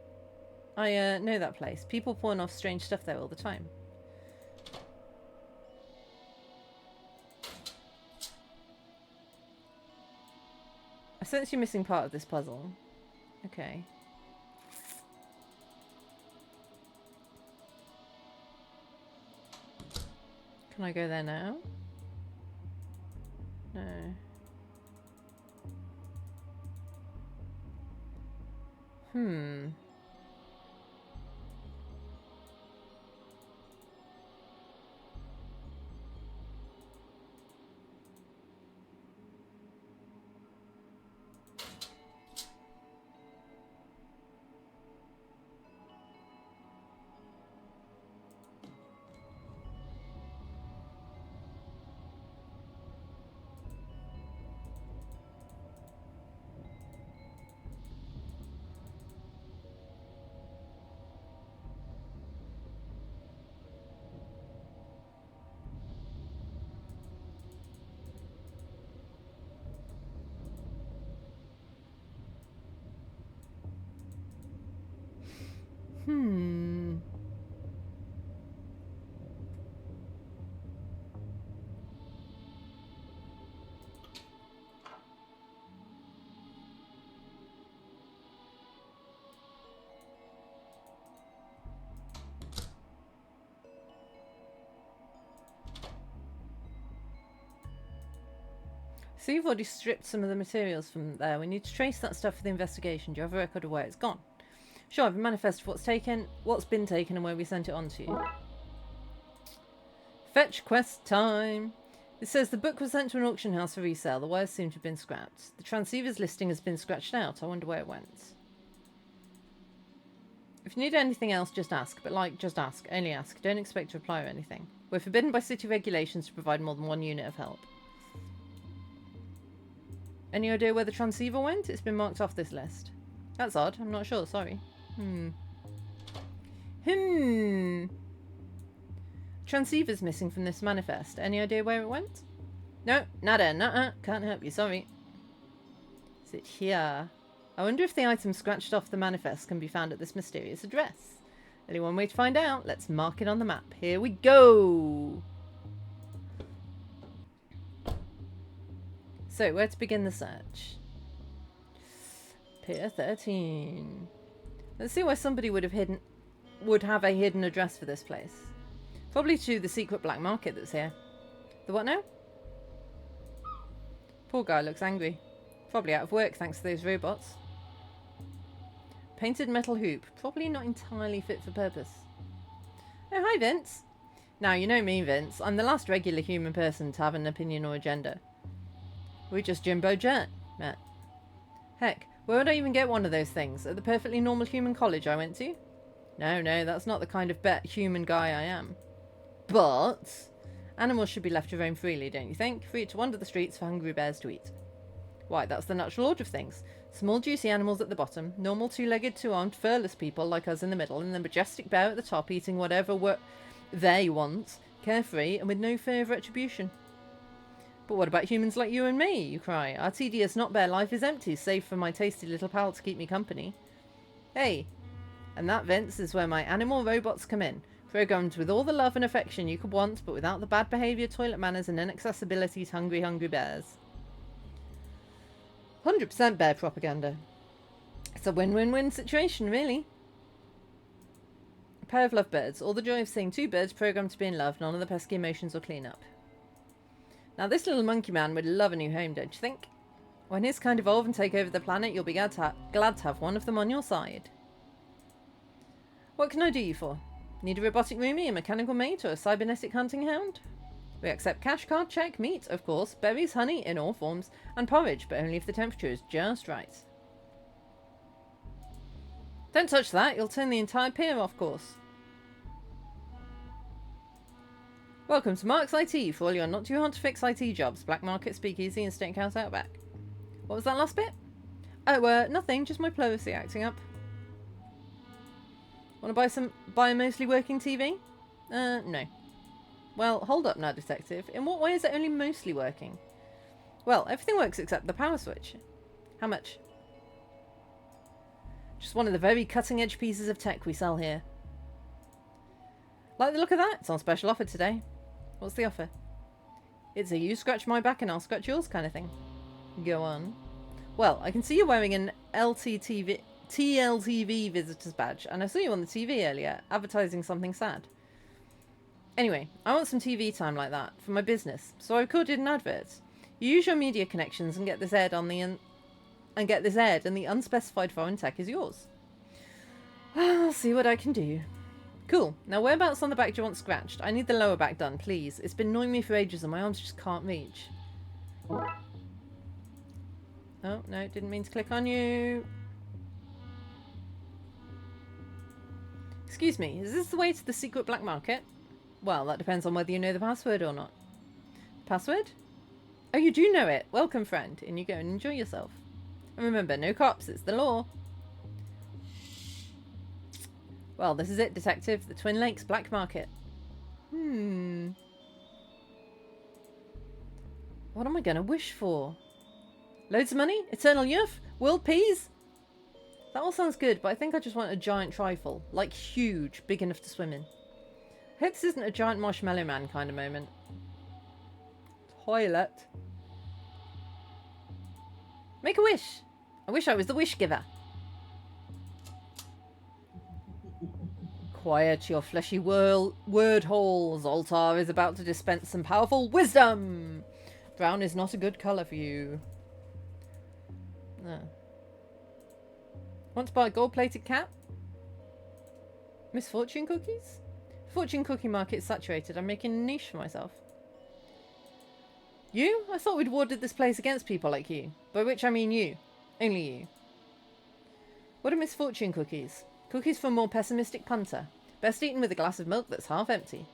I know that place. People pawn off strange stuff there all the time. I sense you're missing part of this puzzle. Okay. Can I go there now? No. So you've already stripped some of the materials from there. We need to trace that stuff for the investigation. Do you have a record of where it's gone? Sure, I have a manifest of what's been taken and where we sent it on to. Fetch quest time. It says the book was sent to an auction house for resale. The wires seem to have been scrapped. The transceiver's listing has been scratched out. I wonder where it went. If you need anything else, just ask. But just ask. Only ask. Don't expect to reply or anything. We're forbidden by city regulations to provide more than one unit of help. Any idea where the transceiver went? It's been marked off this list. That's odd. I'm not sure. Sorry. Transceiver's missing from this manifest. Any idea where it went? No. Nada. Nuh-uh. Can't help you. Sorry. Is it here? I wonder if the item scratched off the manifest can be found at this mysterious address. Only one way to find out. Let's mark it on the map. Here we go. So, where to begin the search? Pier 13. Let's see why somebody would have a hidden address for this place. Probably to the secret black market that's here. The what now? Poor guy looks angry. Probably out of work thanks to those robots. Painted metal hoop. Probably not entirely fit for purpose. Oh, hi Vince. Now, you know me, Vince. I'm the last regular human person to have an opinion or agenda. We just Jimbo Jet, Matt. Heck, where would I even get one of those things? At the perfectly normal human college I went to? No, that's not the kind of human guy I am. But animals should be left to roam freely, don't you think? Free to wander the streets for hungry bears to eat. Why, that's the natural order of things. Small, juicy animals at the bottom, normal two-legged, two-armed, furless people like us in the middle, and the majestic bear at the top eating whatever they want, carefree and with no fear of retribution. But what about humans like you and me, you cry? Our tedious, not bare life is empty, save for my tasty little pal to keep me company. Hey, and that, Vince, is where my animal robots come in. Programmed with all the love and affection you could want, but without the bad behaviour, toilet manners, and inaccessibility to hungry, hungry bears. 100% bear propaganda. It's a win-win-win situation, really. A pair of lovebirds. All the joy of seeing two birds programmed to be in love, none of the pesky emotions or clean-up. Now, this little monkey man would love a new home, don't you think? When his kind evolve and take over the planet, you'll be glad to have one of them on your side. What can I do you for? Need a robotic roomie, a mechanical mate, or a cybernetic hunting hound? We accept cash, card, check, meat, of course, berries, honey in all forms, and porridge, but only if the temperature is just right. Don't touch that, you'll turn the entire pier off course. Welcome to Mark's IT for all your not too hard to fix IT jobs, black market, speakeasy, and steakhouse outback. What was that last bit? Oh, nothing, just my pleurisy acting up. Want to buy a mostly working TV? No. Well, hold up now, detective. In what way is it only mostly working? Well, everything works except the power switch. How much? Just one of the very cutting-edge pieces of tech we sell here. Like the look of that? It's on special offer today. What's the offer? It's a you scratch my back and I'll scratch yours kind of thing. Go on. Well, I can see you're wearing an TLTV visitor's badge, and I saw you on the TV earlier, advertising something sad. Anyway, I want some TV time like that, for my business, so I recorded an advert. You use your media connections and get this aired and the unspecified foreign tech is yours. I'll see what I can do. Cool. Now whereabouts on the back do you want scratched? I need the lower back done, please. It's been annoying me for ages and my arms just can't reach. Oh, no, didn't mean to click on you. Excuse me, is this the way to the secret black market? Well, that depends on whether you know the password or not. Password? Oh, you do know it. Welcome, friend. In you go and enjoy yourself. And remember, no cops, it's the law. Well, this is it, detective. The Twin Lakes Black Market. What am I going to wish for? Loads of money? Eternal youth? World peas? That all sounds good, but I think I just want a giant trifle. Like huge, big enough to swim in. I hope this isn't a giant marshmallow man kind of moment. Toilet. Make a wish. I wish I was the wish giver. Quiet your fleshy word holes. Altar is about to dispense some powerful wisdom. Brown is not a good colour for you. No. Want to buy a gold-plated cap? Misfortune cookies? Fortune cookie market is saturated. I'm making a niche for myself. You? I thought we'd warded this place against people like you. By which I mean you. Only you. What are misfortune cookies? Cookies for a more pessimistic punter. Best eaten with a glass of milk that's half empty.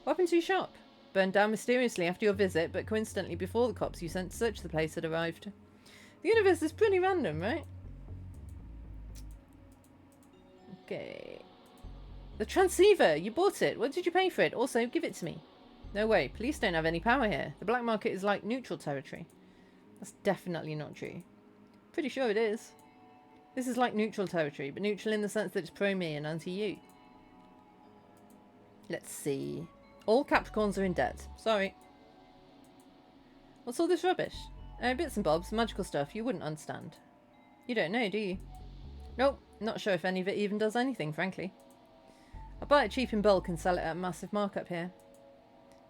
What happened to your shop? Burned down mysteriously after your visit, but coincidentally before the cops you sent to search the place had arrived. The universe is pretty random, right? Okay. The transceiver! You bought it! What did you pay for it? Also, give it to me. No way. Police don't have any power here. The black market is like neutral territory. That's definitely not true. Pretty sure it is. This is like neutral territory, but neutral in the sense that it's pro-me and anti-you. Let's see. All Capricorns are in debt. Sorry. What's all this rubbish? Bits and bobs, magical stuff you wouldn't understand. You don't know, do you? Nope. Not sure if any of it even does anything, frankly. I buy it cheap in bulk and sell it at a massive markup here.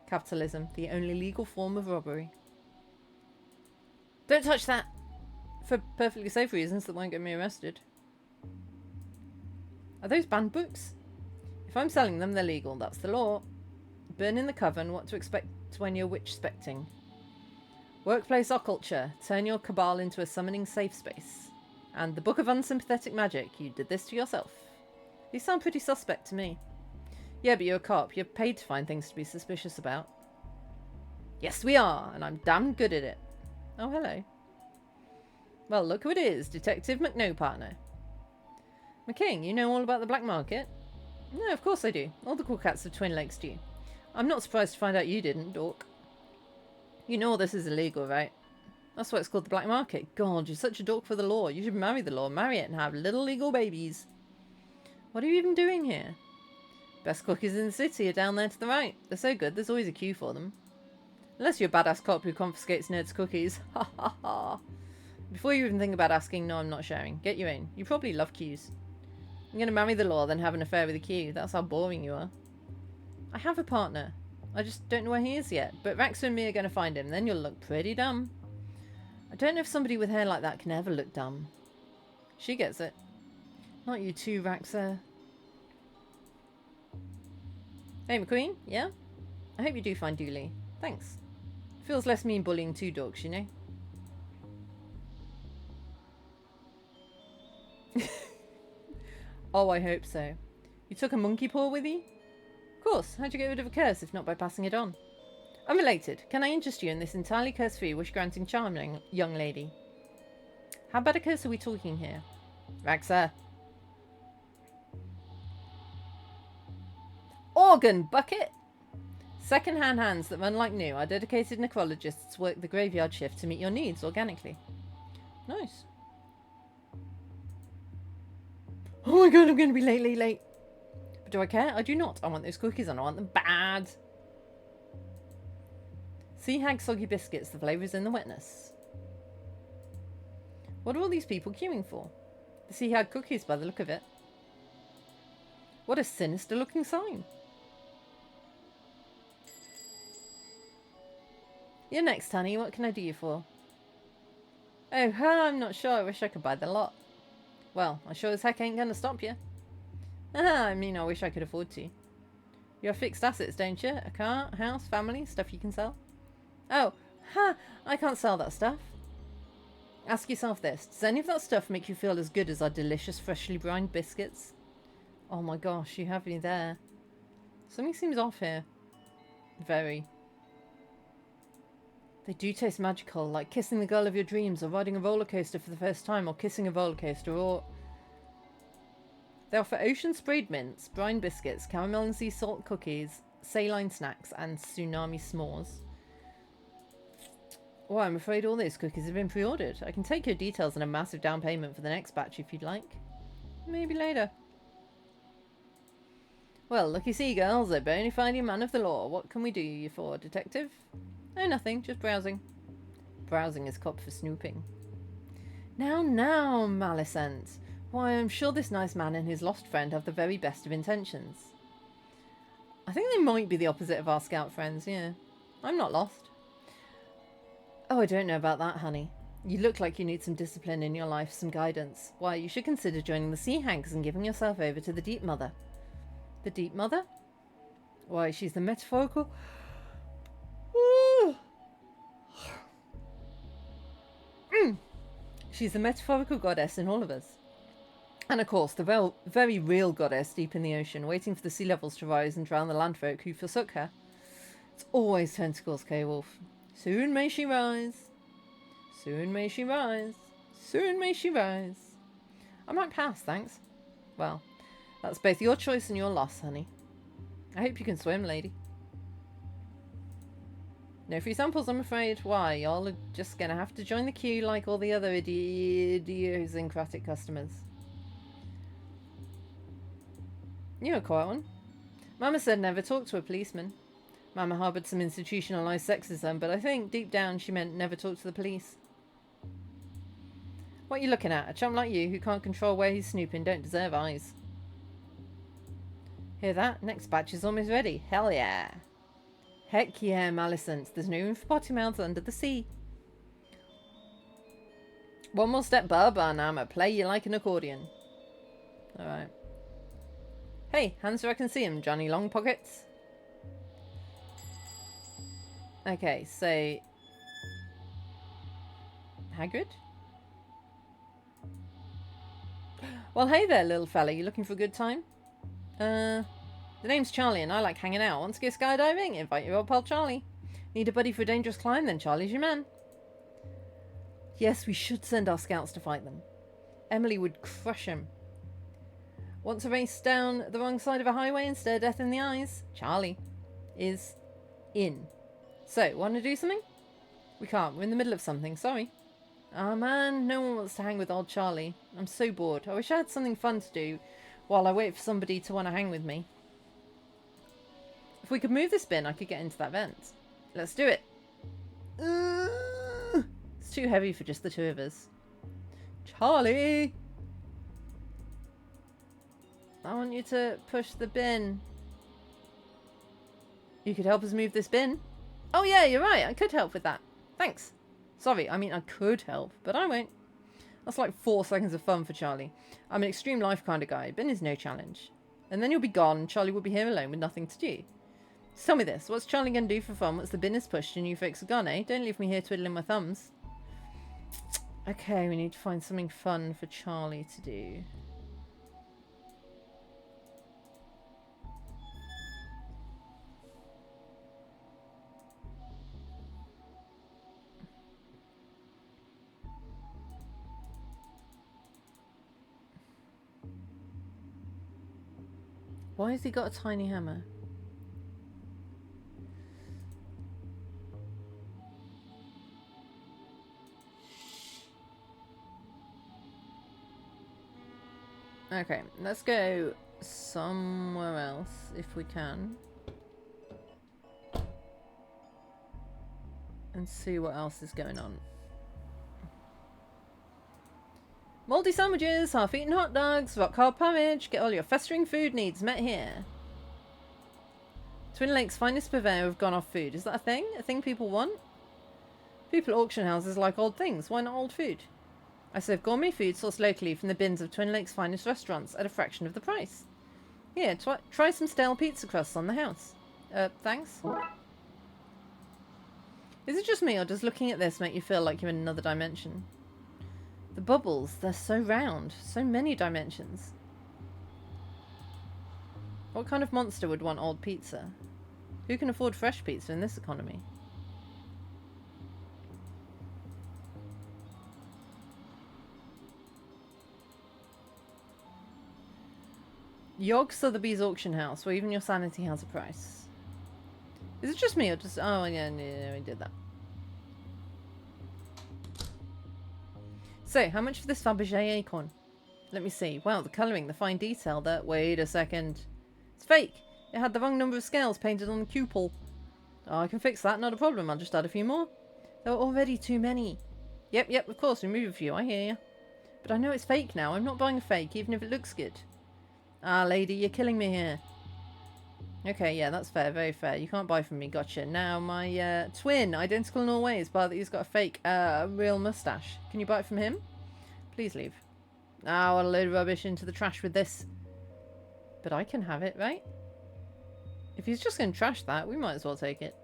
Capitalism, the only legal form of robbery. Don't touch that! For perfectly safe reasons that won't get me arrested. Are those banned books? If I'm selling them, they're legal. That's the law. Burn in the coven. What to expect when you're witch-specting. Workplace occulture. Turn your cabal into a summoning safe space. And the Book of Unsympathetic Magic. You did this to yourself. These sound pretty suspect to me. Yeah, but you're a cop. You're paid to find things to be suspicious about. Yes, we are, and I'm damn good at it. Oh, hello. Well, look who it is. Detective McNopartner. McKing, you know all about the black market? No, of course I do. All the cool cats of Twin Lakes do. I'm not surprised to find out you didn't, dork. You know all this is illegal, right? That's why it's called the black market. God, you're such a dork for the law. You should marry the law, marry it, and have little legal babies. What are you even doing here? Best cookies in the city are down there to the right. They're so good, there's always a queue for them. Unless you're a badass cop who confiscates nerds' cookies. Ha ha ha. Before you even think about asking, no, I'm not sharing. Get your own. You probably love queues. I'm going to marry the law, then have an affair with the queue. That's how boring you are. I have a partner. I just don't know where he is yet. But Raxa and me are going to find him. Then you'll look pretty dumb. I don't know if somebody with hair like that can ever look dumb. She gets it. Not you too, Raxa. Hey, McQueen? Yeah? I hope you do find Dooley. Thanks. Feels less mean bullying two dogs, you know? Oh, I hope so. You took a monkey paw with you? Of course. How'd you get rid of a curse if not by passing it on? Unrelated. Can I interest you in this entirely curse-free, wish-granting charm, young lady? How bad a curse are we talking here? Raxa. Organ bucket! Second-hand hands that run like new. Our dedicated necrologists work the graveyard shift to meet your needs organically. Nice. Oh my god, I'm going to be late. But do I care? I do not. I want those cookies and I want them bad. Sea Hag soggy biscuits. The flavour is in the wetness. What are all these people queuing for? The Sea Hag cookies by the look of it. What a sinister looking sign. You're next, honey. What can I do you for? Oh, I'm not sure. I wish I could buy the lot. Well, I sure as heck ain't gonna stop you. I mean, I wish I could afford to. You have fixed assets, don't you? A car, a house, family, stuff you can sell? Oh, I can't sell that stuff. Ask yourself this. Does any of that stuff make you feel as good as our delicious, freshly brined biscuits? Oh my gosh, you have me there. Something seems off here. Very. They do taste magical, like kissing the girl of your dreams, or riding a roller coaster for the first time, or kissing a roller coaster, or... They offer ocean-sprayed mints, brine biscuits, caramel and sea salt cookies, saline snacks, and tsunami s'mores. Well, I'm afraid all those cookies have been pre-ordered. I can take your details and a massive down payment for the next batch if you'd like. Maybe later. Well, lucky seagulls, a bona fide man of the law. What can we do you for, detective? Oh, nothing. Just browsing. Browsing is cop for snooping. Now, Malicent. Why, I'm sure this nice man and his lost friend have the very best of intentions. I think they might be the opposite of our scout friends, yeah. I'm not lost. Oh, I don't know about that, honey. You look like you need some discipline in your life, some guidance. Why, you should consider joining the Sea Hags and giving yourself over to the Deep Mother. The Deep Mother? Why, she's the metaphorical... She's the metaphorical goddess in all of us. And of course, the very real goddess deep in the ocean, waiting for the sea levels to rise and drown the landfolk who forsook her. It's always tentacles, K-Wolf. Soon may she rise. Soon may she rise. Soon may she rise. I might pass, thanks. Well, that's both your choice and your loss, honey. I hope you can swim, lady. No free samples, I'm afraid. Why? Y'all are just gonna have to join the queue like all the other idiosyncratic customers. You're a quiet one. Mama said never talk to a policeman. Mama harboured some institutionalised sexism, but I think deep down she meant never talk to the police. What are you looking at? A chump like you who can't control where he's snooping don't deserve eyes. Hear that? Next batch is almost ready. Hell yeah. Heck yeah, Malicent. There's no room for potty mouths under the sea. One more step, bub, and I'ma play you like an accordion. Alright. Hey, hands where I can see him, Johnny Long Pockets. Okay, so... Hagrid? Well, hey there, little fella. You looking for a good time? The name's Charlie and I like hanging out. Want to go skydiving? Invite your old pal Charlie. Need a buddy for a dangerous climb? Then Charlie's your man. Yes, we should send our scouts to fight them. Emily would crush him. Want to race down the wrong side of a highway and stare death in the eyes? Charlie is in. So, want to do something? We can't. We're in the middle of something. Sorry. Oh man, no one wants to hang with old Charlie. I'm so bored. I wish I had something fun to do while I wait for somebody to want to hang with me. If we could move this bin, I could get into that vent. Let's do it. It's too heavy for just the two of us. Charlie! I want you to push the bin. You could help us move this bin. Oh yeah, you're right. I could help with that. Thanks. Sorry, I mean I could help, but I won't. That's like 4 seconds of fun for Charlie. I'm an extreme life kind of guy. Bin is no challenge. And then you'll be gone and Charlie will be here alone with nothing to do. So tell me this. What's Charlie going to do for fun once the bin is pushed and you fix a gun, eh? Don't leave me here twiddling my thumbs. Okay, we need to find something fun for Charlie to do. Why has he got a tiny hammer? Okay, let's go somewhere else if we can. And see what else is going on. Mouldy sandwiches, half-eaten hot dogs, rock hard porridge. Get all your festering food needs met here. Twin Lakes' finest purveyor of gone-off food. Is that a thing? A thing people want? People at auction houses like old things. Why not old food? I serve gourmet food sourced locally from the bins of Twin Lakes' finest restaurants at a fraction of the price. Here, try some stale pizza crusts on the house. Thanks. Is it just me, or does looking at this make you feel like you're in another dimension? The bubbles, they're so round. So many dimensions. What kind of monster would want old pizza? Who can afford fresh pizza in this economy? Yog Sotheby's auction house, where even your sanity has a price. Is it just me, or just... Oh, yeah, no, we did that. So, how much for this Fabergé acorn? Let me see. Wow, the colouring, the fine detail there. Wait a second. It's fake. It had the wrong number of scales painted on the cupel. Oh, I can fix that. Not a problem. I'll just add a few more. There are already too many. Yep, of course. Remove a few. I hear you. But I know it's fake now. I'm not buying a fake, even if it looks good. Ah, lady, you're killing me here. Okay, yeah, that's fair. Very fair. You can't buy from me. Gotcha. Now, my twin, identical in all ways, but he's got a fake, real mustache. Can you buy it from him? Please leave. Ah, what a load of rubbish into the trash with this. But I can have it, right? If he's just going to trash that, we might as well take it.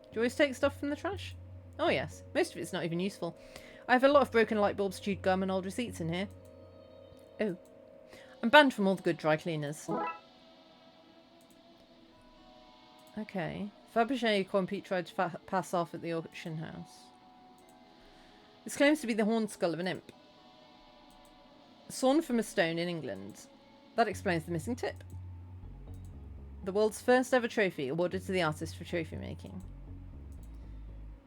Do you always take stuff from the trash? Oh, yes. Most of it's not even useful. I have a lot of broken light bulbs, chewed gum, and old receipts in here. Oh. I'm banned from all the good dry cleaners. Okay. Fabergé acorn Pete tried to pass off at the auction house. This claims to be the horned skull of an imp. Sawn from a stone in England. That explains the missing tip. The world's first ever trophy awarded to the artist for trophy making.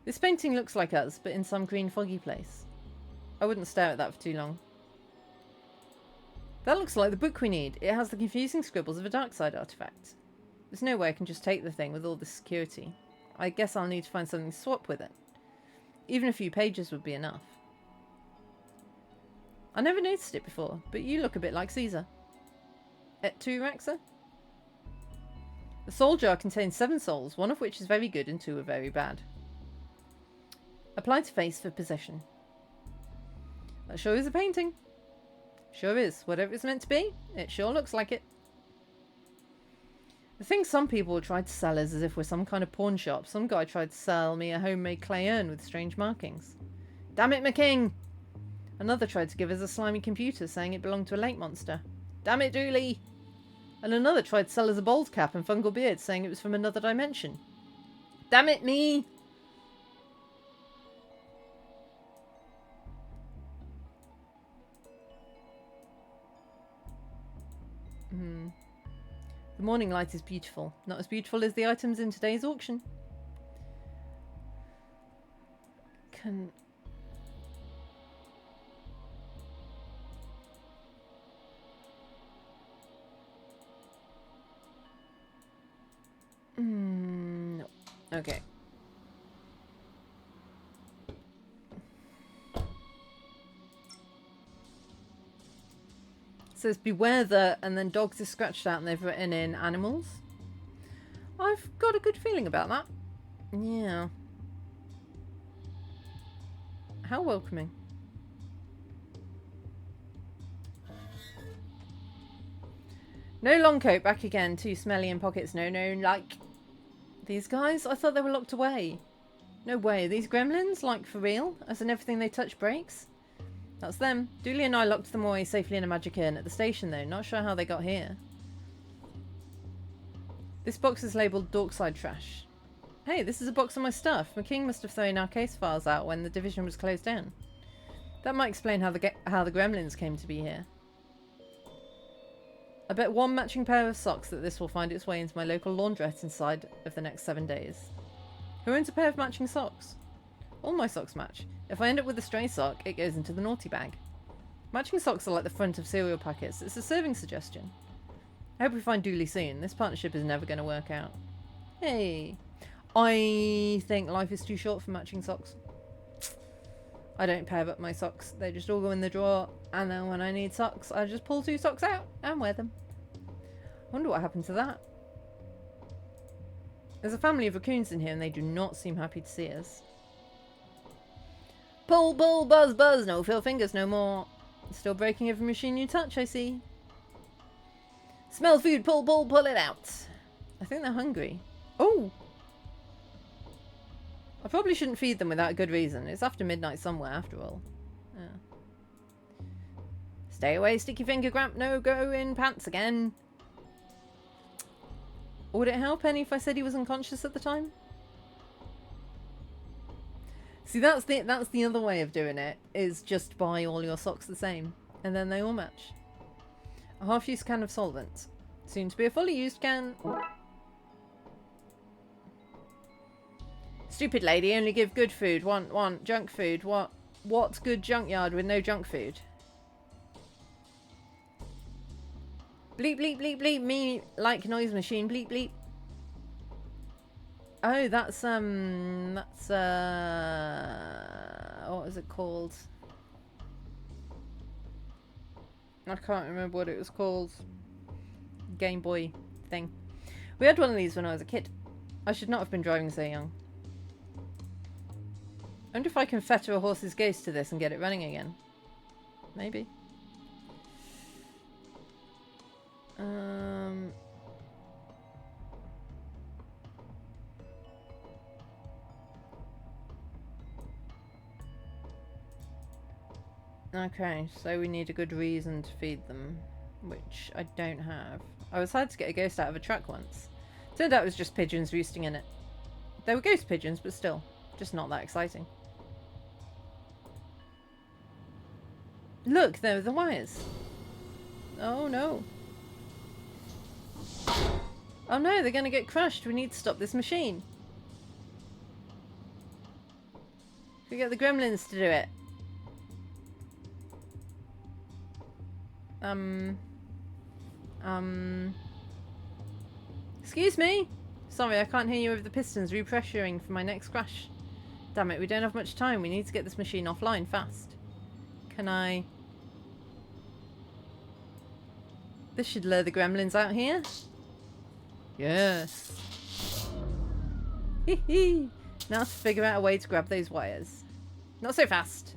This painting looks like us, but in some green foggy place. I wouldn't stare at that for too long. That looks like the book we need. It has the confusing scribbles of a Darkside artifact. There's no way I can just take the thing with all this security. I guess I'll need to find something to swap with it. Even a few pages would be enough. I never noticed it before, but you look a bit like Caesar. Et tu, Raxa? The soul jar contains 7 souls, one of which is very good and 2 are very bad. Apply to face for possession. That sure is a painting. Sure is. Whatever it's meant to be, it sure looks like it. The thing some people will try to sell us as if we're some kind of pawn shop. Some guy tried to sell me a homemade clay urn with strange markings. Damn it, McKing! Another tried to give us a slimy computer saying it belonged to a lake monster. Damn it, Dooley! And another tried to sell us a bald cap and fungal beard, saying it was from another dimension. Damn it, me! The morning light is beautiful. Not as beautiful as the items in today's auction. Can... no. Okay. It says beware the, and then dogs is scratched out and they've written in animals. I've got a good feeling about that. Yeah. How welcoming. No long coat, back again. Too smelly in pockets. No, like... These guys? I thought they were locked away. No way. Are these gremlins? Like, for real? As in everything they touch breaks? That's them. Dooley and I locked them away safely in a magic urn at the station, though. Not sure how they got here. This box is labelled Darkside trash. Hey, this is a box of my stuff. McKing must have thrown our case files out when the division was closed down. That might explain how the gremlins came to be here. I bet one matching pair of socks that this will find its way into my local laundrette inside of the next 7 days. Who owns a pair of matching socks? All my socks match. If I end up with a stray sock, it goes into the naughty bag. Matching socks are like the front of cereal packets. It's a serving suggestion. I hope we find Dooley soon. This partnership is never going to work out. Hey. I think life is too short for matching socks. I don't pair up my socks. They just all go in the drawer. And then when I need socks, I just pull 2 socks out and wear them. I wonder what happened to that. There's a family of raccoons in here and they do not seem happy to see us. Pull, pull, buzz, buzz. No feel fingers no more. Still breaking every machine you touch, I see. Smell food. Pull, pull, pull it out. I think they're hungry. Oh! I probably shouldn't feed them without a good reason. It's after midnight somewhere, after all. Yeah. Stay away, sticky finger Gramp. No go in pants again. Would it help any if I said he was unconscious at the time? See, that's the other way of doing it, is just buy all your socks the same, and then they all match. A half-used can of solvent. Soon to be a fully used can. Stupid lady, only give good food. Want junk food. What's good junkyard with no junk food? Bleep, bleep, bleep, bleep. Me like noise machine. Bleep, bleep. Oh, that's what was it called? I can't remember what it was called. Game Boy thing. We had one of these when I was a kid. I should not have been driving so young. I wonder if I can fetter a horse's ghost to this and get it running again. Maybe. Okay, so we need a good reason to feed them, which I don't have. I was had to get a ghost out of a truck once. Turned out it was just pigeons roosting in it. They were ghost pigeons, but still, just not that exciting. Look, there are the wires. Oh no. Oh no, they're going to get crushed. We need to stop this machine. We get the gremlins to do it. Excuse me? Sorry, I can't hear you over the pistons repressuring for my next crash. Damn it, we don't have much time. We need to get this machine offline fast. Can I... This should lure the gremlins out here. Yes. Hee hee. Now to figure out a way to grab those wires. Not so fast.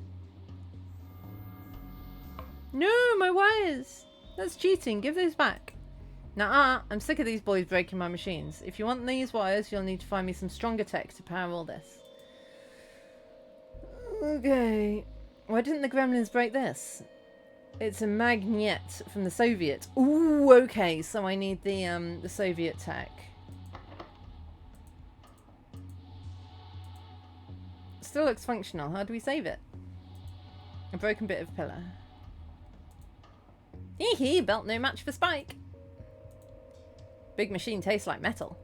No, my wires. That's cheating. Give those back. Nuh-uh. I'm sick of these boys breaking my machines. If you want these wires, you'll need to find me some stronger tech to power all this. Okay. Why didn't the gremlins break this? It's a magnet from the Soviet. Ooh, okay. So I need the Soviet tech. Still looks functional. How do we save it? A broken bit of pillar. Hee hee, belt no match for Spike. Big machine tastes like metal.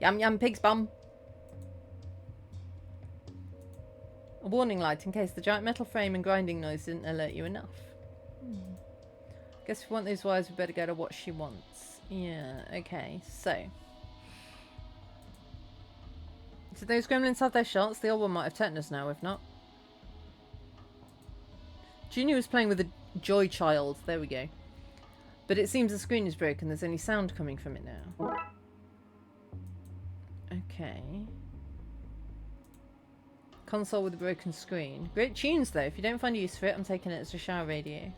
Yum yum, pig's bum. A warning light in case the giant metal frame and grinding noise didn't alert you enough. Guess if we want those wires, we better go to what she wants. Yeah, okay, so. Did those gremlins have their shots? The old one might have tetanus now, if not. Junior was playing with a joy child. There we go. But it seems the screen is broken. There's only sound coming from it now. Okay. Console with a broken screen. Great tunes, though. If you don't find a use for it, I'm taking it as a shower radio.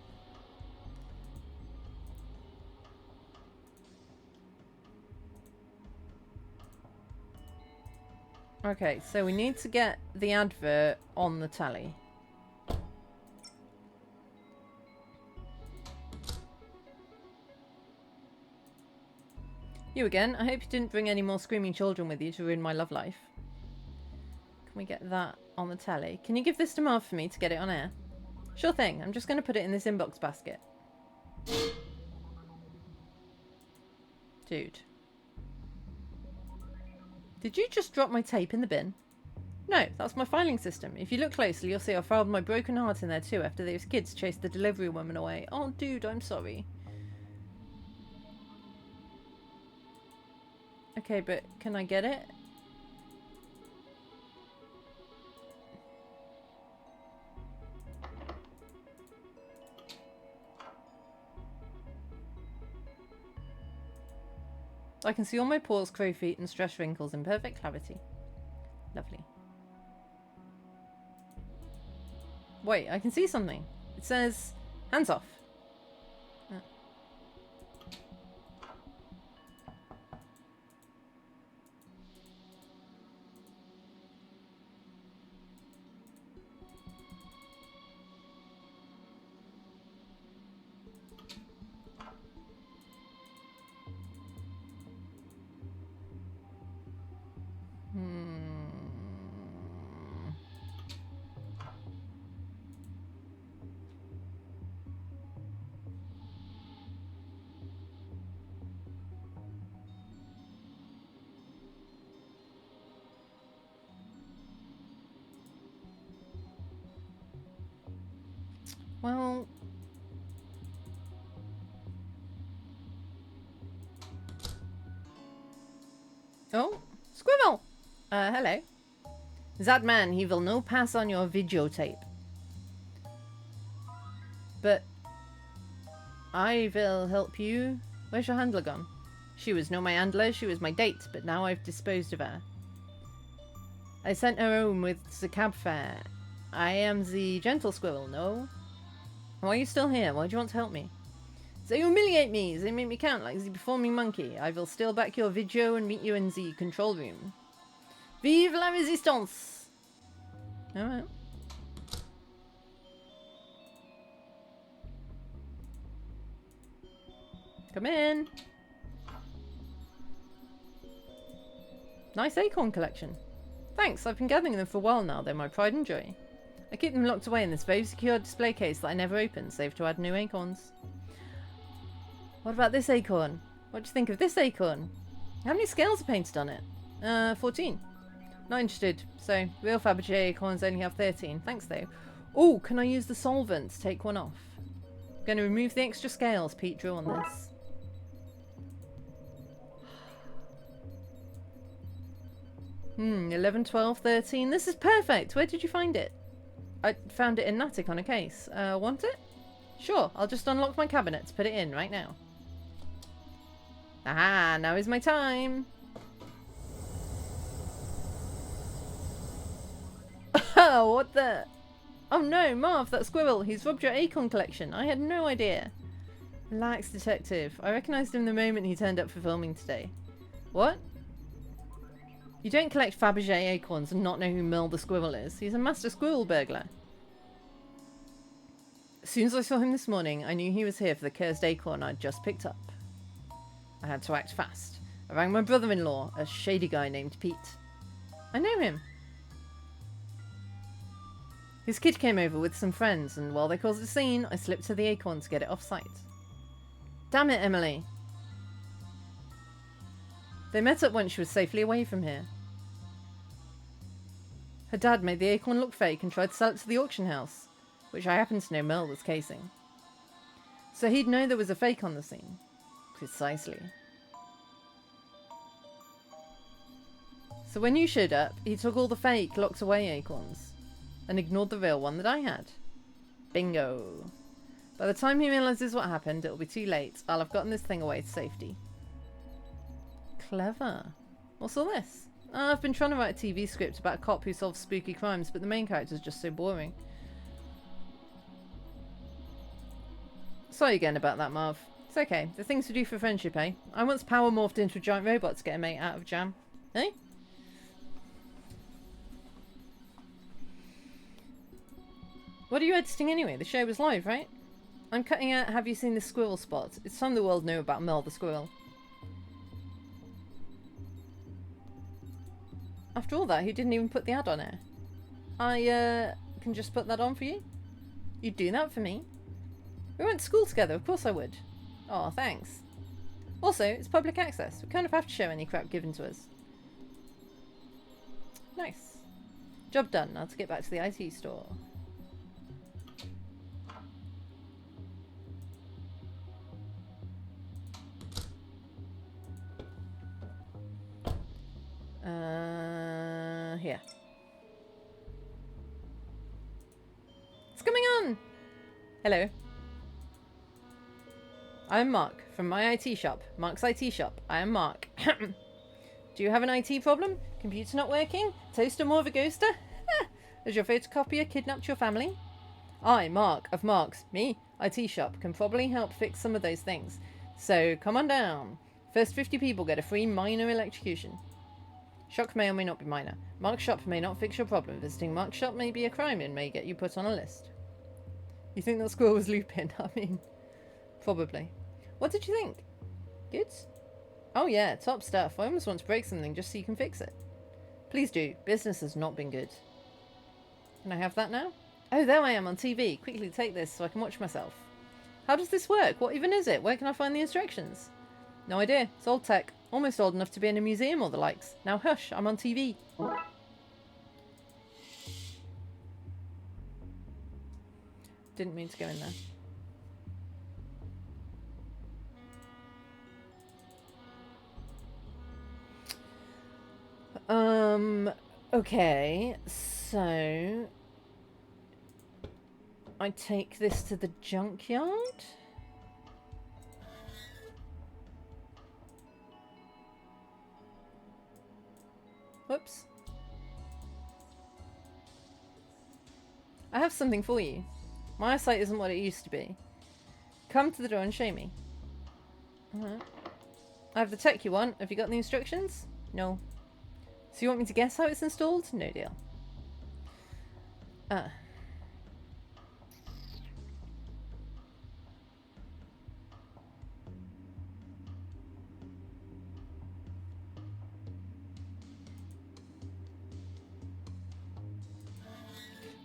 Okay, so we need to get the advert on the tally. You again. I hope you didn't bring any more screaming children with you to ruin my love life. Can we get that on the tally? Can you give this to Marv for me to get it on air? Sure thing. I'm just going to put it in this inbox basket. Dude. Did you just drop my tape in the bin? No, that's my filing system. If you look closely, you'll see I filed my broken heart in there too after those kids chased the delivery woman away. Oh, dude, I'm sorry. Okay, but can I get it? I can see all my pores, crow feet, and stress wrinkles in perfect clarity. Lovely. Wait, I can see something. It says, hands off. Well... Oh, Squirrel! Hello. That man, he will no pass on your videotape. But... I will help you. Where's your handler gone? She was no my handler, she was my date, but now I've disposed of her. I sent her home with the cab fare. I am the gentle squirrel, no? Why are you still here? Why do you want to help me? They humiliate me. They make me count like the performing monkey. I will steal back your video and meet you in the control room. Vive la résistance! Alright. Come in. Nice acorn collection. Thanks, I've been gathering them for a while now. They're my pride and joy. I keep them locked away in this very secure display case that I never open, save to add new acorns. What about this acorn? What do you think of this acorn? How many scales are painted on it? 14. Not interested. So, real Fabergé acorns only have 13. Thanks though. Oh, can I use the solvent to take one off? I'm going to remove the extra scales Pete drew on this. 11, 12, 13. This is perfect. Where did you find it? I found it in an attic on a case. Want it? Sure, I'll just unlock my cabinet to put it in right now. Aha, now is my time. Oh, what the? Oh no, Marv, that squirrel. He's robbed your acorn collection. I had no idea. Relax, detective. I recognised him the moment he turned up for filming today. What? You don't collect Fabergé acorns and not know who Merle the squirrel is. He's a master squirrel burglar. As soon as I saw him this morning, I knew he was here for the cursed acorn I'd just picked up. I had to act fast. I rang my brother-in-law, a shady guy named Pete. I know him. His kid came over with some friends, and while they caused a scene, I slipped to the acorn to get it off site. Damn it, Emily. They met up once she was safely away from here. Her dad made the acorn look fake and tried to sell it to the auction house, which I happen to know Merle was casing. So he'd know there was a fake on the scene. Precisely. So when you showed up, he took all the fake, locked away acorns and ignored the real one that I had. Bingo. By the time he realises what happened, it'll be too late. I'll have gotten this thing away to safety. Clever. What's all this? Oh, I've been trying to write a TV script about a cop who solves spooky crimes, but the main character's just so boring. Sorry again about that, Marv. It's okay. The things to do for friendship, eh? I once power morphed into a giant robot to get a mate out of jam. Eh? What are you editing anyway? The show was live, right? I'm cutting out Have You Seen the Squirrel spot. It's time the world knew about Mel the Squirrel. After all that, he didn't even put the ad on air. I, can just put that on for you? You'd do that for me? We went to school together, of course I would. Oh, thanks. Also, it's public access. We kind of have to show any crap given to us. Nice. Job done. Now to get back to the IT store. Here. What's going on? Hello. I'm Mark from my IT shop. Mark's IT shop. I am Mark. Do you have an IT problem? Computer not working? Toaster more of a ghoster? Has your photocopier kidnapped your family? I, Mark of Mark's, me, IT shop, can probably help fix some of those things. So come on down. First 50 people get a free minor electrocution. Shock may or may not be minor. Mark's shop may not fix your problem. Visiting Mark's shop may be a crime and may get you put on a list. You think that squirrel was Lupin? I mean, probably. What did you think? Good? Oh yeah, top stuff. I almost want to break something just so you can fix it. Please do. Business has not been good. Can I have that now? Oh, there I am on TV. Quickly take this so I can watch myself. How does this work? What even is it? Where can I find the instructions? No idea. It's old tech. Almost old enough to be in a museum or the likes. Now hush, I'm on TV. Didn't mean to go in there. Okay, so I take this to the junkyard? Whoops. I have something for you. My eyesight isn't what it used to be. Come to the door and show me. Alright. I have the tech you want. Have you got the instructions? No. So you want me to guess how it's installed? No deal.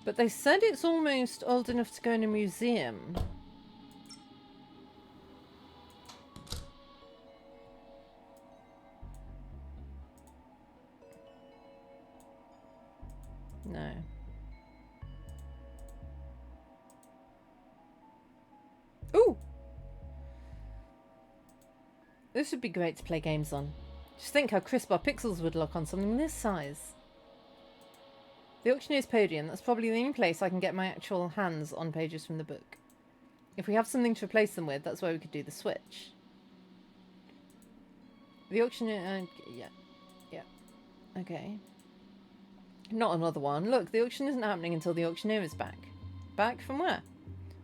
But they said it's almost old enough to go in a museum. No. Ooh! This would be great to play games on. Just think how crisp our pixels would look on something this size. The auctioneer's podium, that's probably the only place I can get my actual hands on pages from the book. If we have something to replace them with, that's where we could do the switch. The auctioneer... yeah. Okay. Not another one. Look, the auction isn't happening until the auctioneer is back. Back from where?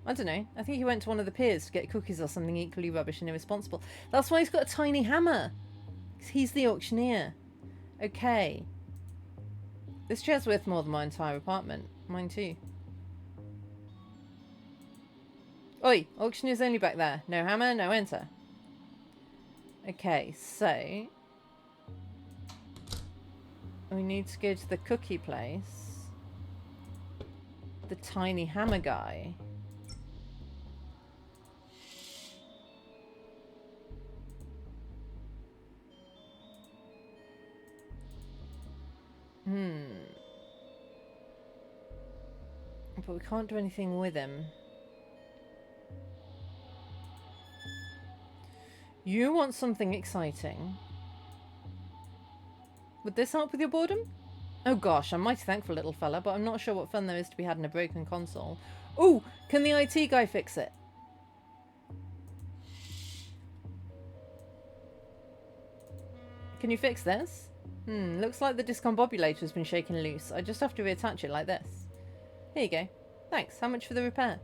I don't know. I think he went to one of the piers to get cookies or something equally rubbish and irresponsible. That's why he's got a tiny hammer. 'Cause he's the auctioneer. Okay. This chair's worth more than my entire apartment. Mine too. Oi, auctioneer's only back there. No hammer, no enter. Okay, so we need to go to the cookie place. The tiny hammer guy. But we can't do anything with him. You want something exciting. Would this help with your boredom? Oh gosh, I'm mighty thankful, little fella, but I'm not sure what fun there is to be had in a broken console. Ooh, can the IT guy fix it? Can you fix this? Looks like the discombobulator has been shaken loose. I just have to reattach it like this. Here you go. Thanks. How much for the repair?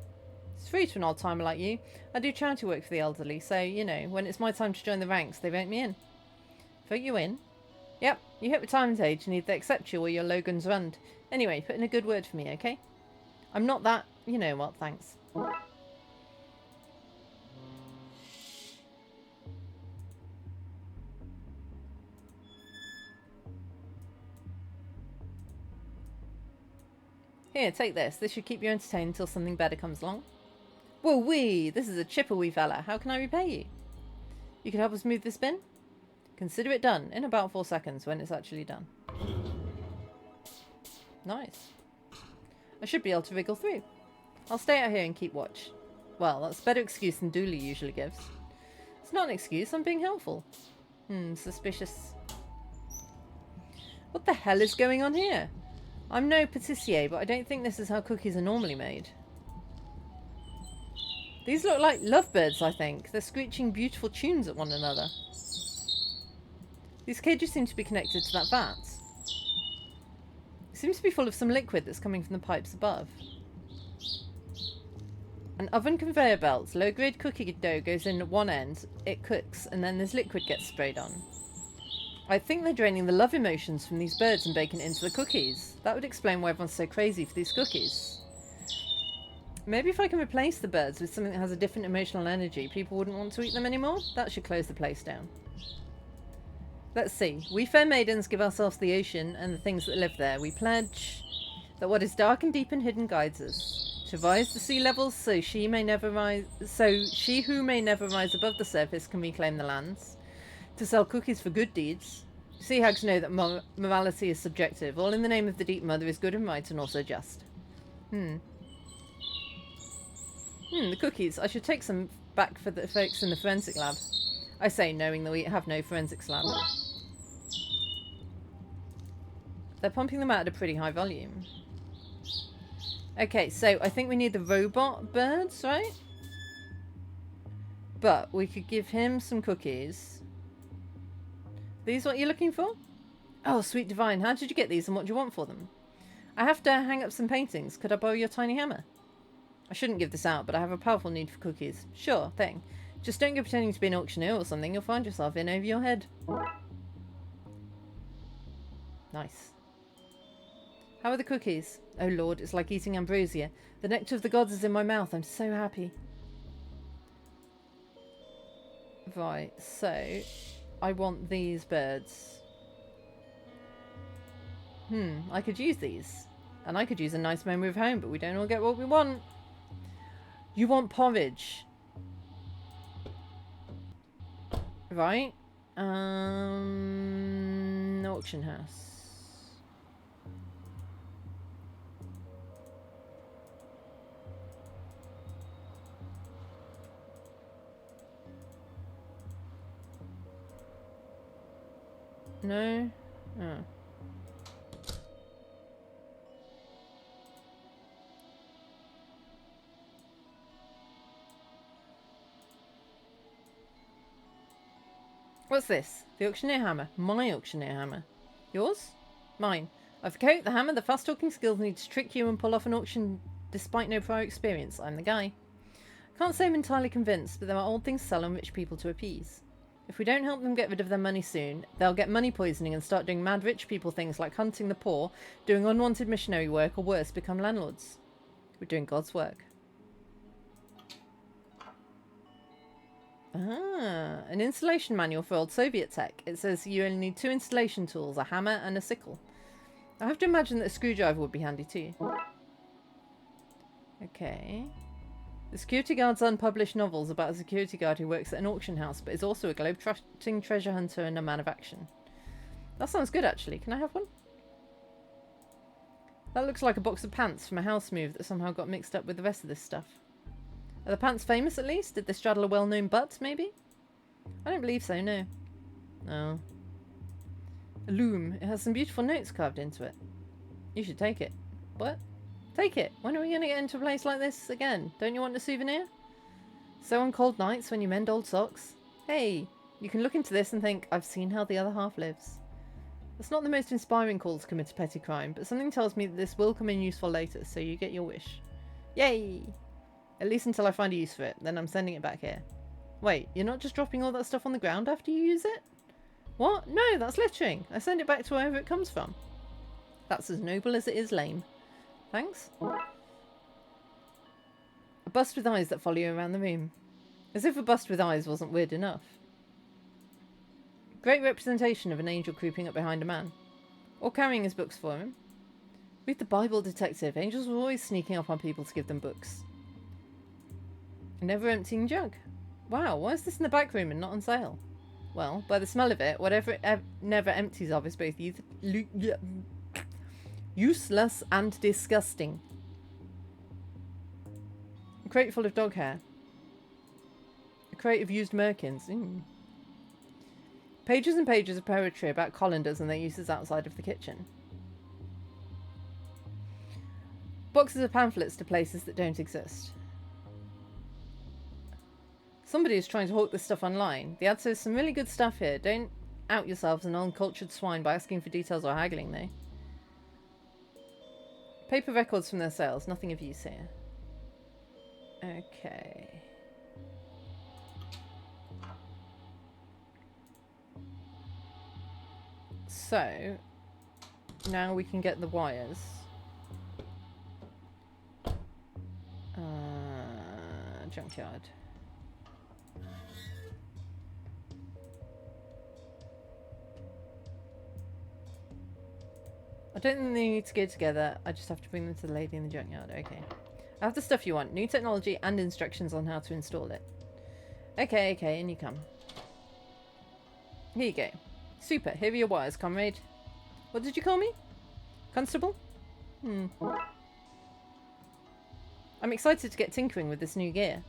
It's free to an old timer like you. I do charity work for the elderly, so, you know, when it's my time to join the ranks, they vote me in. Vote you in? Yep, you hit retirement age and either accept you or your Logan's run. Anyway, put in a good word for me, okay? I'm not that... You know what, thanks. Here, take this. This should keep you entertained until something better comes along. Whoa wee! This is a chipper-wee fella. How can I repay you? You can help us move this bin? Consider it done in about 4 seconds when it's actually done. Nice. I should be able to wriggle through. I'll stay out here and keep watch. Well, that's a better excuse than Dooley usually gives. It's not an excuse, I'm being helpful. Suspicious. What the hell is going on here? I'm no patissier, but I don't think this is how cookies are normally made. These look like lovebirds, I think. They're screeching beautiful tunes at one another. These cages seem to be connected to that vat. It seems to be full of some liquid that's coming from the pipes above. An oven conveyor belt. Low-grade cookie dough goes in at one end, it cooks, and then this liquid gets sprayed on. I think they're draining the love emotions from these birds and baking it into the cookies. That would explain why everyone's so crazy for these cookies. Maybe if I can replace the birds with something that has a different emotional energy, people wouldn't want to eat them anymore? That should close the place down. Let's see. We fair maidens give ourselves the ocean and the things that live there. We pledge that what is dark and deep and hidden guides us. To rise the sea levels so she who may never rise above the surface can reclaim the lands. To sell cookies for good deeds. Sea hags know that morality is subjective. All in the name of the deep mother is good and right and also just. The cookies. I should take some back for the folks in the forensic lab. I say, knowing that we have no forensics lab. They're pumping them out at a pretty high volume. Okay, so I think we need the robot birds, right? But we could give him some cookies. These what you're looking for? Oh, sweet divine. How did you get these and what do you want for them? I have to hang up some paintings. Could I borrow your tiny hammer? I shouldn't give this out, but I have a powerful need for cookies. Sure thing. Just don't go pretending to be an auctioneer or something. You'll find yourself in over your head. Nice. How are the cookies? Oh lord, it's like eating ambrosia. The nectar of the gods is in my mouth. I'm so happy. Right, so... I want these birds. I could use these. And I could use a nice memory of home, but we don't all get what we want. You want porridge. Right. Auction house. No? Oh. What's this? The auctioneer hammer. My auctioneer hammer. Yours? Mine. I've the coat, the hammer, the fast-talking skills needed to trick you and pull off an auction despite no prior experience. I'm the guy. Can't say I'm entirely convinced, but there are old things to sell and rich people to appease. If we don't help them get rid of their money soon, they'll get money poisoning and start doing mad rich people things like hunting the poor, doing unwanted missionary work, or worse, become landlords. We're doing God's work. Ah, an installation manual for old Soviet tech. It says you only need 2 installation tools, a hammer and a sickle. I have to imagine that a screwdriver would be handy too. Okay. The security guard's unpublished novels about a security guard who works at an auction house, but is also a globe-trotting treasure hunter and a man of action. That sounds good, actually. Can I have one? That looks like a box of pants from a house move that somehow got mixed up with the rest of this stuff. Are the pants famous, at least? Did they straddle a well-known butt, maybe? I don't believe so, no. No. A loom. It has some beautiful notes carved into it. You should take it. What? Take it. When are we going to get into a place like this again? Don't you want a souvenir? So on cold nights when you mend old socks? Hey, you can look into this and think, I've seen how the other half lives. That's not the most inspiring call to commit a petty crime, but something tells me that this will come in useful later, so you get your wish. Yay! At least until I find a use for it, then I'm sending it back here. Wait, you're not just dropping all that stuff on the ground after you use it? What? No, that's littering. I send it back to wherever it comes from. That's as noble as it is lame. Thanks. A bust with eyes that follow you around the room. As if a bust with eyes wasn't weird enough. Great representation of an angel creeping up behind a man. Or carrying his books for him. Read the Bible, detective. Angels were always sneaking up on people to give them books. A never-emptying jug. Wow, why is this in the back room and not on sale? Well, by the smell of it, whatever it never empties of is both useless and disgusting. A crate full of dog hair. A crate of used merkins. Pages and pages of poetry about colanders and their uses outside of the kitchen. Boxes of pamphlets to places that don't exist. Somebody is trying to hawk this stuff online. The ad says some really good stuff here. Don't out yourselves an uncultured swine by asking for details or haggling, though. Paper records from their sales. Nothing of use here. Okay. So, now we can get the wires. Junkyard. I don't think they need to go together. I just have to bring them to the lady in the junkyard. Okay. I have the stuff you want. New technology and instructions on how to install it. Okay, okay, and you come. Here you go. Super. Here are your wires, comrade. What did you call me? Constable? I'm excited to get tinkering with this new gear.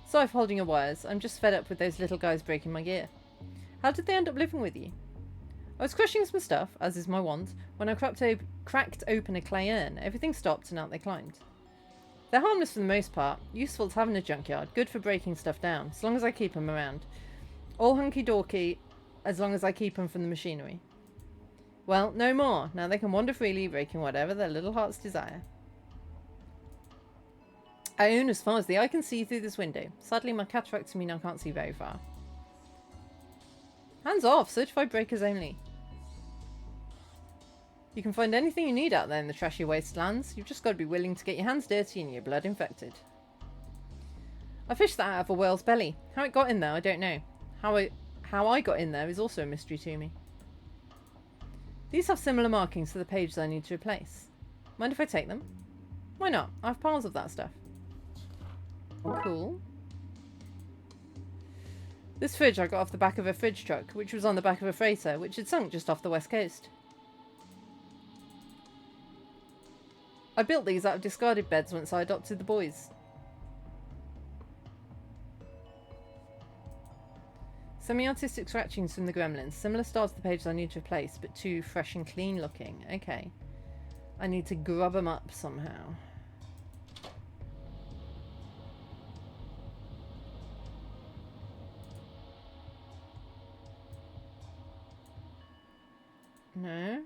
Sorry for holding your wires. I'm just fed up with those little guys breaking my gear. How did they end up living with you? I was crushing some stuff, as is my wont, when I cracked open a clay urn. Everything stopped and out they climbed. They're harmless for the most part. Useful to have in a junkyard. Good for breaking stuff down, as long as I keep them around. All hunky-dorky, as long as I keep them from the machinery. Well, no more. Now they can wander freely, breaking whatever their little hearts desire. I own as far as the eye can see through this window. Sadly, my cataracts mean I can't see very far. Hands off! Certified breakers only. You can find anything you need out there in the trashy wastelands. You've just got to be willing to get your hands dirty and your blood infected. I fished that out of a whale's belly. How it got in there, I don't know. How I got in there is also a mystery to me. These have similar markings to the pages I need to replace. Mind if I take them? Why not? I have piles of that stuff. Cool. This fridge I got off the back of a fridge truck, which was on the back of a freighter, which had sunk just off the west coast. I built these out of discarded beds once I adopted the boys. Semi-artistic scratchings from the gremlins. Similar style to the pages I need to replace, but too fresh and clean looking. Okay. I need to grub them up somehow. No.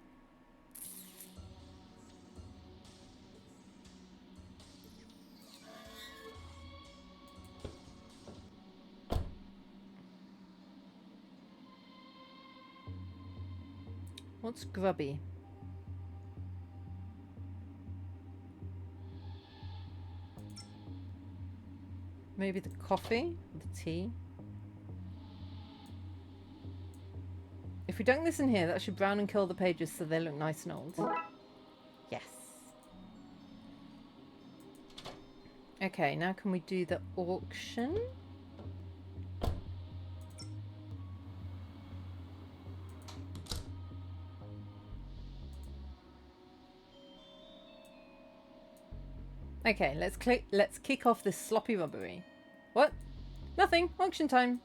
What's grubby? Maybe the coffee? The tea? If we dunk this in here, that should brown and curl the pages so they look nice and old. Yes. Okay, now can we do the auction? Okay, let's kick off this sloppy robbery. What? Nothing. Auction time.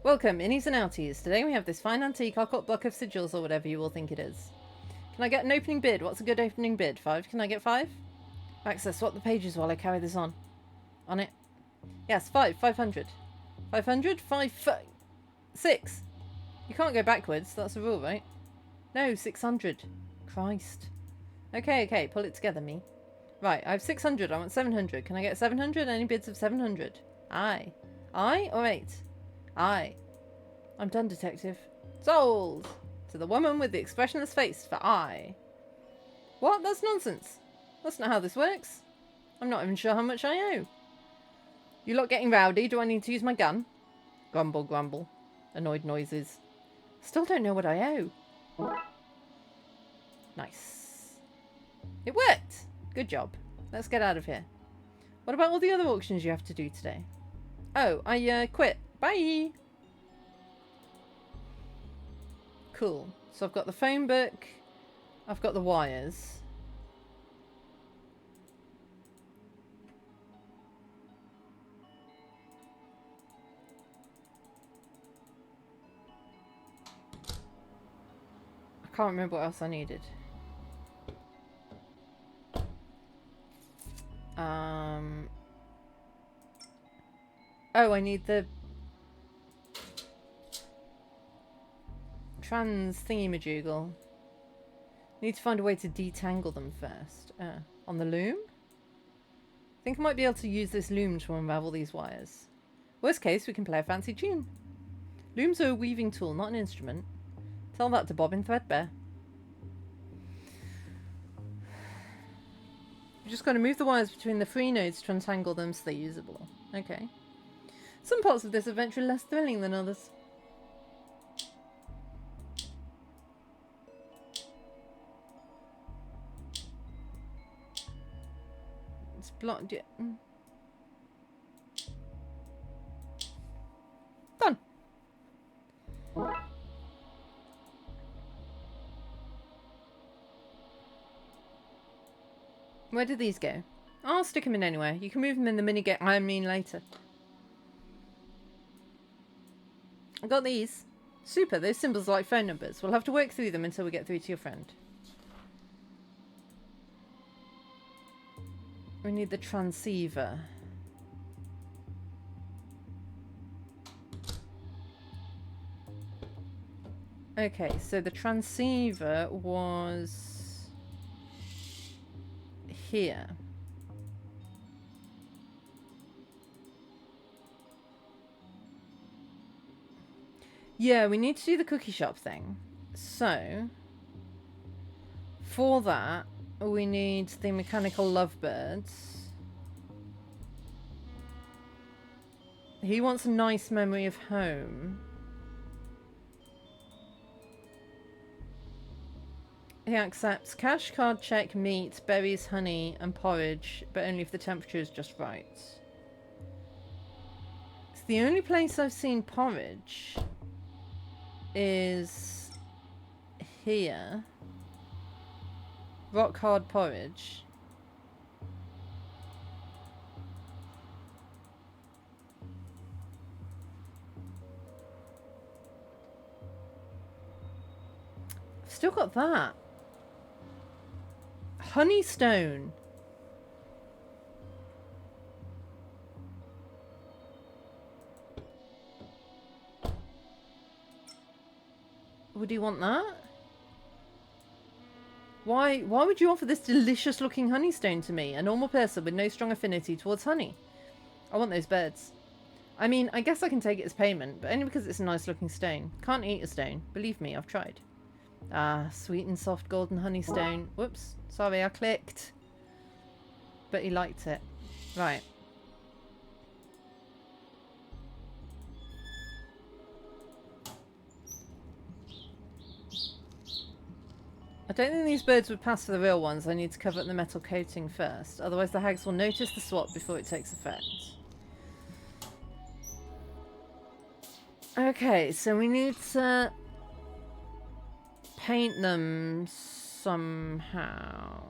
Welcome, innies and outies. Today we have this fine antique occult block of sigils or whatever you all think it is. Can I get an opening bid? What's a good opening bid? 5? Can I get 5? Access, swap the pages while I carry this on. On it. Yes, 5. 500. 500? 6. You can't go backwards. That's a rule, right? No, 600. Christ. Okay, pull it together, me. Right, I have 600. I want 700. Can I get 700? Any bids of 700? Aye. Aye or 8? Aye. I'm done, detective. Sold! To the woman with the expressionless face for aye. What? That's nonsense. That's not how this works. I'm not even sure how much I owe. You lot getting rowdy? Do I need to use my gun? Grumble, grumble. Annoyed noises. Still don't know what I owe. Nice. It worked! Good job. Let's get out of here. What about all the other auctions you have to do today? Oh, I quit. Bye! Cool. So I've got the phone book. I've got the wires. I can't remember what else I needed. Oh, I need the trans thingy-majoogle. Need to find a way to detangle them first. On the loom? I think I might be able to use this loom to unravel these wires. Worst case, we can play a fancy tune. Looms are a weaving tool, not an instrument. Tell that to Bobbin Threadbare. You've just got to move the wires between the three nodes to untangle them so they're usable. Okay. Some parts of this adventure are less thrilling than others. It's blocked. Yeah. Done. Where did these go? I'll stick them in anywhere. You can move them in the minigame. I mean later. I got these. Super, those symbols are like phone numbers. We'll have to work through them until we get through to your friend. We need the transceiver. Okay, so the transceiver was here. Yeah, we need to do the cookie shop thing. So, for that, we need the mechanical lovebirds. He wants a nice memory of home. He accepts cash, card, check, meat, berries, honey, and porridge, but only if the temperature is just right. It's the only place I've seen porridge is here. Rock hard porridge. I've still got that. Honeystone. Would you want that? Why would you offer this delicious looking honeystone to me, a normal person with no strong affinity towards honey? I want those birds. I mean, I guess I can take it as payment, but only because it's a nice looking stone. Can't eat a stone. Believe me, I've tried. Ah, sweet and soft golden honeystone. Whoops. Sorry, I clicked. But he liked it. Right. don't think these birds would pass for the real ones. I need to cover up the metal coating first. Otherwise the hags will notice the swap before it takes effect. Okay, so we need to paint them somehow.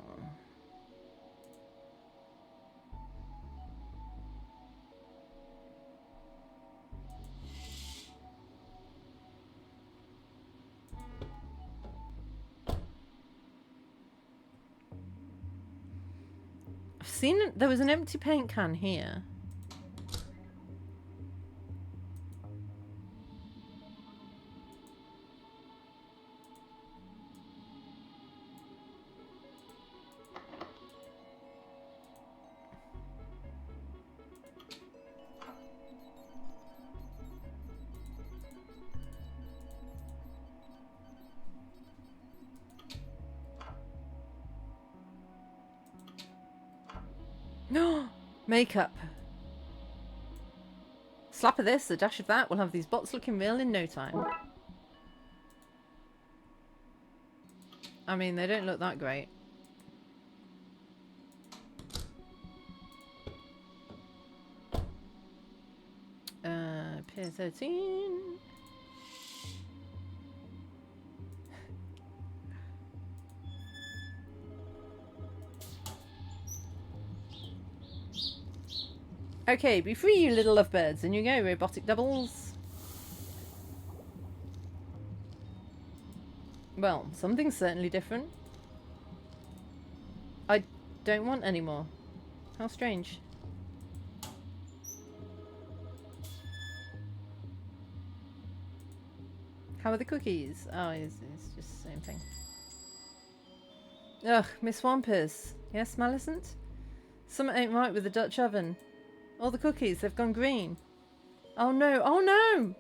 I've seen it. There was an empty paint can here. No, makeup. Slap of this, a dash of that. We'll have these bots looking real in no time. I mean, they don't look that great. Pier 13. Okay, be free, you little lovebirds. And you go, robotic doubles. Well, something's certainly different. I don't want any more. How strange. How are the cookies? Oh, it's just the same thing. Ugh, Miss Wampus. Yes, Maleficent? Something ain't right with the Dutch oven. All the cookies, they've gone green. Oh no, oh no!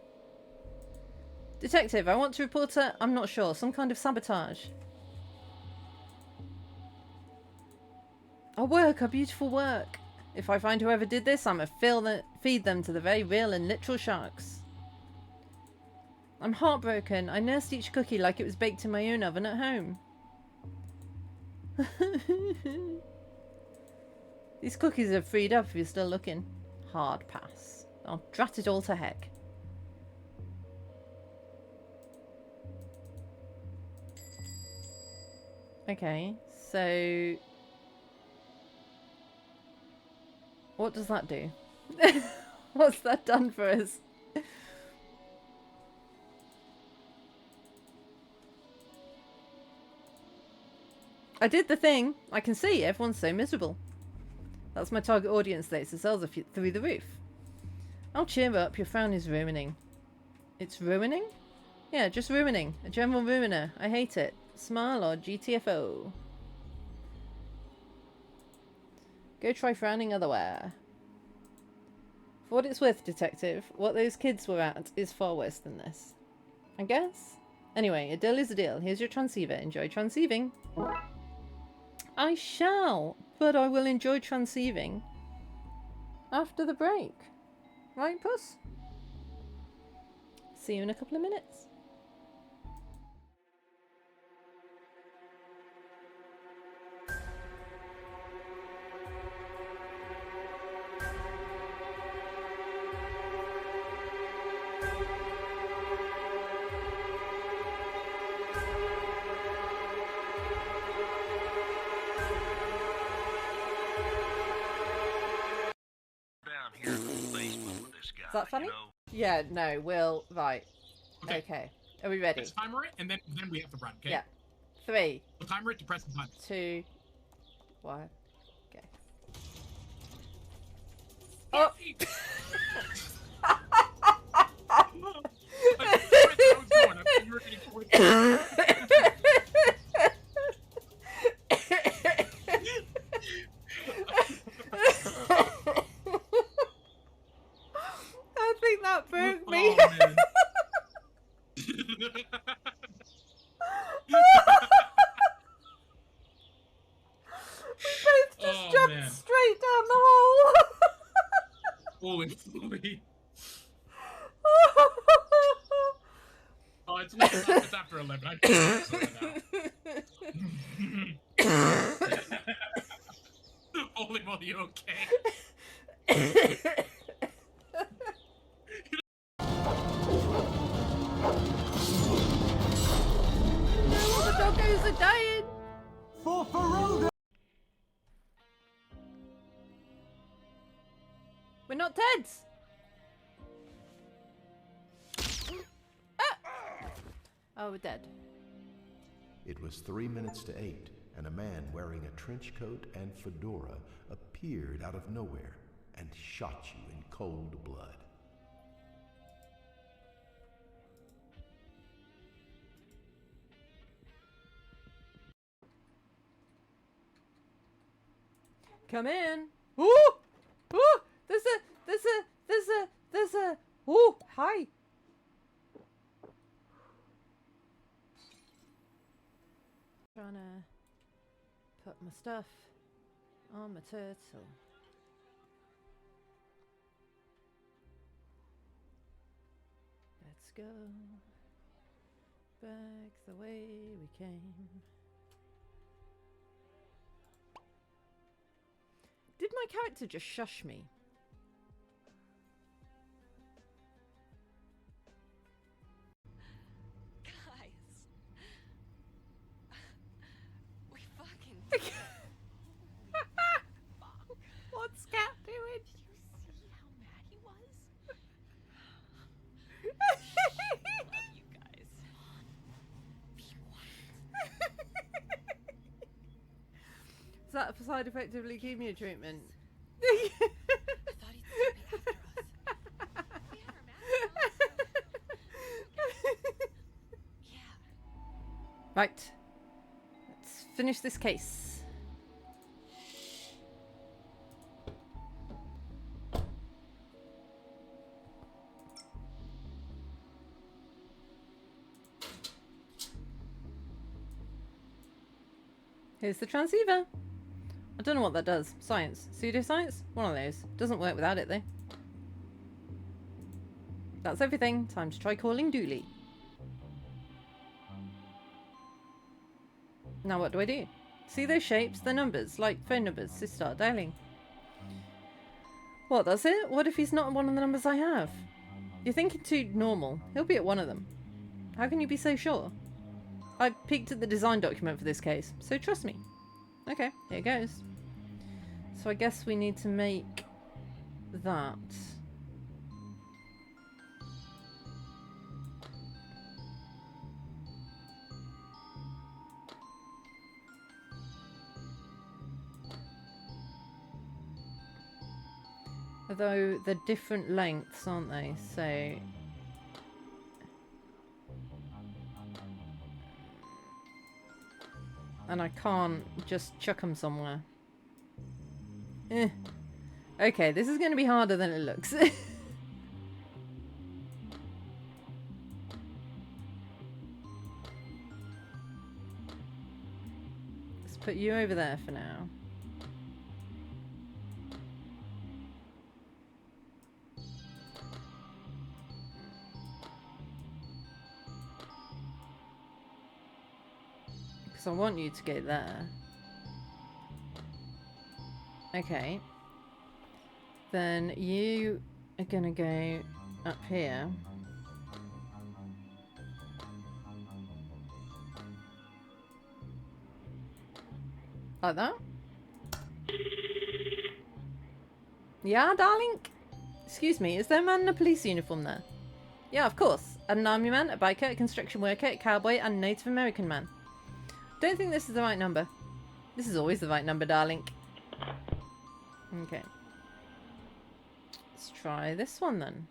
Detective, I want to report I'm not sure, some kind of sabotage. Our work, our beautiful work. If I find whoever did this, I'm gonna feed them to the very real and literal sharks. I'm heartbroken. I nursed each cookie like it was baked in my own oven at home. These cookies are freed up if you're still looking. Hard pass. I'll drat it all to heck. Okay, so... what does that do? What's that done for us? I did the thing. I can see everyone's so miserable. That's my target audience states. The sales are through the roof. Oh, cheer up. Your frown is ruining. It's ruining? Yeah, just ruining. A general ruiner. I hate it. Smile or GTFO. Go try frowning otherwhere. For what it's worth, detective, what those kids were at is far worse than this. I guess? Anyway, a deal is a deal. Here's your transceiver. Enjoy transceiving. I shall, but I will enjoy transceiving after the break. Right, Puss? See you in a couple of minutes. Is that funny? Yeah, no, we'll... Right. Okay. Are we ready? Let's timer it, and then we have to run, okay? Yeah. 3. We'll timer it to press the button. 2. 1. Okay. Oh! I think that broke me. Oh, man. We both just jumped straight down the hole. Holy moly. Oh, it's after 11. I can't sort it out. Holy moly, you okay? All the doggos are dying. For Ferelden! We're not dead. Ah! Oh, we're dead. It was 3 minutes to 8, and a man wearing a trench coat and fedora appeared out of nowhere and shot you in cold blood. Come in. Ooh! Ooh! There's a. Ooh! Hi. Trying to put my stuff on my turtle. Let's go back the way we came. Did my character just shush me? Guys. We fucking. What's Cat doing? Did you see how mad he was? Love you guys. Be quiet. Is that a side effect of leukemia treatment? I thought he'd still be after us. We had our masks on. Yeah. Right. Let's finish this case. Here's the transceiver. I don't know what that does. Science. Pseudoscience? One of those. Doesn't work without it, though. That's everything. Time to try calling Dooley. Now what do I do? See those shapes? They're numbers, like phone numbers, to start dialing. What, that's it? What if he's not one of the numbers I have? You're thinking too normal. He'll be at one of them. How can you be so sure? I peeked at the design document for this case, so trust me. Okay, here goes. So I guess we need to make that. Although they're different lengths, aren't they? So and I can't just chuck them somewhere. Okay, this is going to be harder than it looks. Let's put you over there for now. Because I want you to go there. Okay. Then you are gonna go up here. Like that? Yeah, darling? Excuse me, is there a man in a police uniform there? Yeah, of course. An army man, a biker, a construction worker, a cowboy, and a Native American man. Don't think this is the right number. This is always the right number, darling. Okay. Let's try this one then.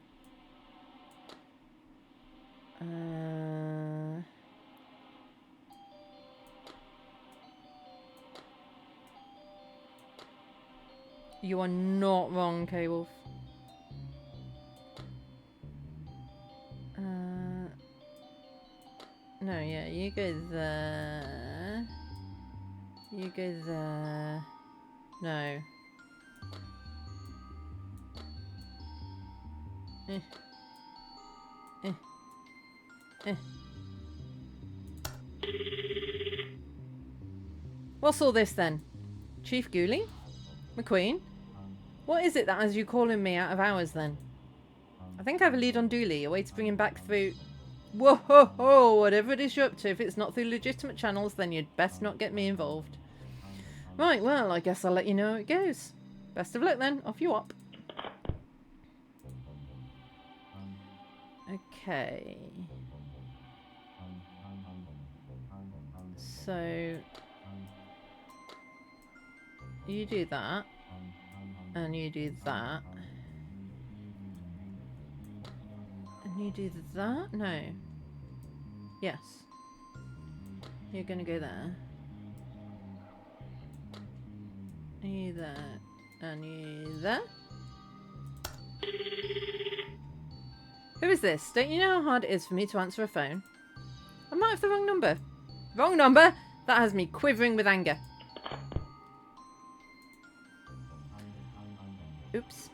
You are not wrong, K-Wolf. No, yeah, you go there. You go there. No. Eh. Eh. What's all this then? Chief Ghoulie? McQueen? What is it that has you calling me out of hours then? I think I have a lead on Dooley, a way to bring him back through... Whoa, ho, ho, whatever it is you're up to, if it's not through legitimate channels, then you'd best not get me involved. Right, well, I guess I'll let you know how it goes. Best of luck then, off you up. Okay. So... you do that. And you do that. And you do that? No. Yes. You're gonna go there. And you there. And you there. Who is this? Don't you know how hard it is for me to answer a phone? I might have the wrong number. Wrong number? That has me quivering with anger. Oops.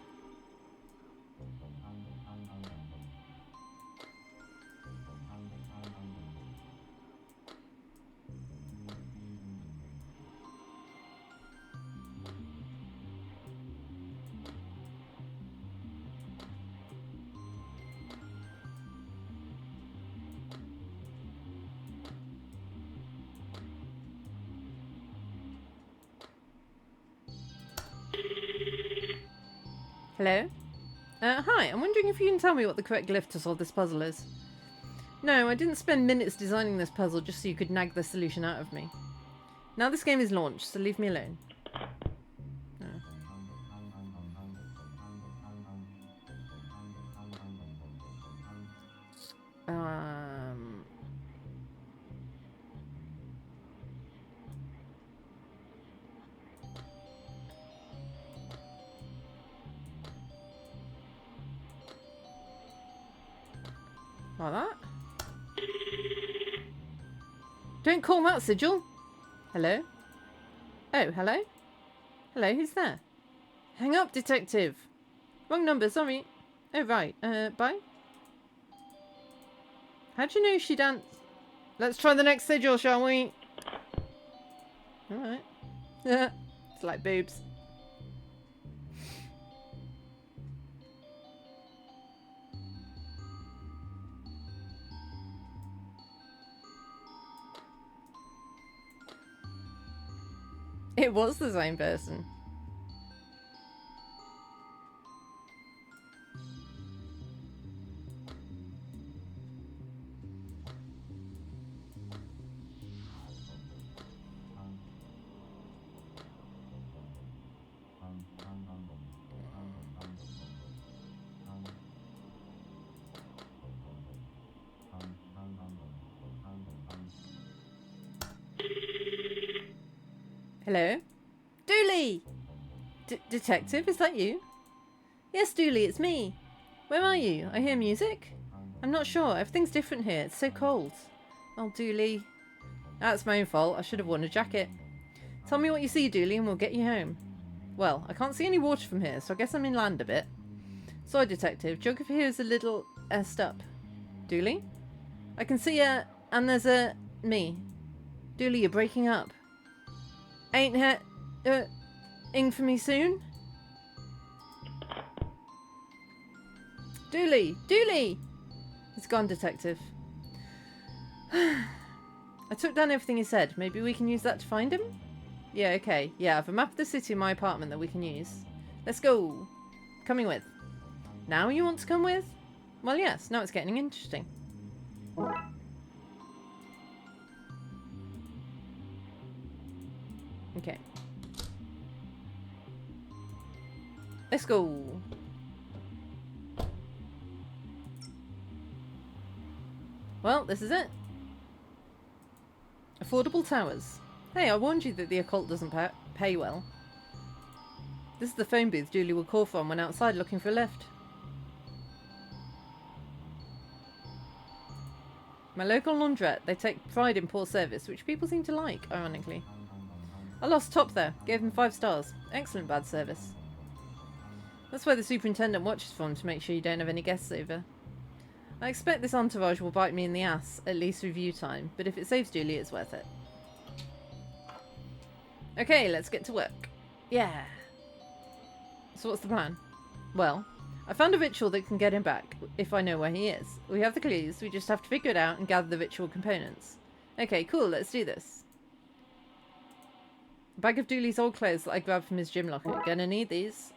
Hello? Hi, I'm wondering if you can tell me what the correct glyph to solve this puzzle is. No, I didn't spend minutes designing this puzzle just so you could nag the solution out of me. Now this game is launched, so leave me alone. Like that? Don't call that Sigil. Hello? Oh, hello? Hello, who's there? Hang up, detective. Wrong number, sorry. Oh, right. Bye? How'd you know she danced? Let's try the next Sigil, shall we? Alright. It's like boobs. It was the same person. Hello? Dooley! Detective, is that you? Yes, Dooley, it's me. Where are you? I hear music? I'm not sure. Everything's different here. It's so cold. Oh, Dooley. That's my own fault. I should have worn a jacket. Tell me what you see, Dooley, and we'll get you home. Well, I can't see any water from here, so I guess I'm inland a bit. Sorry, Detective. Geography here is a little messed up. Dooley? I can see and there's me. Dooley, you're breaking up. Ain't ing for me soon? Dooley! Dooley! He's gone, Detective. I took down everything he said. Maybe we can use that to find him? Yeah, okay. Yeah, I have a map of the city in my apartment that we can use. Let's go. Coming with. Now you want to come with? Well, yes. Now it's getting interesting. Okay. Let's go. Well, this is it. Affordable towers. Hey, I warned you that the occult doesn't pay well. This is the phone booth Julie will call from when outside looking for a lift. My local laundrette. They take pride in poor service, which people seem to like, ironically. I lost top there. Gave them 5 stars. Excellent bad service. That's where the superintendent watches from to make sure you don't have any guests over. I expect this entourage will bite me in the ass, at least review time, but if it saves Julie, it's worth it. Okay, let's get to work. Yeah. So what's the plan? Well, I found a ritual that can get him back, if I know where he is. We have the clues, we just have to figure it out and gather the ritual components. Okay, cool, let's do this. A bag of Dooley's old clothes that I grabbed from his gym locker. Gonna need these.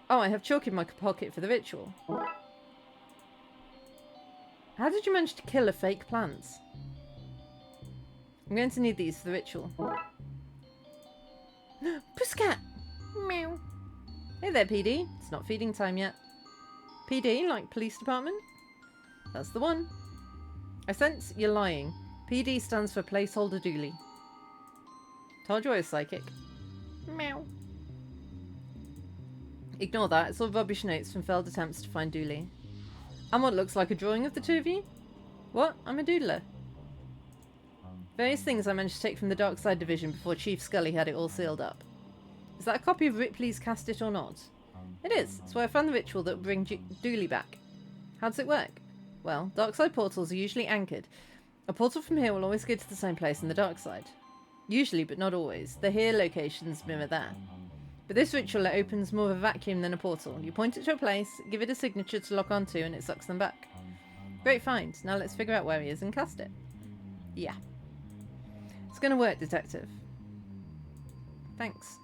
Oh, I have chalk in my pocket for the ritual. How did you manage to kill a fake plant? I'm going to need these for the ritual. Pusscat! Meow. Hey there, PD. It's not feeding time yet. PD, like police department? That's the one. I sense you're lying. PD stands for placeholder Dooley. Told you I was psychic. Meow. Ignore that. It's all rubbish notes from failed attempts to find Dooley. And what looks like a drawing of the two of you? What? I'm a doodler. Various things I managed to take from the Darkside division before Chief Scully had it all sealed up. Is that a copy of Ripley's Cast It or Not? It is. It's where I found the ritual that will bring Dooley back. How does it work? Well, Darkside portals are usually anchored. A portal from here will always go to the same place in the Darkside. Usually, but not always. The here locations mirror there. But this ritual opens more of a vacuum than a portal. You point it to a place, give it a signature to lock onto, and it sucks them back. Great find. Now let's figure out where he is and cast it. Yeah. It's gonna work, Detective. Thanks.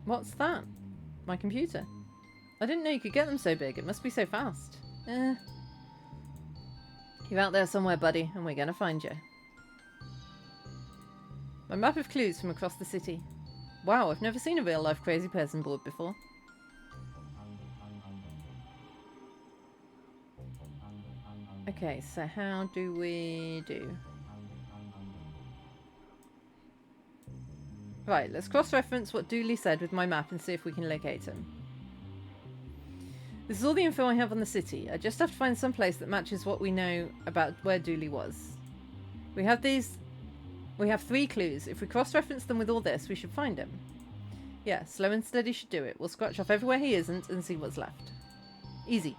What's that? My computer. I didn't know you could get them so big. It must be so fast. You're out there somewhere, buddy, and we're gonna find you. My map of clues from across the city. Wow, I've never seen a real-life crazy person board before. Okay, so how do we do? Right, let's cross-reference what Dooley said with my map and see if we can locate him. This is all the info I have on the city. I just have to find some place that matches what we know about where Dooley was. We have 3 clues. If we cross-reference them with all this, we should find him. Yeah, slow and steady should do it. We'll scratch off everywhere he isn't and see what's left. Easy.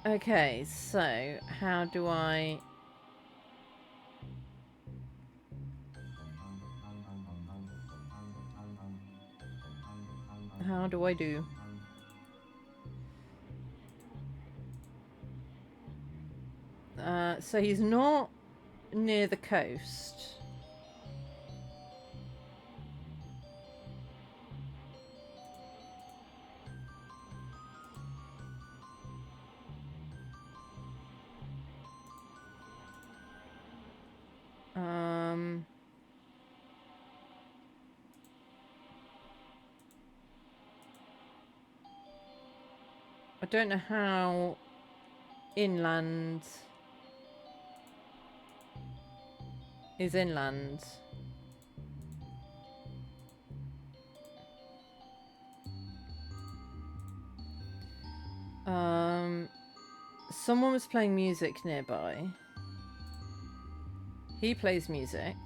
Okay, so how do I... How do I do? So he's not near the coast. I don't know how inland is inland. Someone was playing music nearby. He plays music.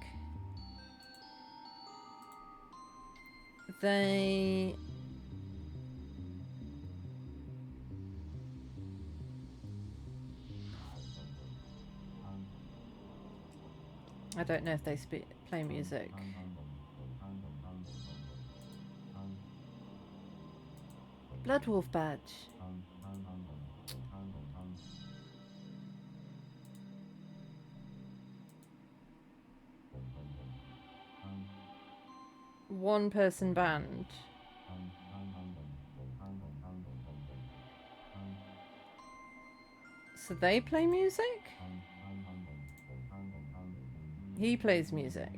They... I don't know if they play music. Bloodwolf badge. One person band. So they play music? He plays music.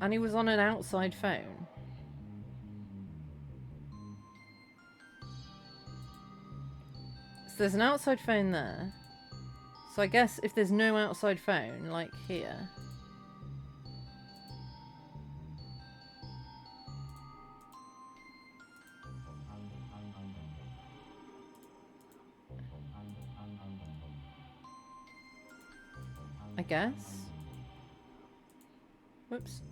And he was on an outside phone. So there's an outside phone there. So I guess if there's no outside phone, like here... I guess. Whoops.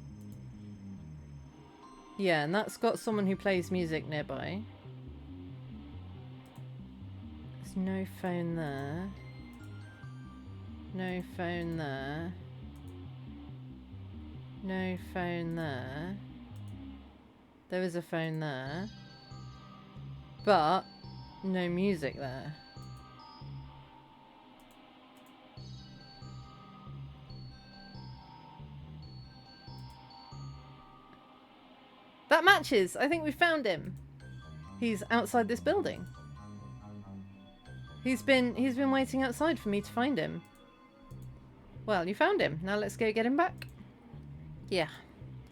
Yeah, and that's got someone who plays music nearby. There's no phone there. No phone there. No phone there. There is a phone there. But no music there. That matches! I think we found him. He's outside this building. He's been waiting outside for me to find him. Well, you found him. Now let's go get him back. Yeah.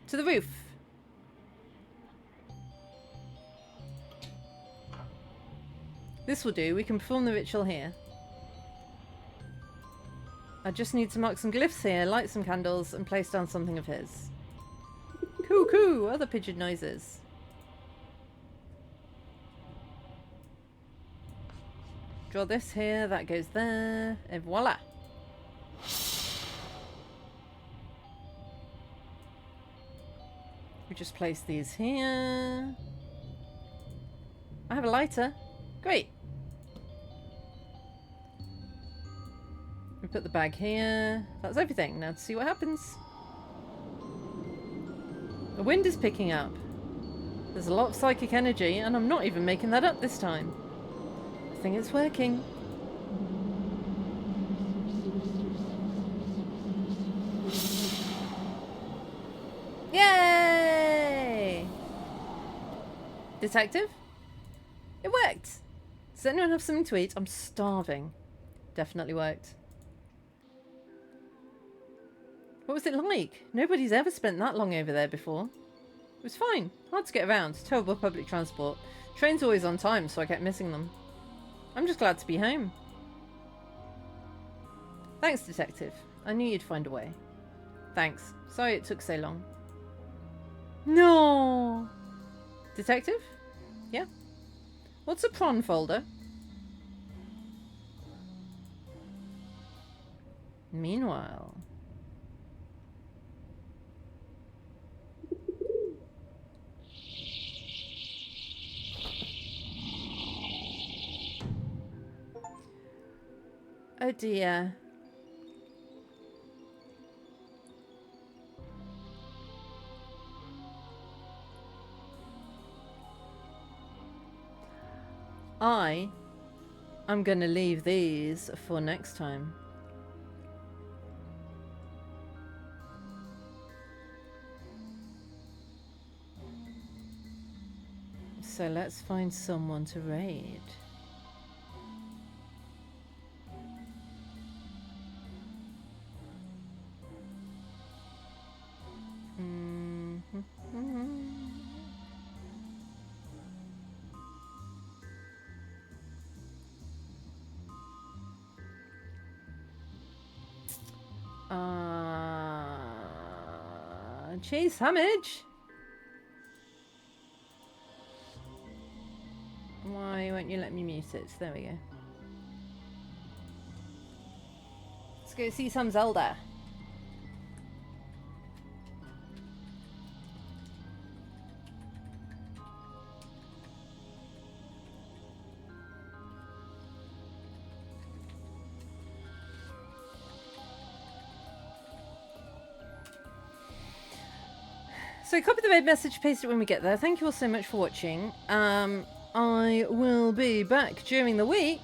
To the roof. This will do. We can perform the ritual here. I just need to mark some glyphs here, light some candles, and place down something of his. Coo coo! Other pigeon noises. Draw this here, that goes there, and voila! We just place these here. I have a lighter. Great! We put the bag here. That's everything. Now to see what happens. The wind is picking up. There's a lot of psychic energy, and I'm not even making that up this time. I think it's working. Yay! Detective? It worked! Does anyone have something to eat? I'm starving. Definitely worked. What was it like? Nobody's ever spent that long over there before. It was fine. Hard to get around. Terrible public transport. Trains always on time, so I kept missing them. I'm just glad to be home. Thanks, Detective. I knew you'd find a way. Thanks. Sorry it took so long. No! Detective? Yeah? What's a prawn folder? Meanwhile... Oh dear. I'm gonna leave these for next time. So let's find someone to raid. Cheese sandwich. Why won't you let me mute it? There we go. Let's go see some Zelda. So copy the raid message, paste it when we get there. Thank you all so much for watching. I will be back during the week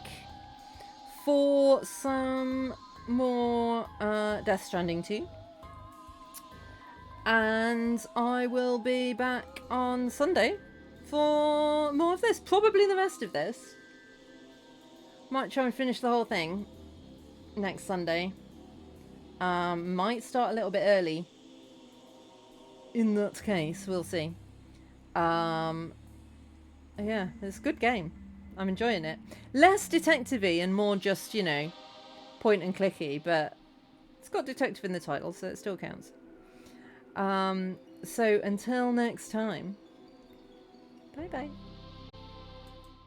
for some more Death Stranding 2. And I will be back on Sunday for more of this. Probably the rest of this. Might try and finish the whole thing next Sunday. Might start a little bit early. In that case, we'll see. Yeah, it's a good game. I'm enjoying it. Less detective-y and more just, you know, point and clicky, but it's got detective in the title, so it still counts. So until next time, bye-bye.